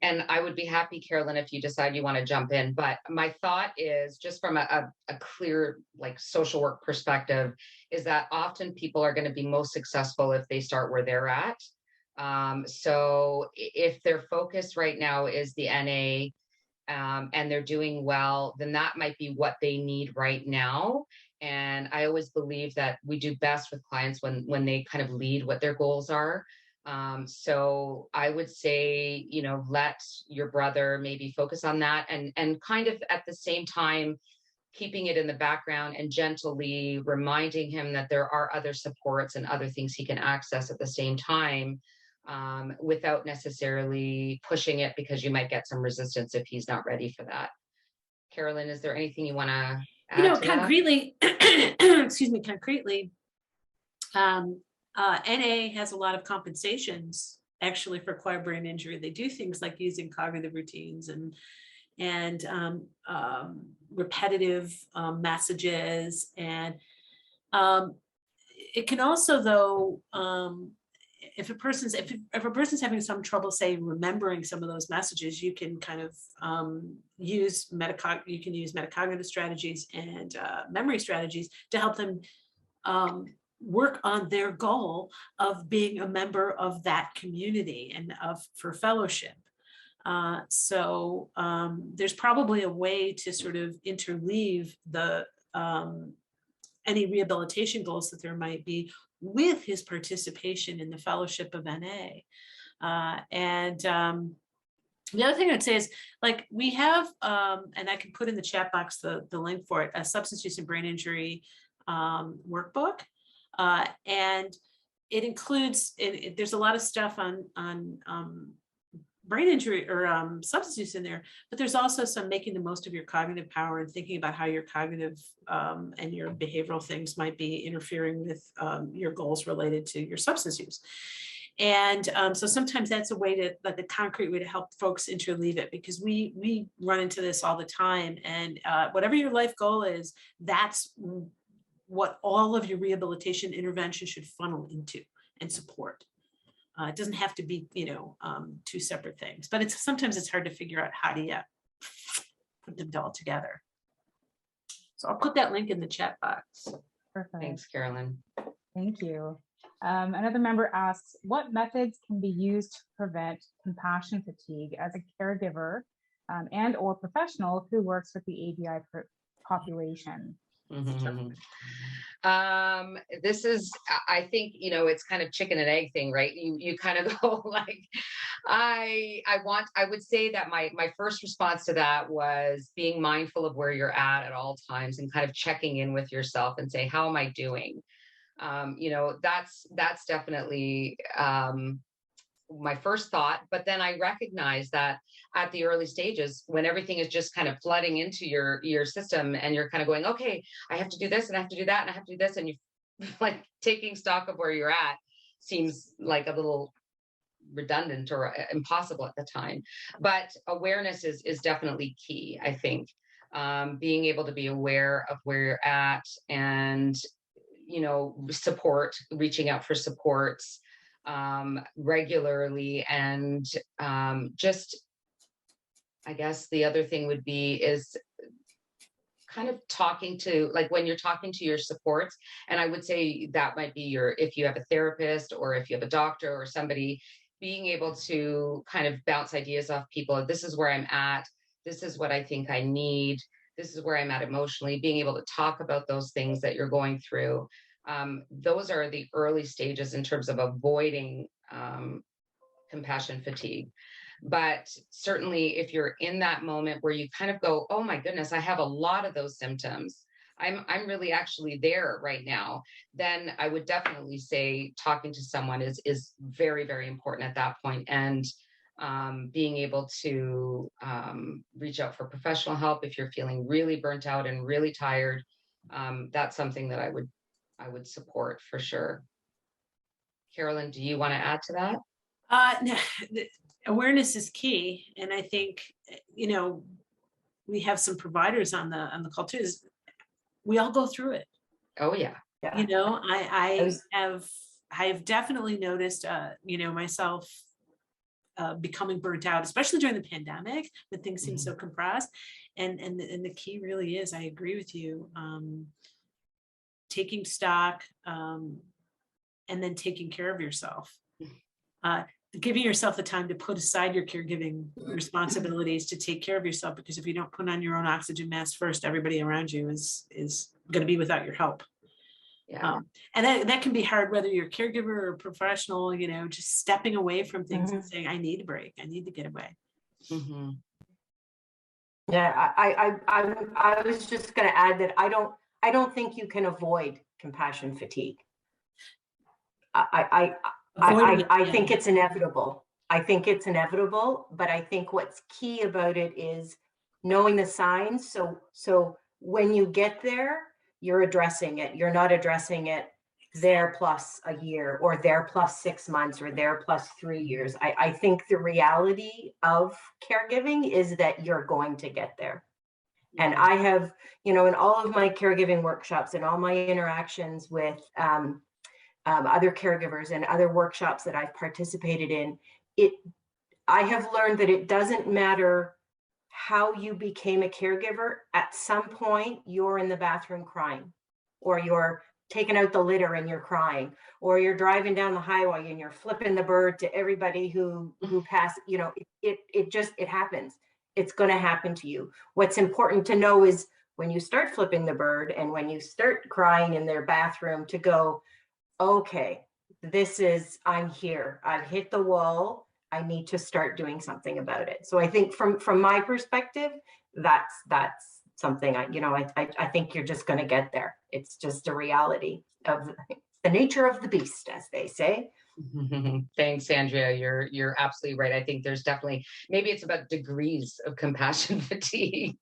And I would be happy, Carolyn, if you decide you want to jump in. But my thought is, just from a clear, like, social work perspective, is that often people are going to be most successful if they start where they're at. So if their focus right now is the NA and they're doing well, then that might be what they need right now. And I always believe that we do best with clients when they kind of lead what their goals are. So I would say, you know, let your brother maybe focus on that, and kind of at the same time, keeping it in the background and gently reminding him that there are other supports and other things he can access at the same time, without necessarily pushing it, because you might get some resistance if he's not ready for that. Carolyn, is there anything you want to add? You know, to concretely, excuse me, concretely, NA has a lot of compensations actually for acquired brain injury. They do things like using cognitive routines and repetitive messages, and it can also, though, if a person's having some trouble, say, remembering some of those messages, you can kind of use metacognitive strategies and memory strategies to help them work on their goal of being a member of that community and for fellowship. So there's probably a way to sort of interleave the any rehabilitation goals that there might be with his participation in the fellowship of NA. The other thing I'd say is, like, we have, and I can put in the chat box the link for it, a substance use and brain injury workbook. And it includes, there's a lot of stuff on brain injury or substance use in there, but there's also some making the most of your cognitive power and thinking about how your cognitive and your behavioral things might be interfering with your goals related to your substance use. And so sometimes that's a way to, like a concrete way to help folks interleave it, because we run into this all the time. And whatever your life goal is, that's what all of your rehabilitation intervention should funnel into and support. It doesn't have to be, two separate things, but sometimes it's hard to figure out how do you put them all together. So I'll put that link in the chat box. Perfect. Thanks, Carolyn. Thank you. Another member asks, what methods can be used to prevent compassion fatigue as a caregiver and or professional who works with the ABI population? This is, I think, it's kind of chicken and egg thing, right? You kind of go like, I would say that my first response to that was being mindful of where you're at all times and kind of checking in with yourself and say, how am I doing? That's definitely my first thought. But then I recognize that at the early stages, when everything is just kind of flooding into your system and you're kind of going, okay, I have to do this and I have to do that and I have to do this, and you like taking stock of where you're at seems like a little redundant or impossible at the time. But awareness is definitely key, I think. Being able to be aware of where you're at and support, reaching out for supports regularly, and just, I guess the other thing would be is kind of talking to, like when you're talking to your supports, and I would say that might be if you have a therapist or if you have a doctor or somebody, being able to kind of bounce ideas off people. This is where I'm at. This is what I think I need. This is where I'm at emotionally. Being able to talk about those things that you're going through. Those are the early stages in terms of avoiding compassion fatigue. But certainly if you're in that moment where you kind of go, oh my goodness, I have a lot of those symptoms, I'm really actually there right now, then I would definitely say talking to someone is very, very important at that point. And being able to reach out for professional help if you're feeling really burnt out and really tired, that's something that I would support for sure. Carolyn, do you want to add to that? No, awareness is key. And I think, we have some providers on the call too. We all go through it. Oh yeah. I have definitely noticed, myself becoming burnt out, especially during the pandemic when things seem so compressed. And the key really is, I agree with you, taking stock, and then taking care of yourself, giving yourself the time to put aside your caregiving responsibilities to take care of yourself, because if you don't put on your own oxygen mask first, everybody around you is going to be without your help. Yeah. And that can be hard, whether you're a caregiver or a professional, just stepping away from things and saying, I need a break. I need to get away. Mm-hmm. Yeah, I was just going to add that I don't think you can avoid compassion fatigue. I think it's inevitable. I think it's inevitable, but I think what's key about it is knowing the signs. So when you get there, you're addressing it. You're not addressing it there plus a year or there plus 6 months or there plus 3 years. I think the reality of caregiving is that you're going to get there. And I have, in all of my caregiving workshops and all my interactions with other caregivers and other workshops that I've participated in, I have learned that it doesn't matter how you became a caregiver. At some point, you're in the bathroom crying, or you're taking out the litter and you're crying, or you're driving down the highway and you're flipping the bird to everybody who pass. It happens. It's going to happen to you. What's important to know is when you start flipping the bird and when you start crying in their bathroom, to go, okay, I'm here. I've hit the wall. I need to start doing something about it. So I think from my perspective, that's something I think you're just going to get there. It's just a reality of the nature of the beast, as they say. Thanks, Andrea. You're absolutely right. I think there's definitely, maybe it's about degrees of compassion fatigue.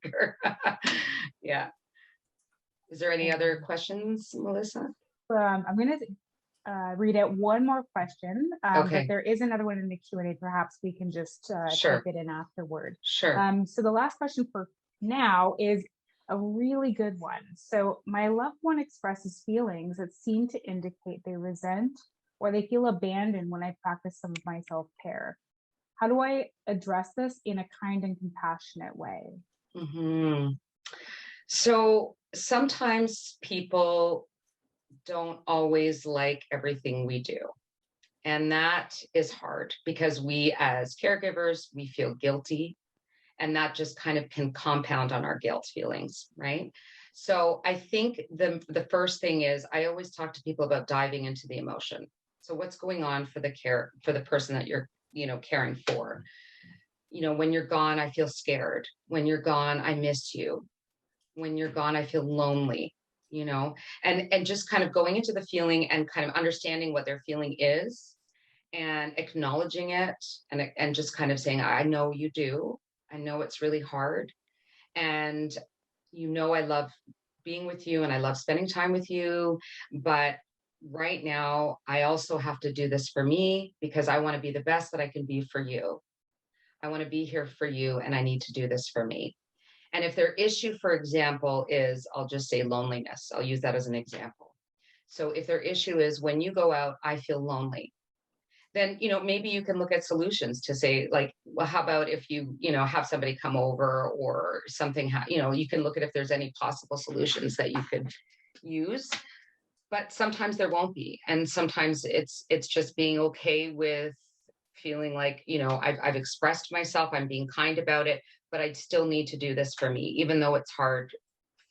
Yeah. Is there any other questions, Melissa? I'm going to read out one more question, Okay. but there is another one in the Q&A. Perhaps we can just Sure. type it in afterward. Sure. So the last question for now is a really good one. So my loved one expresses feelings that seem to indicate they resent or they feel abandoned when I practice some of my self-care. How do I address this in a kind and compassionate way? So sometimes people don't always like everything we do. And that is hard because we as caregivers, we feel guilty, and that just kind of can compound on our guilt feelings, right? So I think the first thing is I always talk to people about diving into the emotion. So what's going on for the person that you're, caring for? When you're gone, I feel scared. When you're gone, I miss you. When you're gone, I feel lonely, and just kind of going into the feeling and kind of understanding what their feeling is and acknowledging it and just kind of saying, I know you do. I know it's really hard. And, I love being with you and I love spending time with you. But right now, I also have to do this for me because I want to be the best that I can be for you. I want to be here for you and I need to do this for me. And if their issue, for example, is, I'll just say loneliness, I'll use that as an example. So if their issue is when you go out, I feel lonely, then, maybe you can look at solutions to say like, well, how about if you, have somebody come over or something, you can look at if there's any possible solutions that you could use, but sometimes there won't be. And sometimes it's just being okay with feeling like, I've expressed myself, I'm being kind about it, but I still need to do this for me, even though it's hard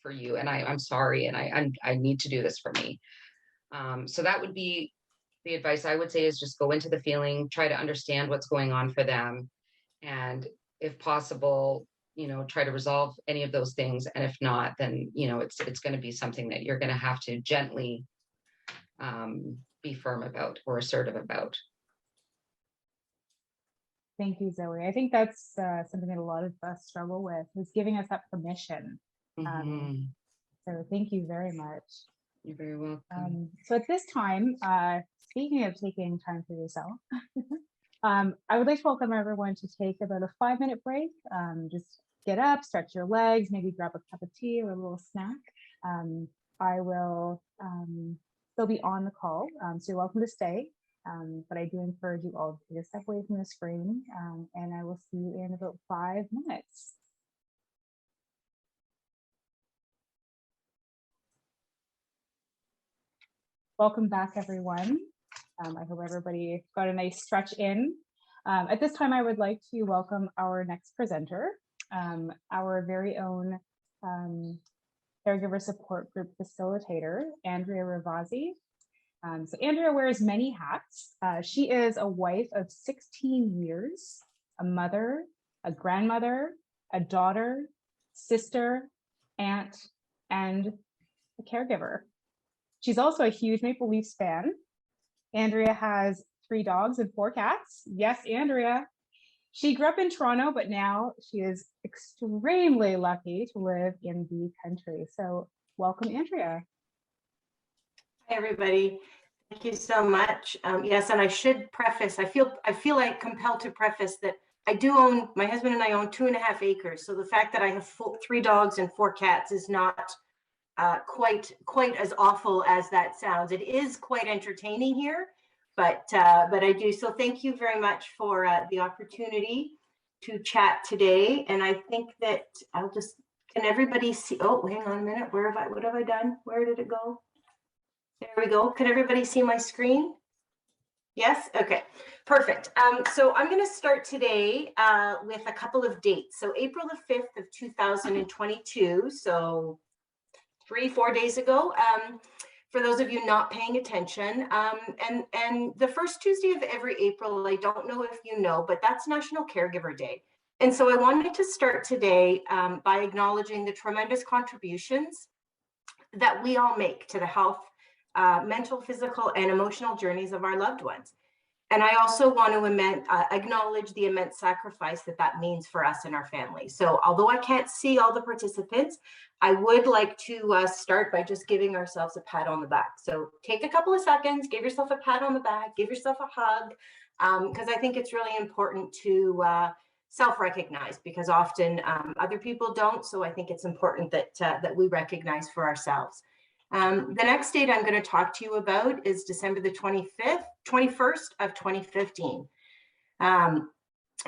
for you. And I'm sorry. And I need to do this for me. So that would be the advice I would say, is just go into the feeling, try to understand what's going on for them. And if possible, try to resolve any of those things. And if not, then, it's going to be something that you're going to have to gently be firm about or assertive about. Thank you, Zoe. I think that's something that a lot of us struggle with, is giving us that permission. So thank you very much. You're very welcome. So at this time, speaking of taking time for yourself, I would like to welcome everyone to take about a 5-minute break. Just get up, stretch your legs, maybe grab a cup of tea or a little snack. I will still be on the call, so you're welcome to stay. But I do encourage you all to step away from the screen, and I will see you in about 5 minutes. Welcome back, everyone. I hope everybody got a nice stretch in. At this time, I would like to welcome our next presenter, our very own caregiver support group facilitator, Andrea Ravazzi. So Andrea wears many hats. She is a wife of 16 years, a mother, a grandmother, a daughter, sister, aunt, and a caregiver. She's also a huge Maple Leafs fan. Andrea has 3 dogs and 4 cats. Yes, Andrea. She grew up in Toronto, but now she is extremely lucky to live in the country. So welcome, Andrea. Hi, everybody. Thank you so much. Yes, and I should preface, I feel like compelled to preface that I do own, my husband and I own 2.5 acres. So the fact that I have 3 dogs and 4 cats is not quite as awful as that sounds. It is quite entertaining here, but I do. So thank you very much for the opportunity to chat today. And I think that I'll just, can everybody see? Oh, hang on a minute. What have I done? Where did it go? There we go. Can everybody see my screen? Yes? Okay, perfect. So I'm going to start today with a couple of dates. So April the 5th of 2022, so 3-4 days ago, for those of you not paying attention, and the first Tuesday of every April, I don't know if you know, but that's National Caregiver Day. And so I wanted to start today by acknowledging the tremendous contributions that we all make to the health, mental, physical, and emotional journeys of our loved ones. And I also want to acknowledge the immense sacrifice that that means for us and our family. So although I can't see all the participants, I would like to start by just giving ourselves a pat on the back. So take a couple of seconds, give yourself a pat on the back, give yourself a hug, because I think it's really important to self-recognize, because often other people don't. So I think it's important that that we recognize for ourselves. The next date I'm going to talk to you about is December the 21st of 2015.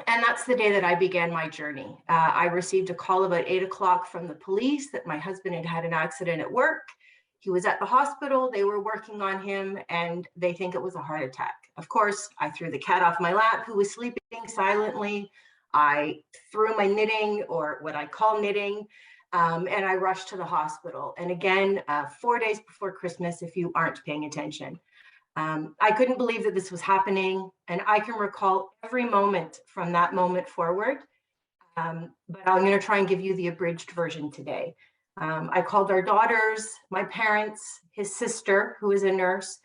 And that's the day that I began my journey. I received a call about 8 o'clock from the police that my husband had had an accident at work. He was at the hospital, they were working on him, and they think it was a heart attack. Of course, I threw the cat off my lap, who was sleeping silently. I threw my knitting, or what I call knitting, and I rushed to the hospital. And again, 4 days before Christmas, if you aren't paying attention. I couldn't believe that this was happening. And I can recall every moment from that moment forward. But I'm going to try and give you the abridged version today. I called our daughters, my parents, his sister, who is a nurse,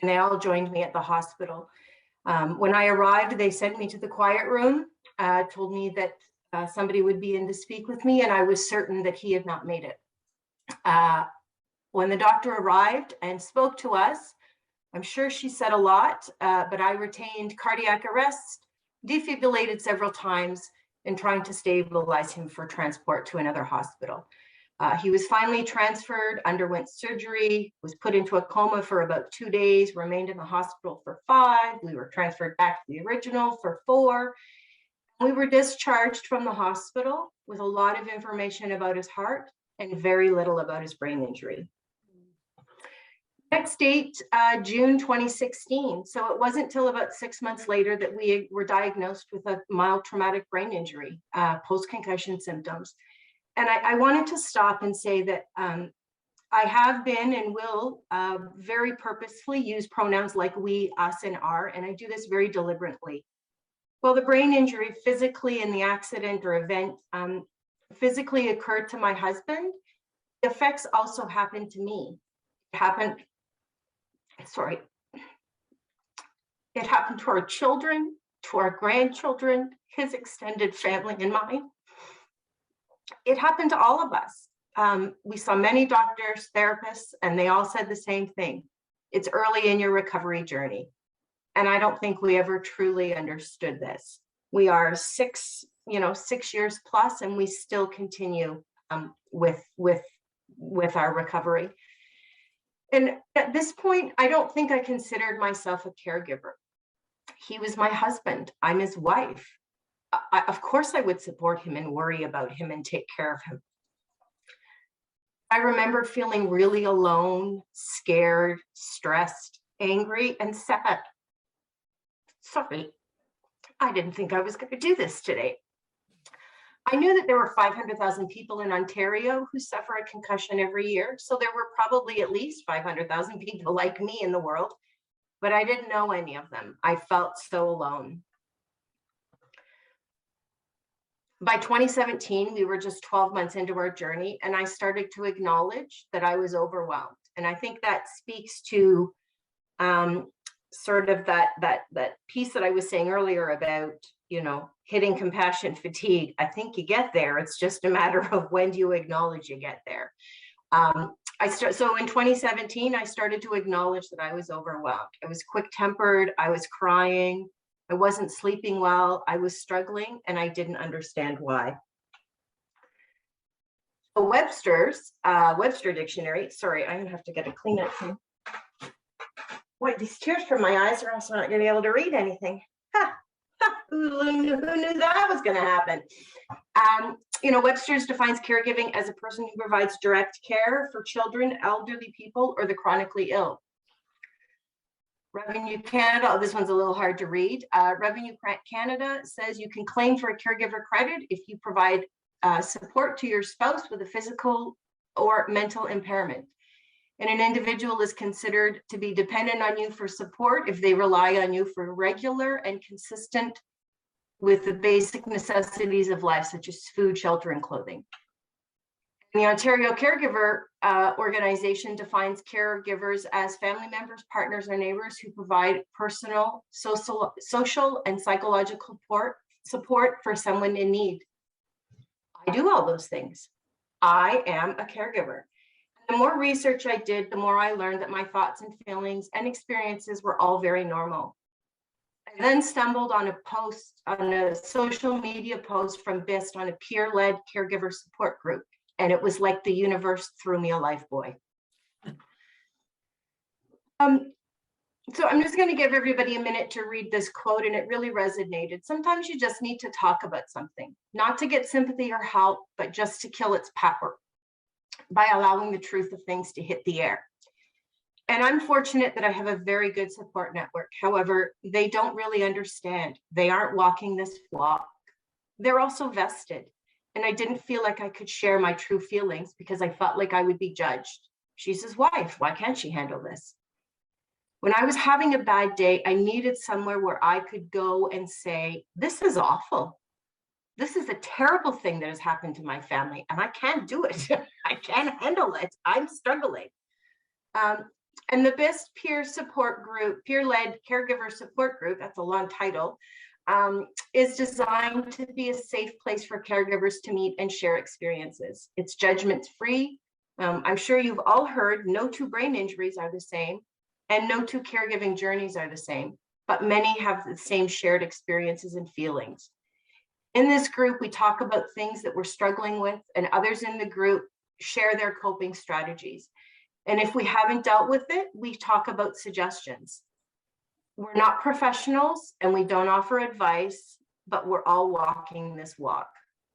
and they all joined me at the hospital. When I arrived, they sent me to the quiet room, told me that somebody would be in to speak with me, and I was certain that he had not made it. When the doctor arrived and spoke to us, I'm sure she said a lot, but I retained cardiac arrest, defibrillated several times, and trying to stabilize him for transport to another hospital. He was finally transferred, underwent surgery, was put into a coma for about 2 days, remained in the hospital for 5. We were transferred back to the original for 4. We were discharged from the hospital with a lot of information about his heart and very little about his brain injury. Next date, June 2016. So it wasn't till about 6 months later that we were diagnosed with a mild traumatic brain injury, post-concussion symptoms. And I wanted to stop and say that I have been and will very purposefully use pronouns like we, us, and our, and I do this very deliberately. Well, the brain injury physically in the accident or event physically occurred to my husband. The effects also happened to me. It happened to our children, to our grandchildren, his extended family, and mine. It happened to all of us. We saw many doctors, therapists, and they all said the same thing. It's early in your recovery journey. And I don't think we ever truly understood this. We are 6 years plus, and we still continue with our recovery. And at this point, I don't think I considered myself a caregiver. He was my husband. I'm his wife. Of course, I would support him and worry about him and take care of him. I remember feeling really alone, scared, stressed, angry, and sad. Sorry, I didn't think I was going to do this today. I knew that there were 500,000 people in Ontario who suffer a concussion every year, so there were probably at least 500,000 people like me in the world, but I didn't know any of them. I felt so alone. By 2017, we were just 12 months into our journey, and I started to acknowledge that I was overwhelmed. And I think that speaks to sort of that piece that I was saying earlier about, hitting compassion fatigue. I think you get there. It's just a matter of when do you acknowledge you get there. So in 2017, I started to acknowledge that I was overwhelmed. I was quick-tempered. I was crying. I wasn't sleeping well. I was struggling, and I didn't understand why. So Webster dictionary. Sorry, I'm gonna have to get a Kleenex. Boy, these tears from my eyes are also not going to be able to read anything. Who knew that was going to happen? Webster's defines caregiving as a person who provides direct care for children, elderly people, or the chronically ill. Revenue Canada, this one's a little hard to read. Revenue Canada says you can claim for a caregiver credit if you provide support to your spouse with a physical or mental impairment. And an individual is considered to be dependent on you for support if they rely on you for regular and consistent with the basic necessities of life, such as food, shelter, and clothing. The Ontario Caregiver organization defines caregivers as family members, partners, or neighbors who provide personal, social, and psychological support for someone in need. I do all those things. I am a caregiver. The more research I did, the more I learned that my thoughts and feelings and experiences were all very normal. I then stumbled on a social media post from BIST on a peer-led caregiver support group. And it was like the universe threw me a life buoy. So I'm just going to give everybody a minute to read this quote, and it really resonated. Sometimes you just need to talk about something, not to get sympathy or help, but just to kill its power by allowing the truth of things to hit the air. And I'm fortunate that I have a very good support network. However, they don't really understand. They aren't walking this walk. They're also vested. And I didn't feel like I could share my true feelings because I felt like I would be judged. She's his wife. Why can't she handle this? When I was having a bad day, I needed somewhere where I could go and say, this is awful. This is a terrible thing that has happened to my family, and I can't do it. I can't handle it. I'm struggling. And the BIST peer support group, peer-led caregiver support group, that's a long title, is designed to be a safe place for caregivers to meet and share experiences. It's judgment-free. I'm sure you've all heard no two brain injuries are the same, and no two caregiving journeys are the same, but many have the same shared experiences and feelings. In this group, we talk about things that we're struggling with, and others in the group share their coping strategies. And if we haven't dealt with it, we talk about suggestions. We're not professionals and we don't offer advice, but we're all walking this walk.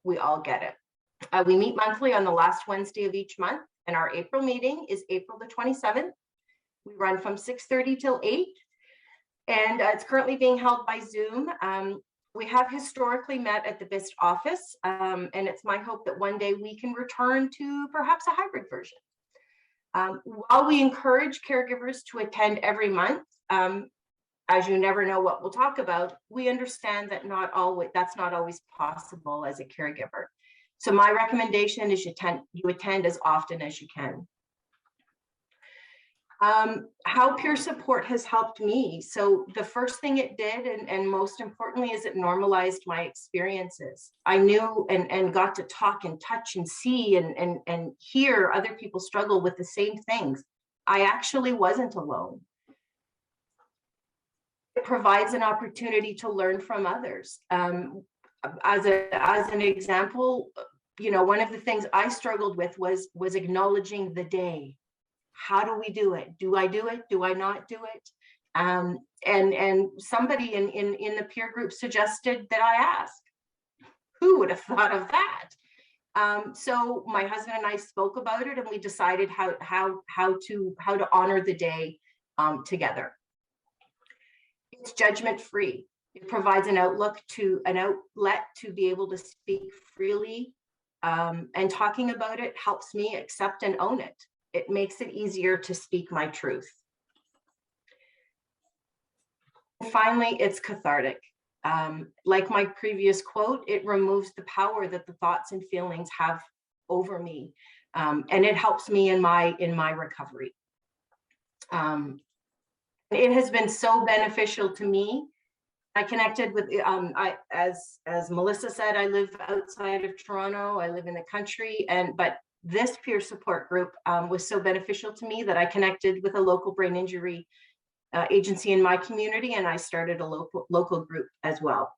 We all get it. We meet monthly on the last Wednesday of each month, and our April meeting is April the 27th. We run from 6:30 till 8, and it's currently being held by Zoom. We have historically met at the BIST office, and it's my hope that one day we can return to perhaps a hybrid version. While we encourage caregivers to attend every month, as you never know what we'll talk about, we understand that that's not always possible as a caregiver. So my recommendation is you attend as often as you can. How peer support has helped me. So the first thing it did, and most importantly, is it normalized my experiences. I knew and got to talk and touch and see and hear other people struggle with the same things. I actually wasn't alone. It provides an opportunity to learn from others. As an example, one of the things I struggled with was acknowledging the day. How do we do it? Do I do it? Do I not do it? And somebody in the peer group suggested that I ask. Who would have thought of that? So my husband and I spoke about it, and we decided how to honor the day together. It's judgment-free. It provides an outlet to be able to speak freely, and talking about it helps me accept and own it. It makes it easier to speak my truth. And finally, it's cathartic. Like my previous quote, it removes the power that the thoughts and feelings have over me, and it helps me in my recovery. It has been so beneficial to me. I connected with, as Melissa said, I live outside of Toronto. I live in the country, but this peer support group was so beneficial to me that I connected with a local brain injury agency in my community, and I started a local group as well.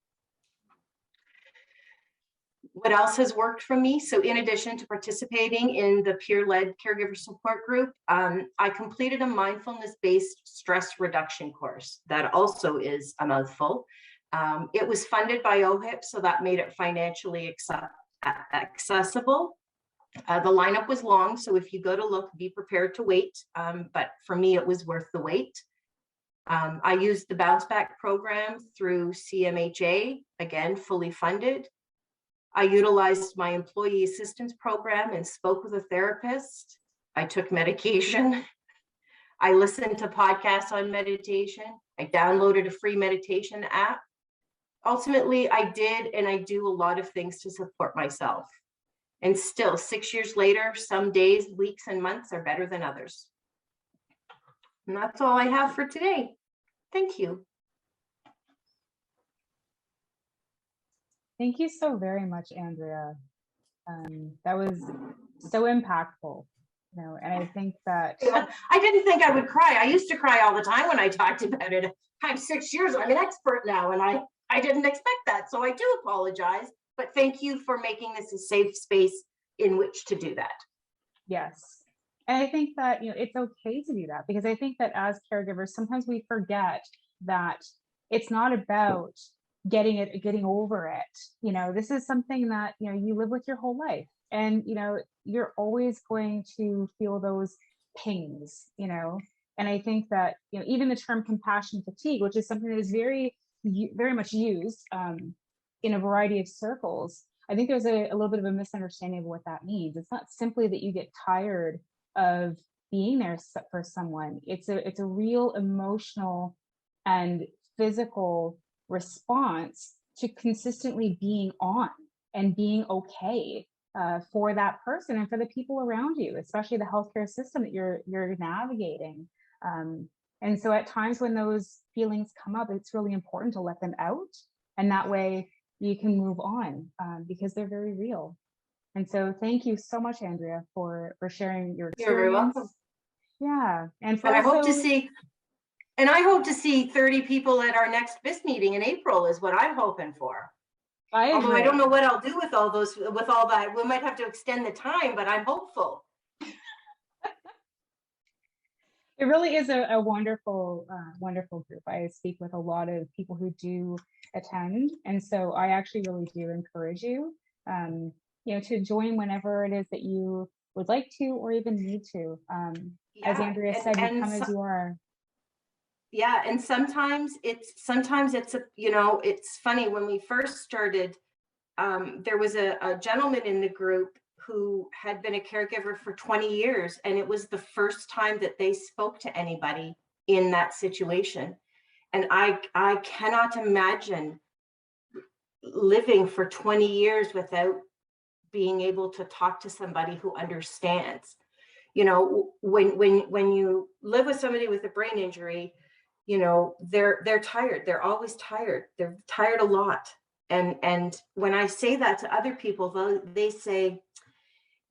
What else has worked for me? So in addition to participating in the peer-led caregiver support group, I completed a mindfulness-based stress reduction course. That also is a mouthful. It was funded by OHIP, so that made it financially accessible. The lineup was long, so if you go to look, be prepared to wait. But for me, it was worth the wait. I used the bounce back program through CMHA, again, fully funded. I utilized my employee assistance program and spoke with a therapist. I took medication. I listened to podcasts on meditation. I downloaded a free meditation app. Ultimately, I did and I do a lot of things to support myself. And still 6 years later, some days, weeks, and months are better than others. And that's all I have for today. Thank you. Thank you so very much, Andrea. That was so impactful, you know, and I think that I didn't think I would cry. I used to cry all the time when I talked about it. I'm 6 years, I'm an expert now, and I didn't expect that. So I do apologize, but thank you for making this a safe space in which to do that. yes. And I think that, you know, it's okay to do that, because I think that as caregivers, sometimes we forget that it's not about getting over it. You know, this is something that, you know, you live with your whole life, and, you know, you're always going to feel those pings, you know. And I think that, you know, even the term compassion fatigue, which is something that is very much used in a variety of circles, I think there's a little bit of a misunderstanding of what that means. It's not simply that you get tired of being there for someone. It's a real emotional and physical response to consistently being on and being okay for that person and for the people around you, especially the healthcare system that you're navigating. And so at times when those feelings come up, it's really important to let them out, and that way you can move on, because they're very real. And so thank you so much, Andrea, for sharing your experience. You're very welcome. Yeah. And I hope to see 30 people at our next BIS meeting in April is what I'm hoping for. Although I don't know what I'll do with all that. We might have to extend the time, but I'm hopeful. It really is a wonderful, wonderful group. I speak with a lot of people who do attend. And so I actually really do encourage you, you know, to join whenever it is that you would like to, or even need to. As Andrea said, you come as you are. Yeah, and sometimes it's a, you know, it's funny, when we first started, there was a gentleman in the group who had been a caregiver for 20 years, and it was the first time that they spoke to anybody in that situation. And I cannot imagine living for 20 years without being able to talk to somebody who understands. You know, when you live with somebody with a brain injury, you know, they're tired. They're always tired. They're tired a lot. And when I say that to other people, they say,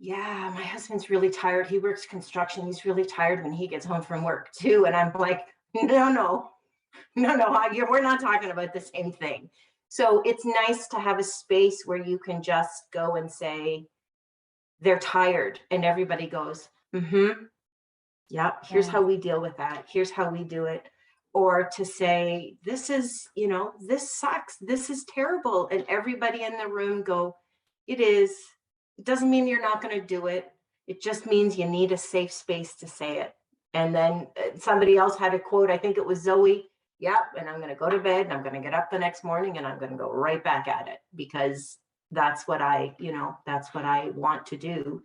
yeah, my husband's really tired. He works construction. He's really tired when he gets home from work too. And I'm like, no, we're not talking about the same thing. So it's nice to have a space where you can just go and say, they're tired, and everybody goes, yeah, here's how we deal with that. Here's how we do it. Or to say, this is, you know, this sucks. This is terrible. And everybody in the room go, it is. It doesn't mean you're not going to do it. It just means you need a safe space to say it. And then somebody else had a quote, I think it was Zoe. Yep. And I'm going to go to bed, and I'm going to get up the next morning, and I'm going to go right back at it, because that's what that's what I want to do.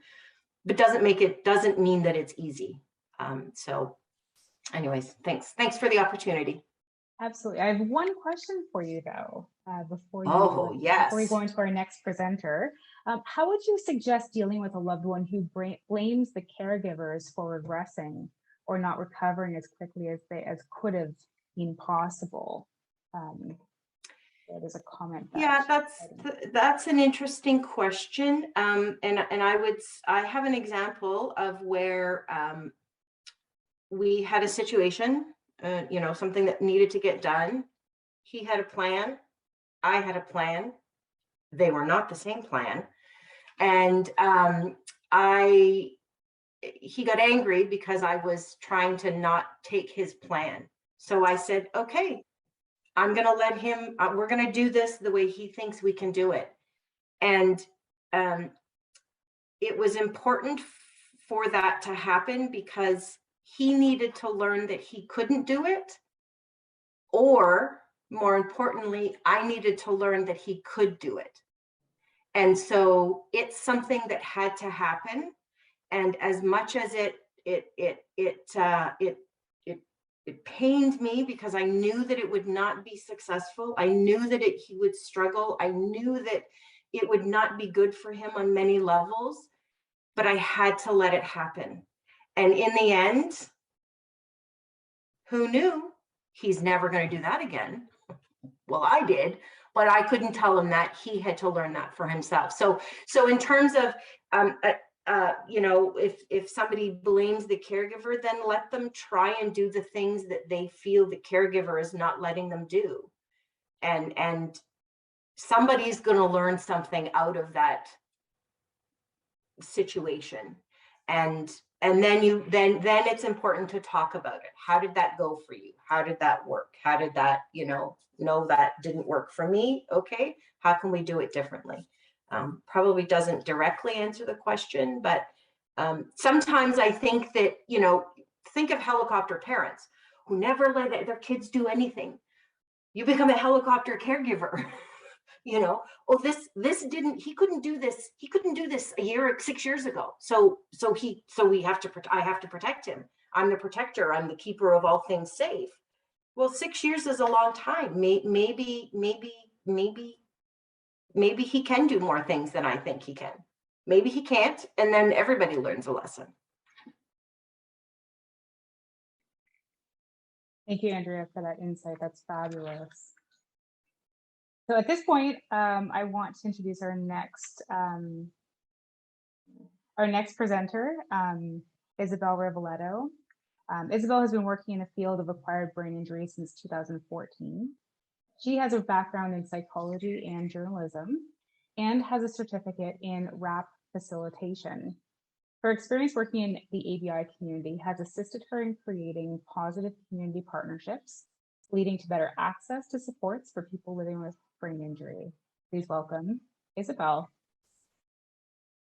But doesn't mean that it's easy. So anyways, thanks for the opportunity. Absolutely. I have one question for you though, before we go into our next presenter. How would you suggest dealing with a loved one who blames the caregivers for regressing or not recovering as quickly as could have been possible? There's a comment. That's an interesting question. And I have an example of where we had a situation, you know, something that needed to get done. He had a plan. I had a plan. They were not the same plan. And he got angry because I was trying to not take his plan. So I said, okay, I'm going to let him, we're going to do this the way he thinks we can do it. And it was important for that to happen, because he needed to learn that he couldn't do it, or more importantly, I needed to learn that he could do it. And so it's something that had to happen. And as much as it pained me, because I knew that it would not be successful. I knew that he would struggle. I knew that it would not be good for him on many levels, but I had to let it happen. And in the end, who knew? He's never going to do that again. Well, I did, but I couldn't tell him that. He had to learn that for himself. So in terms of, you know, if somebody blames the caregiver, then let them try and do the things that they feel the caregiver is not letting them do. And somebody's going to learn something out of that situation. And then it's important to talk about it. How did that go for you? How did that work? How did that, you know, no, that didn't work for me. Okay, how can we do it differently? Probably doesn't directly answer the question, but sometimes I think that, you know, think of helicopter parents who never let their kids do anything. You become a helicopter caregiver. You know, oh, he couldn't do this. He couldn't do this 6 years ago. So I have to protect him. I'm the protector. I'm the keeper of all things safe. Well, 6 years is a long time. Maybe he can do more things than I think he can. Maybe he can't. And then everybody learns a lesson. Thank you, Andrea, for that insight. That's fabulous. So at this point, I want to introduce our next presenter, Isabel Reveletto. Isabel has been working in the field of acquired brain injury since 2014. She has a background in psychology and journalism and has a certificate in RAP facilitation. Her experience working in the ABI community has assisted her in creating positive community partnerships, leading to better access to supports for people living with brain injury. Please welcome Isabel.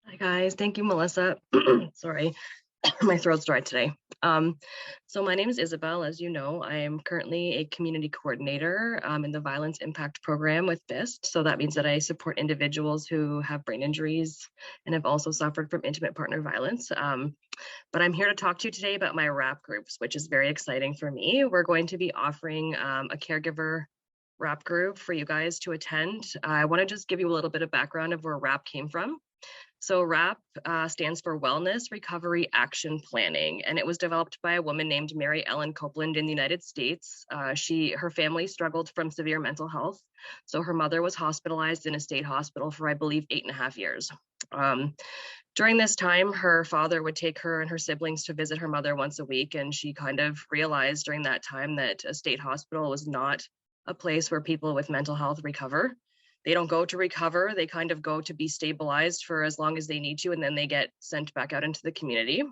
Hi guys, thank you, Melissa. Sorry, my throat's dry today. So my name is Isabel. As you know, I am currently a community coordinator in the Violence Impact Program with BIST. So that means that I support individuals who have brain injuries and have also suffered from intimate partner violence. But I'm here to talk to you today about my RAP groups, which is very exciting for me. We're going to be offering a caregiver RAP group for you guys to attend. I want to just give you a little bit of background of where RAP came from. So RAP stands for Wellness Recovery Action Planning, and it was developed by a woman named Mary Ellen Copeland in the United States. Her family struggled from severe mental health. So her mother was hospitalized in a state hospital for, I believe, 8.5 years. During this time, her father would take her and her siblings to visit her mother once a week, and she kind of realized during that time that a state hospital was not a place where people with mental health recover. They don't go to recover, they kind of go to be stabilized for as long as they need to, and then they get sent back out into the community.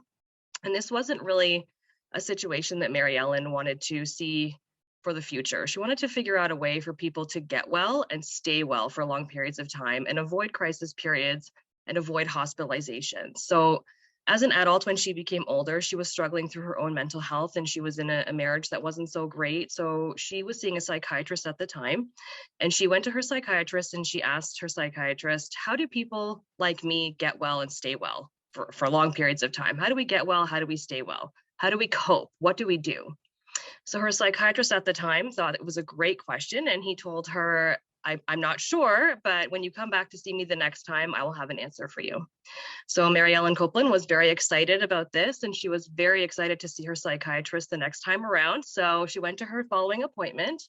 And this wasn't really a situation that Mary Ellen wanted to see for the future. She wanted to figure out a way for people to get well and stay well for long periods of time and avoid crisis periods and avoid hospitalization. So as an adult, when she became older, she was struggling through her own mental health, and she was in a marriage that wasn't so great. So she was seeing a psychiatrist at the time, and she went to her psychiatrist and she asked her psychiatrist, how do people like me get well and stay well for long periods of time? How do we get well? How do we stay well? How do we cope? What do we do? So her psychiatrist at the time thought it was a great question, and he told her, I'm not sure, but when you come back to see me the next time, I will have an answer for you. So Mary Ellen Copeland was very excited about this, and she was very excited to see her psychiatrist the next time around. So she went to her following appointment,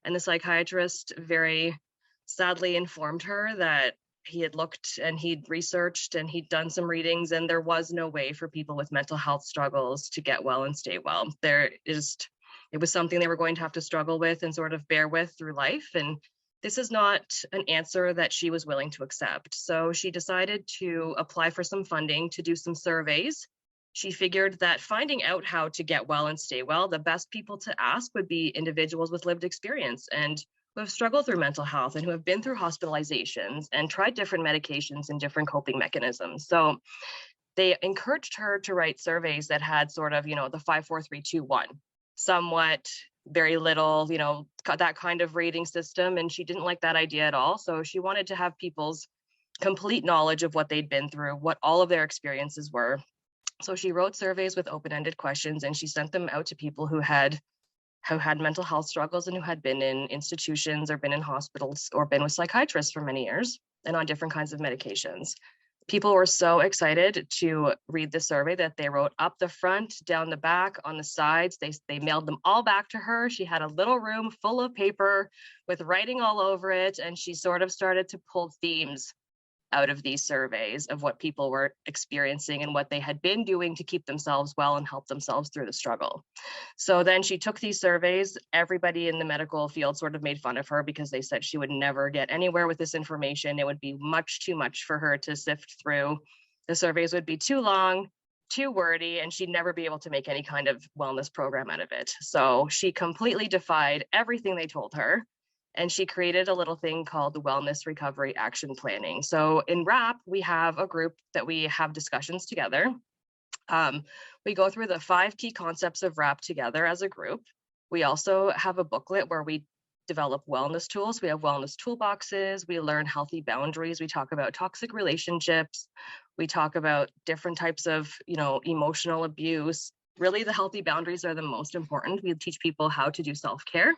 and the psychiatrist very sadly informed her that he had looked and he'd researched and he'd done some readings, and there was no way for people with mental health struggles to get well and stay well. It was something they were going to have to struggle with and sort of bear with through life. And this is not an answer that she was willing to accept. So she decided to apply for some funding to do some surveys. She figured that finding out how to get well and stay well, the best people to ask would be individuals with lived experience and who have struggled through mental health and who have been through hospitalizations and tried different medications and different coping mechanisms. So they encouraged her to write surveys that had sort of, the 5, 4, 3, 2, 1, somewhat, very little, that kind of rating system. And she didn't like that idea at all. So she wanted to have people's complete knowledge of what they'd been through, what all of their experiences were. So she wrote surveys with open-ended questions, and she sent them out to people who had mental health struggles and who had been in institutions or been in hospitals or been with psychiatrists for many years. and on different kinds of medications. People were so excited to read the survey that they wrote up the front, down the back, on the sides. They mailed them all back to her. She had a little room full of paper with writing all over it, and she sort of started to pull themes out of these surveys of what people were experiencing and what they had been doing to keep themselves well and help themselves through the struggle. So then she took these surveys. Everybody in the medical field sort of made fun of her because they said she would never get anywhere with this information. It would be much too much for her to sift through. The surveys would be too long, too wordy, and she'd never be able to make any kind of wellness program out of it. So she completely defied everything they told her. And she created a little thing called the Wellness Recovery Action Planning. So in WRAP, we have a group that we have discussions together. We go through the 5 key concepts of WRAP together as a group. We also have a booklet where we develop wellness tools. We have wellness toolboxes. We learn healthy boundaries. We talk about toxic relationships. We talk about different types of, emotional abuse. Really, the healthy boundaries are the most important. We teach people how to do self-care.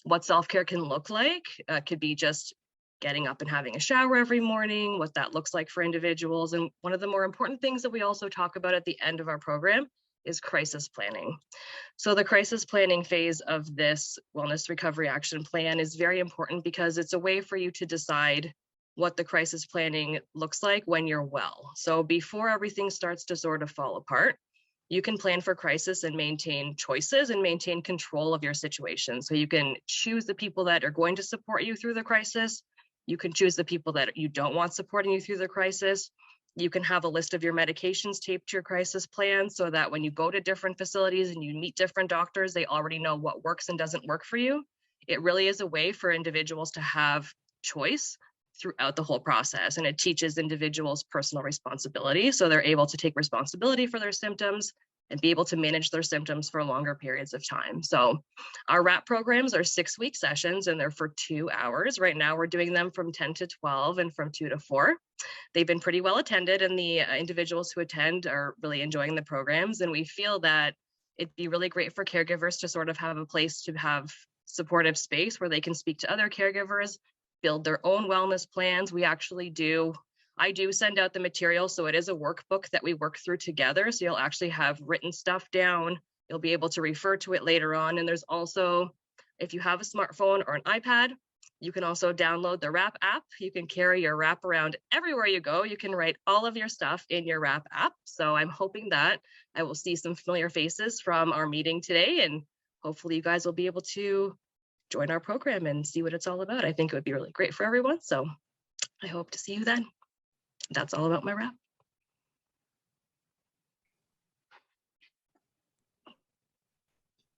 What self-care can look like could be just getting up and having a shower every morning, what that looks like for individuals. And one of the more important things that we also talk about at the end of our program is crisis planning. So the crisis planning phase of this Wellness Recovery Action Plan is very important because it's a way for you to decide what the crisis planning looks like when you're well. So before everything starts to sort of fall apart, you can plan for crisis and maintain choices and maintain control of your situation. So you can choose the people that are going to support you through the crisis. You can choose the people that you don't want supporting you through the crisis. You can have a list of your medications taped to your crisis plan so that when you go to different facilities and you meet different doctors, they already know what works and doesn't work for you. It really is a way for individuals to have choice throughout the whole process. And it teaches individuals personal responsibility. So they're able to take responsibility for their symptoms and be able to manage their symptoms for longer periods of time. So our WRAP programs are 6-week sessions and they're for 2 hours. Right now we're doing them from 10 to 12 and from 2 to 4. They've been pretty well attended and the individuals who attend are really enjoying the programs. And we feel that it'd be really great for caregivers to sort of have a place to have supportive space where they can speak to other caregivers, build their own wellness plans. I do send out the material. So it is a workbook that we work through together. So you'll actually have written stuff down. You'll be able to refer to it later on. And there's also, if you have a smartphone or an iPad, you can also download the WRAP app. You can carry your WRAP around everywhere you go. You can write all of your stuff in your WRAP app. So I'm hoping that I will see some familiar faces from our meeting today. And hopefully you guys will be able to join our program and see what it's all about. I think it would be really great for everyone. So I hope to see you then. That's all about my WRAP.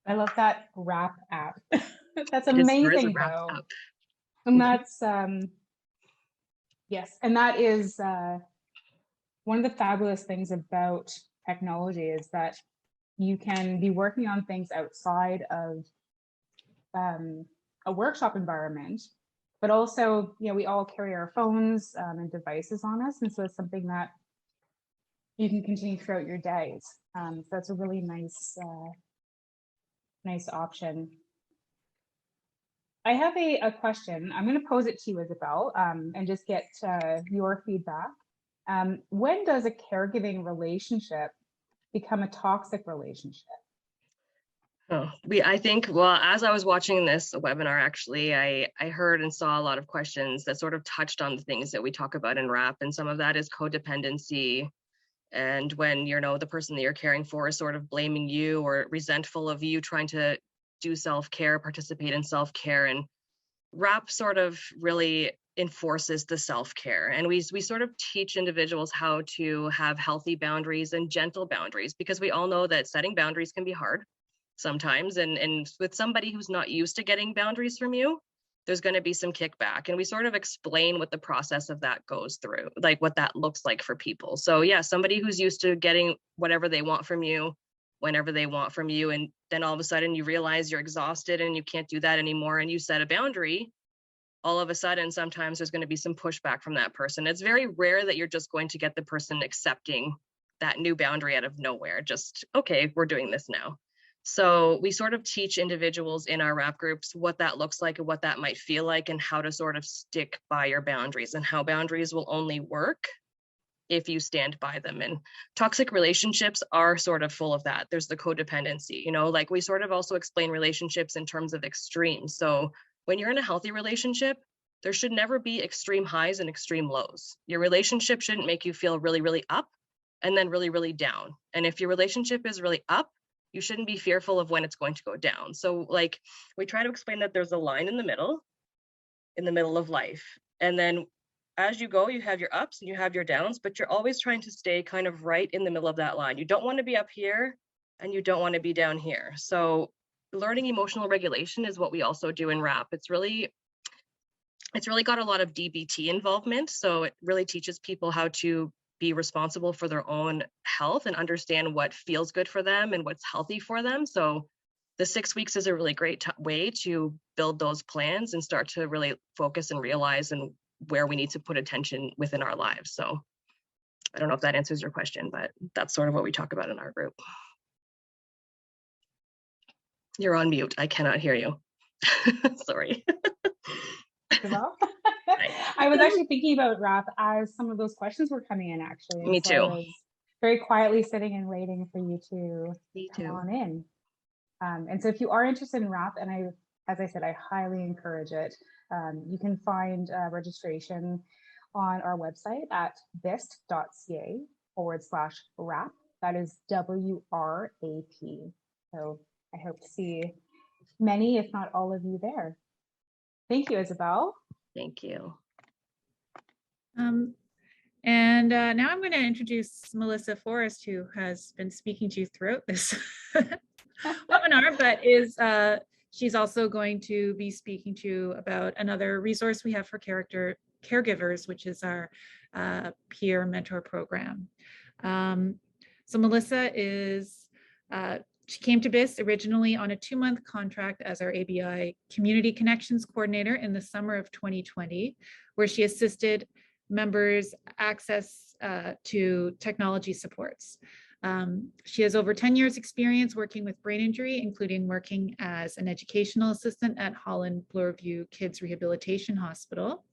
I love that WRAP app. That's amazing though. And that's, yes, and that is one of the fabulous things about technology is that you can be working on things outside of a workshop environment, but also, we all carry our phones and devices on us. And so it's something that you can continue throughout your days. So that's a really nice option. I have a question. I'm going to pose it to you, Isabel, and just get your feedback. When does a caregiving relationship become a toxic relationship? I think, well, as I was watching this webinar, actually, I heard and saw a lot of questions that sort of touched on the things that we talk about in WRAP, and some of that is codependency. And when, the person that you're caring for is sort of blaming you or resentful of you trying to do self-care, participate in self-care, and WRAP sort of really enforces the self-care. And we sort of teach individuals how to have healthy boundaries and gentle boundaries, because we all know that setting boundaries can be hard sometimes. And with somebody who's not used to getting boundaries from you, there's going to be some kickback. And we sort of explain what the process of that goes through, like what that looks like for people. So yeah, somebody who's used to getting whatever they want from you, whenever they want from you, and then all of a sudden you realize you're exhausted and you can't do that anymore, and you set a boundary, all of a sudden, sometimes there's going to be some pushback from that person. It's very rare that you're just going to get the person accepting that new boundary out of nowhere. Just, okay, we're doing this now. So we sort of teach individuals in our RAP groups what that looks like and what that might feel like and how to sort of stick by your boundaries and how boundaries will only work if you stand by them. And toxic relationships are sort of full of that. There's the codependency, you know, like we sort of also explain relationships in terms of extremes. So when you're in a healthy relationship, there should never be extreme highs and extreme lows. Your relationship shouldn't make you feel really, really up and then really, really down. And if your relationship is really up, you shouldn't be fearful of when it's going to go down. So like we try to explain that there's a line in the middle of life. And then as you go, you have your ups and you have your downs, but you're always trying to stay kind of right in the middle of that line. You don't want to be up here and you don't want to be down here. So learning emotional regulation is what we also do in RAP. It's really got a lot of DBT involvement. So it really teaches people how to be responsible for their own health and understand what feels good for them and what's healthy for them. So the 6 weeks is a really great way to build those plans and start to really focus and realize and where we need to put attention within our lives. So I don't know if that answers your question, but that's sort of what we talk about in our group. You're on mute. I cannot hear you. Sorry. I was actually thinking about RAP as some of those questions were coming in, actually. Me so too. I was very quietly sitting and waiting for you to Me come too. on in. And so if you are interested in RAP, and as I said, I highly encourage it, you can find registration on our website at bist.ca/RAP. That is WRAP. So I hope to see many, if not all of you there. Thank you, Isabel. Thank you. And now I'm going to introduce Melissa Forrest, who has been speaking to you throughout this webinar, but she's also going to be speaking to you about another resource we have for caregivers, which is our peer mentor program. So Melissa she came to BIST originally on a 2-month contract as our ABI Community Connections Coordinator in the summer of 2020, where she assisted members access to technology supports. She has over 10 years experience working with brain injury, including working as an educational assistant at Holland Bloorview Kids Rehabilitation Hospital.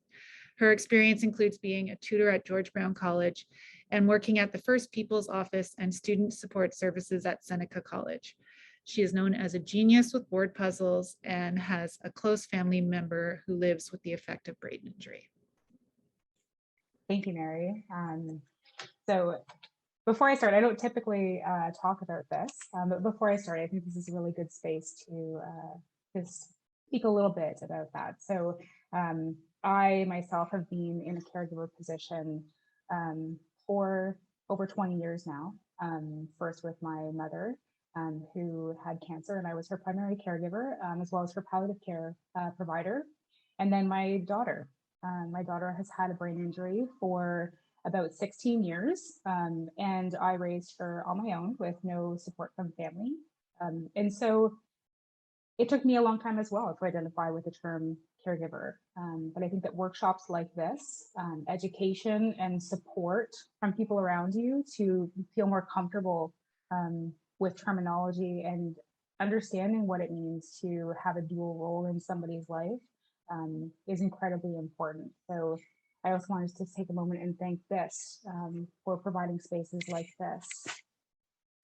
Her experience includes being a tutor at George Brown College and working at the First People's Office and Student Support Services at Seneca College. She is known as a genius with word puzzles and has a close family member who lives with the effect of brain injury. Thank you, Mary. So before I start, I don't typically talk about this, but before I start, I think this is a really good space to just speak a little bit about that. So I myself have been in a caregiver position for over 20 years now, first with my mother who had cancer, and I was her primary caregiver, as well as her palliative care provider. And then my daughter. My daughter has had a brain injury for about 16 years, and I raised her on my own with no support from family. And so it took me a long time as well to identify with the term caregiver. But I think that workshops like this, education and support from people around you to feel more comfortable with terminology and understanding what it means to have a dual role in somebody's life is incredibly important. So I also wanted to take a moment and thank BIST for providing spaces like this.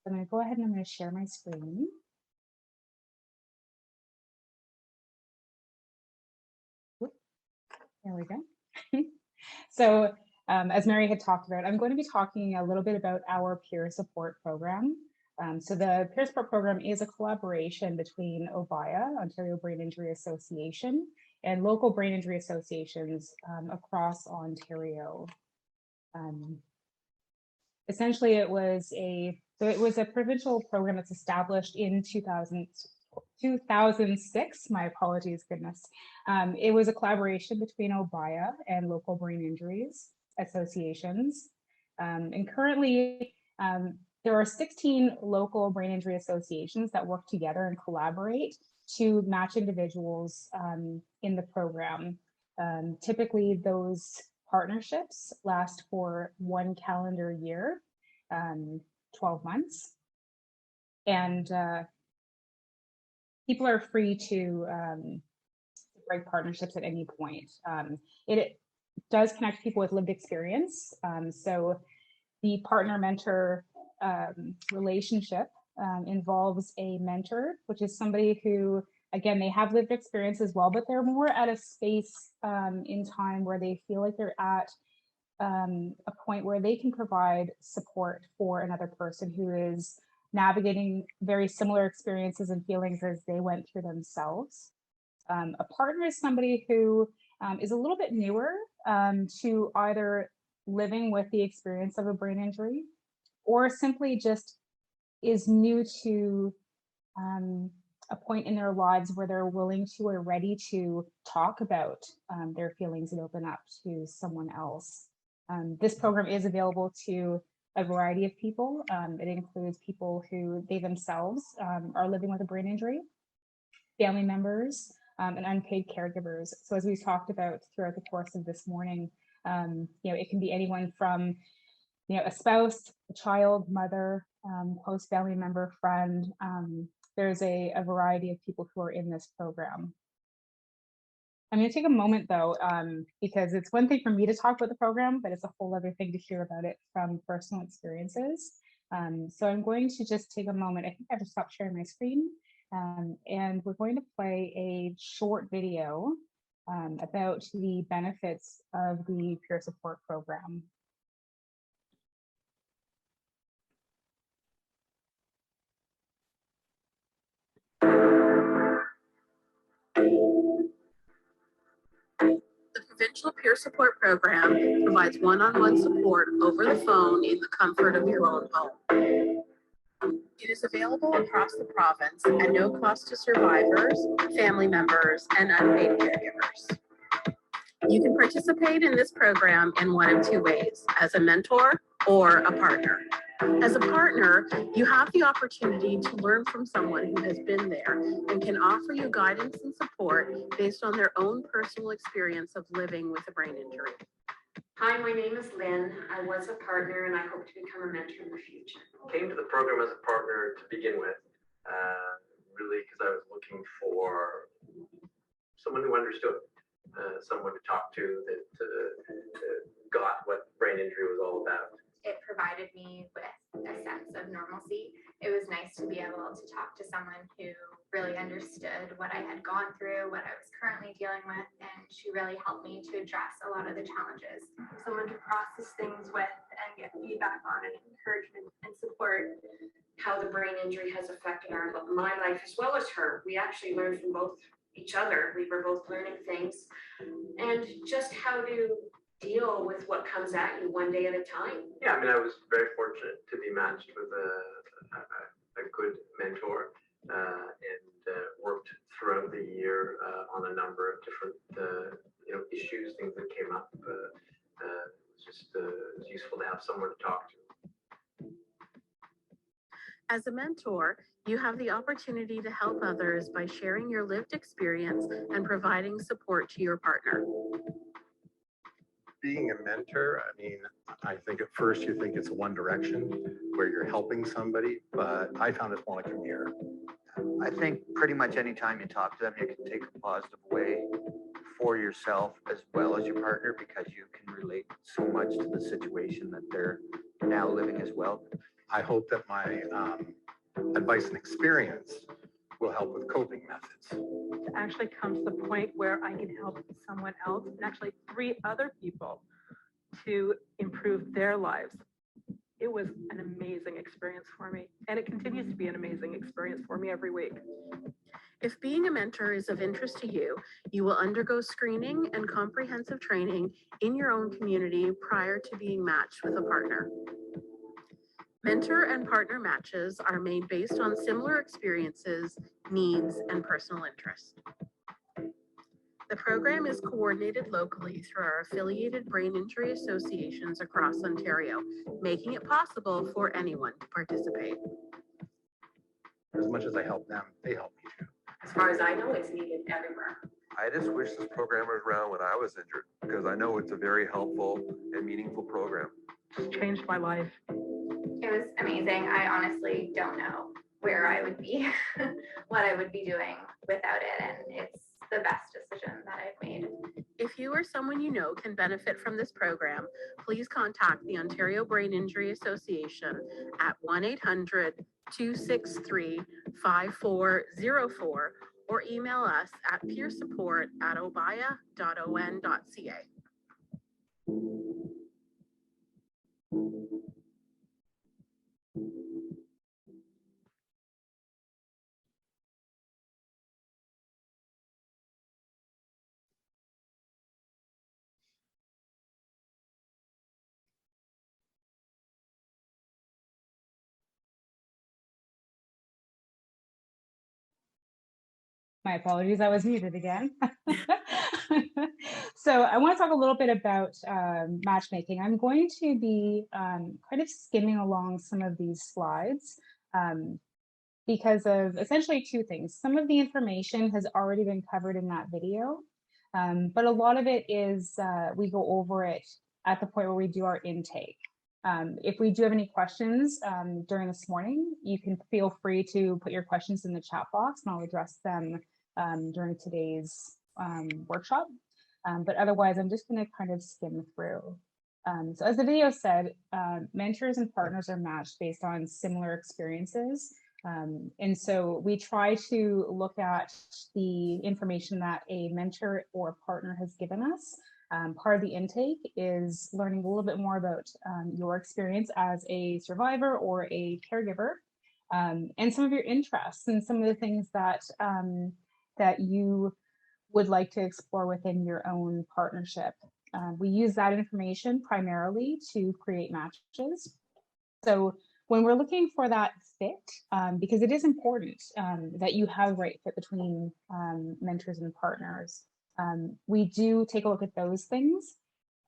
I'm going to go ahead and I'm going to share my screen. There we go. So as Mary had talked about, I'm going to be talking a little bit about our peer support program. So the peer support program is a collaboration between OBIA, Ontario Brain Injury Association, and local brain injury associations across Ontario. Essentially, it was a provincial program that's established in 2006. My apologies, goodness. It was a collaboration between OBIA and local brain injuries associations. And currently, there are 16 local brain injury associations that work together and collaborate to match individuals in the program. Typically, those partnerships last for 1 calendar year, 12 months. And people are free to break partnerships at any point. It does connect people with lived experience. So the partner-mentor relationship involves a mentor, which is somebody who, again, they have lived experience as well, but they're more at a space in time where they feel like they're at a point where they can provide support for another person who is navigating very similar experiences and feelings as they went through themselves. A partner is somebody who is a little bit newer to either living with the experience of a brain injury or simply just is new to a point in their lives where they're willing to or ready to talk about their feelings and open up to someone else. This program is available to a variety of people. It includes people who they themselves are living with a brain injury, family members, and unpaid caregivers. So as we've talked about throughout the course of this morning, it can be anyone from a spouse, a child, mother, close family member, friend. There's a variety of people who are in this program. I'm going to take a moment though, because it's one thing for me to talk about the program, but it's a whole other thing to hear about it from personal experiences. So I'm going to just take a moment. I think I have to stop sharing my screen. And we're going to play a short video about the benefits of the peer support program. The Provincial Peer Support Program provides one-on-one support over the phone in the comfort of your own home. It is available across the province at no cost to survivors, family members, and unpaid caregivers. You can participate in this program in one of two ways, as a mentor or a partner. As a partner, you have the opportunity to learn from someone who has been there and can offer you guidance and support based on their own personal experience of living with a brain injury. Hi, my name is Lynn. I was a partner and I hope to become a mentor in the future. Came to the program as a partner to begin with, really because I was looking for someone who understood, someone to talk to that got what brain injury was all about. It provided me with a sense of normalcy. It was nice to be able to talk to someone who really understood what I had gone through, what I was currently dealing with, and she really helped me to address a lot of the challenges. Someone to process things with and get feedback on and encouragement and support. How the brain injury has affected my life as well as her. We actually learned from both each other. We were both learning things and just how to deal with what comes at you one day at a time. Yeah, I mean, I was very fortunate to be matched with a good mentor and worked throughout the year on a number of different issues, things that came up. It was useful to have someone to talk to. As a mentor, you have the opportunity to help others by sharing your lived experience and providing support to your partner. Being a mentor, I mean, I think at first you think it's one direction where you're helping somebody, but I found it's more like a mirror. I think pretty much anytime you talk to them, you can take a positive way for yourself as well as your partner, because you can relate so much to the situation that they're now living as well. I hope that my advice and experience will help with coping methods. To actually come to the point where I can help someone else and actually 3 other people to improve their lives. It was an amazing experience for me, and it continues to be an amazing experience for me every week. If being a mentor is of interest to you, you will undergo screening and comprehensive training in your own community prior to being matched with a partner. Mentor and partner matches are made based on similar experiences, needs, and personal interest. The program is coordinated locally through our affiliated brain injury associations across Ontario, making it possible for anyone to participate. As much as I help them, they help me too. As far as I know, it's needed everywhere. I just wish this program was around when I was injured, because I know it's a very helpful and meaningful program. It's changed my life. It was amazing. I honestly don't know where I would be, what I would be doing without it. And it's the best decision that I've made. If you or someone you know can benefit from this program, please contact the Ontario Brain Injury Association at 1-800-263-5404 or email us at peersupport@obaya.on.ca. My apologies, I was muted again. So I want to talk a little bit about matchmaking. I'm going to be kind of skimming along some of these slides because of essentially two things. Some of the information has already been covered in that video, but a lot of it is we go over it at the point where we do our intake. If we do have any questions during this morning, you can feel free to put your questions in the chat box and I'll address them during today's workshop. But otherwise, I'm just going to kind of skim through. So as the video said, mentors and partners are matched based on similar experiences. And so we try to look at the information that a mentor or partner has given us. Part of the intake is learning a little bit more about your experience as a survivor or a caregiver, and some of your interests and some of the things that that you would like to explore within your own partnership. We use that information primarily to create matches. So when we're looking for that fit, because it is important that you have the right fit between mentors and partners, we do take a look at those things.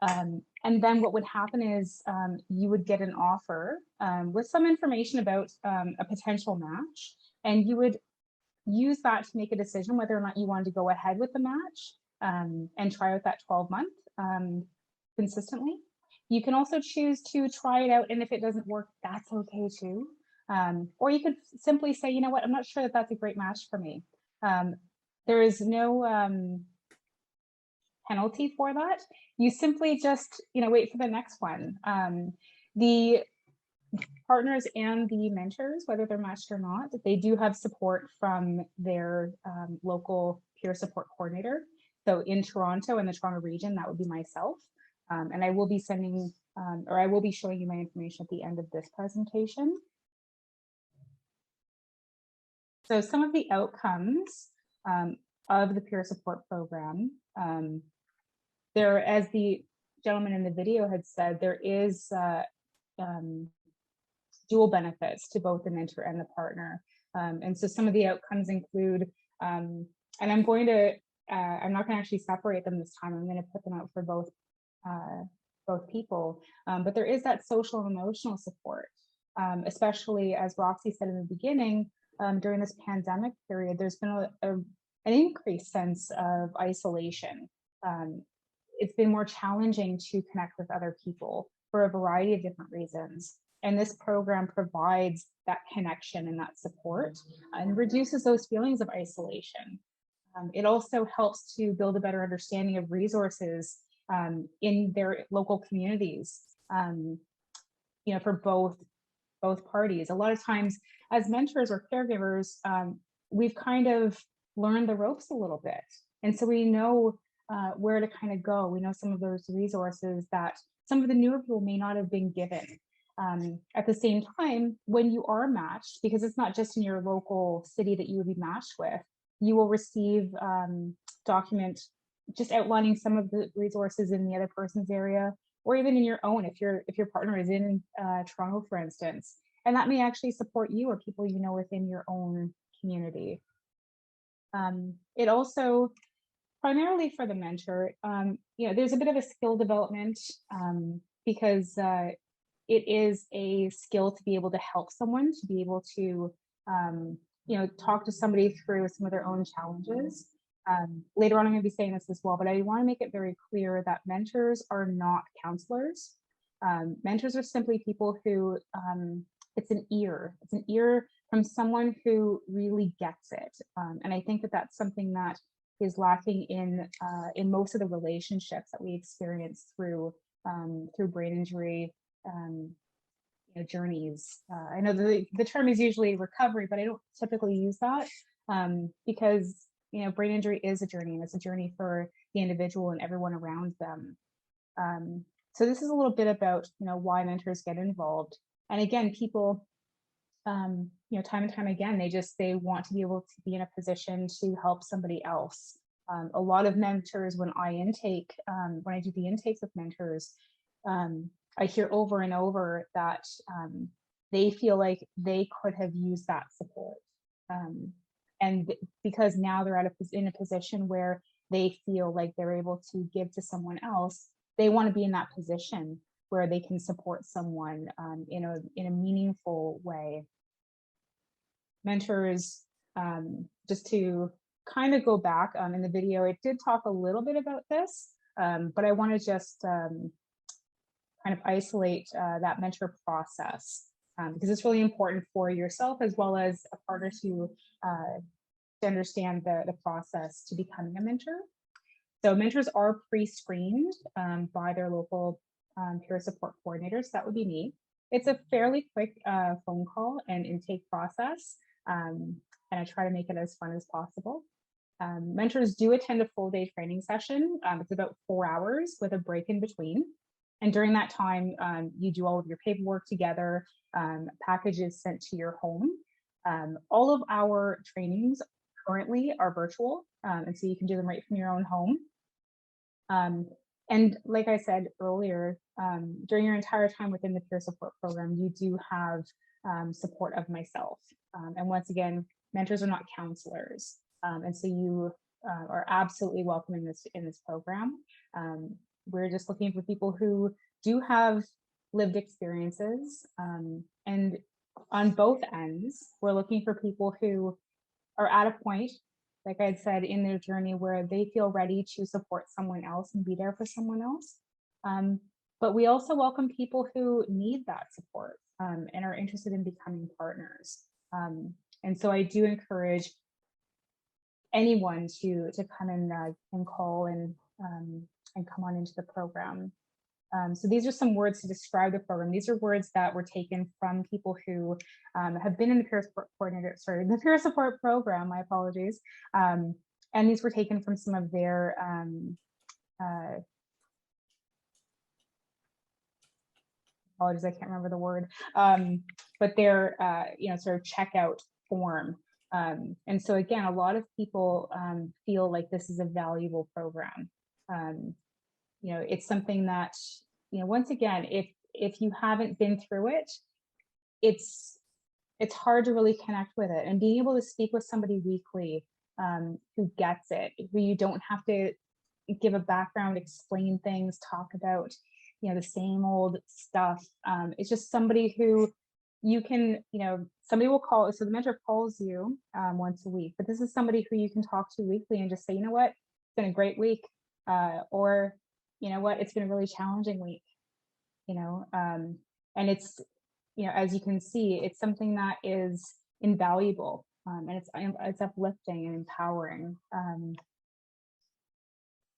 And then what would happen is you would get an offer with some information about a potential match, and you would use that to make a decision whether or not you wanted to go ahead with the match and try out that 12-month consistently. You can also choose to try it out, and if it doesn't work, that's okay too. Or you could simply say, you know what, I'm not sure that that's a great match for me. There is no penalty for that. You simply just, wait for the next one. The partners and the mentors, whether they're matched or not, they do have support from their local peer support coordinator. So in Toronto, in the Toronto region, that would be myself. And I will be sending, or I will be showing you my information at the end of this presentation. So some of the outcomes of the peer support program, there, as the gentleman in the video had said, there is dual benefits to both the mentor and the partner. And so some of the outcomes include, and I'm going to, I'm not going to actually separate them this time. I'm going to put them out for both people. But there is that social and emotional support, especially as Roxy said in the beginning, during this pandemic period, there's been an increased sense of isolation. It's been more challenging to connect with other people for a variety of different reasons. And this program provides that connection and that support and reduces those feelings of isolation. It also helps to build a better understanding of resources in their local communities, for both parties. A lot of times as mentors or caregivers, we've kind of learned the ropes a little bit. And so we know where to kind of go. We know some of those resources that some of the newer people may not have been given. At the same time, when you are matched, because it's not just in your local city that you would be matched with, you will receive document just outlining some of the resources in the other person's area, or even in your own, if your partner is in Toronto, for instance, and that may actually support you or people you know within your own community. It also, primarily for the mentor, there's a bit of a skill development because it is a skill to be able to help someone, to be able to talk to somebody through some of their own challenges. Later on, I'm going to be saying this as well, but I want to make it very clear that mentors are not counselors. Mentors are simply people who, it's an ear from someone who really gets it. And I think that that's something that is lacking in most of the relationships that we experience through brain injury journeys. I know the term is usually recovery, but I don't typically use that because brain injury is a journey, and it's a journey for the individual and everyone around them. So this is a little bit about why mentors get involved. And again, people time and time again, they want to be able to be in a position to help somebody else. A lot of mentors, when I do the intakes with mentors, I hear over and over that they feel like they could have used that support. And because now they're in a position where they feel like they're able to give to someone else, they want to be in that position where they can support someone in a meaningful way. Mentors, just to kind of go back in the video, it did talk a little bit about this, but I want to just kind of isolate that mentor process because it's really important for yourself as well as a partner to understand the process to becoming a mentor. So mentors are pre-screened by their local peer support coordinators. That would be me. It's a fairly quick phone call and intake process, and I try to make it as fun as possible. Mentors do attend a full day training session. It's about 4 hours with a break in between. And during that time, you do all of your paperwork together, packages sent to your home. All of our trainings currently are virtual, and so you can do them right from your own home. And like I said earlier, during your entire time within the peer support program, you do have support of myself. And once again, mentors are not counselors. And so you are absolutely welcome in this program. We're just looking for people who do have lived experiences. And on both ends, we're looking for people who are at a point, like I had said, in their journey where they feel ready to support someone else and be there for someone else. But we also welcome people who need that support and are interested in becoming partners. And so I do encourage anyone to come in and call and come on into the program. So these are some words to describe the program. These are words that were taken from people who have been in the peer support the peer support program, my apologies. And these were taken from some of their apologies, I can't remember the word, but their sort of checkout form. And so again, a lot of people feel like this is a valuable program. It's something that, once again, if you haven't been through it, it's hard to really connect with it. And being able to speak with somebody weekly who gets it, who you don't have to give a background, explain things, talk about, the same old stuff. It's just somebody who you can, somebody will call. So the mentor calls you once a week, but this is somebody who you can talk to weekly and just say, you know what, it's been a great week. Or, you know what, it's been a really challenging week, and it's, as you can see, it's something that is invaluable, and it's uplifting and empowering.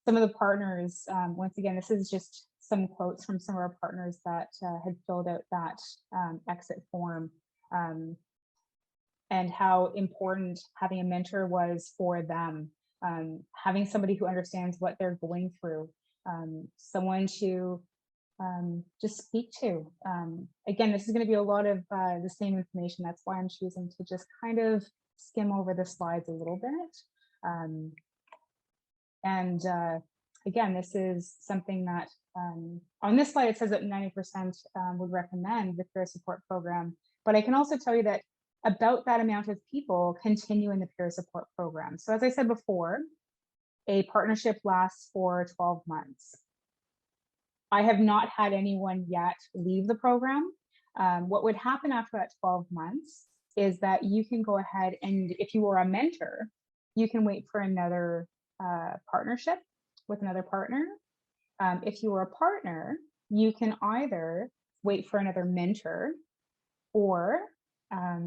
Some of the partners, once again, this is just some quotes from some of our partners that had filled out that exit form, and how important having a mentor was for them. Having somebody who understands what they're going through, someone to just speak to. Again, this is going to be a lot of the same information. That's why I'm choosing to just kind of skim over the slides a little bit. Again, this is something that on this slide, it says that 90% would recommend the peer support program, but I can also tell you that about that amount of people continue in the peer support program. So as I said before, a partnership lasts for 12 months. I have not had anyone yet leave the program. What would happen after that 12 months is that you can go ahead and, if you are a mentor, you can wait for another partnership with another partner. If you are a partner, you can either wait for another mentor, or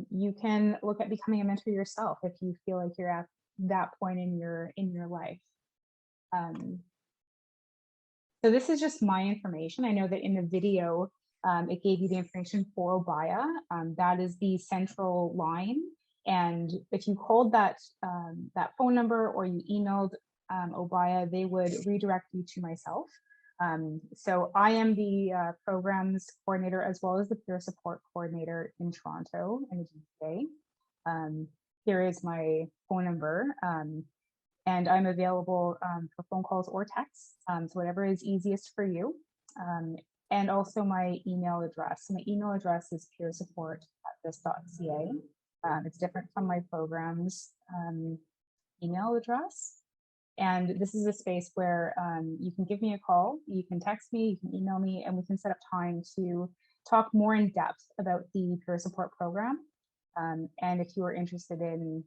You can look at becoming a mentor yourself if you feel like you're at that point in your life. So this is just my information. I know that in the video, it gave you the information for Obaya. That is the central line. And if you called that phone number or you emailed Obaya, they would redirect you to myself. So I am the programs coordinator as well as the peer support coordinator in Toronto in the GTA. Here is my phone number. And I'm available for phone calls or texts, so whatever is easiest for you. And also my email address. So my email address is peersupport@this.ca. It's different from my program's email address. And this is a space where you can give me a call, you can text me, you can email me, and we can set up time to talk more in depth about the peer support program. And if you are interested in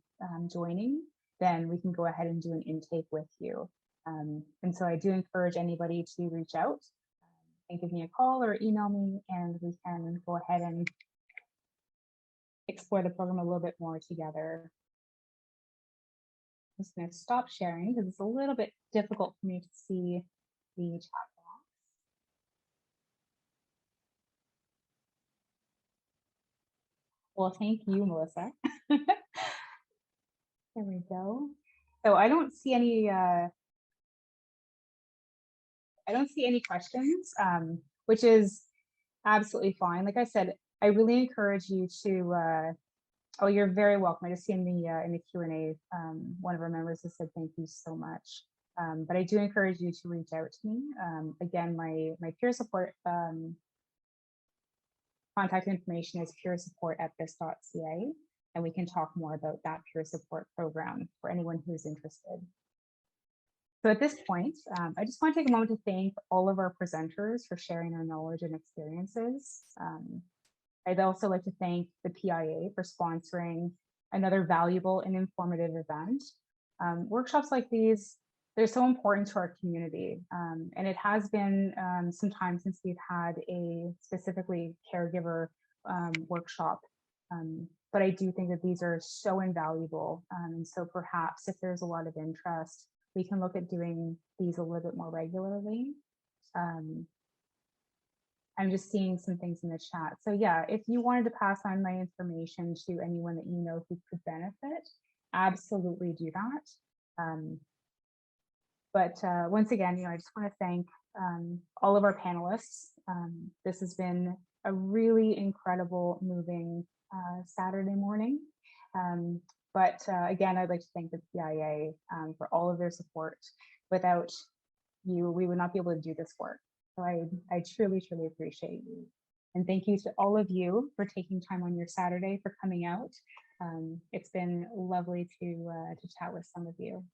joining, then we can go ahead and do an intake with you. And so I do encourage anybody to reach out and give me a call or email me, and we can go ahead and explore the program a little bit more together. I'm just going to stop sharing because it's a little bit difficult for me to see the chat box. Well, thank you, Melissa. There we go. So I don't see any questions, which is absolutely fine. Like I said, I really encourage you to. Oh, you're very welcome. I just see in the Q&A, one of our members has said thank you so much. But I do encourage you to reach out to me. Again, my peer support contact information is peersupport@this.ca, and we can talk more about that peer support program for anyone who's interested. So at this point, I just want to take a moment to thank all of our presenters for sharing their knowledge and experiences. I'd also like to thank the PIA for sponsoring another valuable and informative event. Workshops like these, they're so important to our community. And it has been some time since we've had a specifically caregiver workshop. But I do think that these are so invaluable. And so perhaps if there's a lot of interest, we can look at doing these a little bit more regularly. I'm just seeing some things in the chat. So yeah, if you wanted to pass on my information to anyone that you know who could benefit, absolutely do that. But once again, I just want to thank all of our panelists. This has been a really incredible, moving Saturday morning. But again, I'd like to thank the PIA for all of their support. Without you, we would not be able to do this work. So I truly, truly appreciate you. And thank you to all of you for taking time on your Saturday for coming out. It's been lovely to chat with some of you.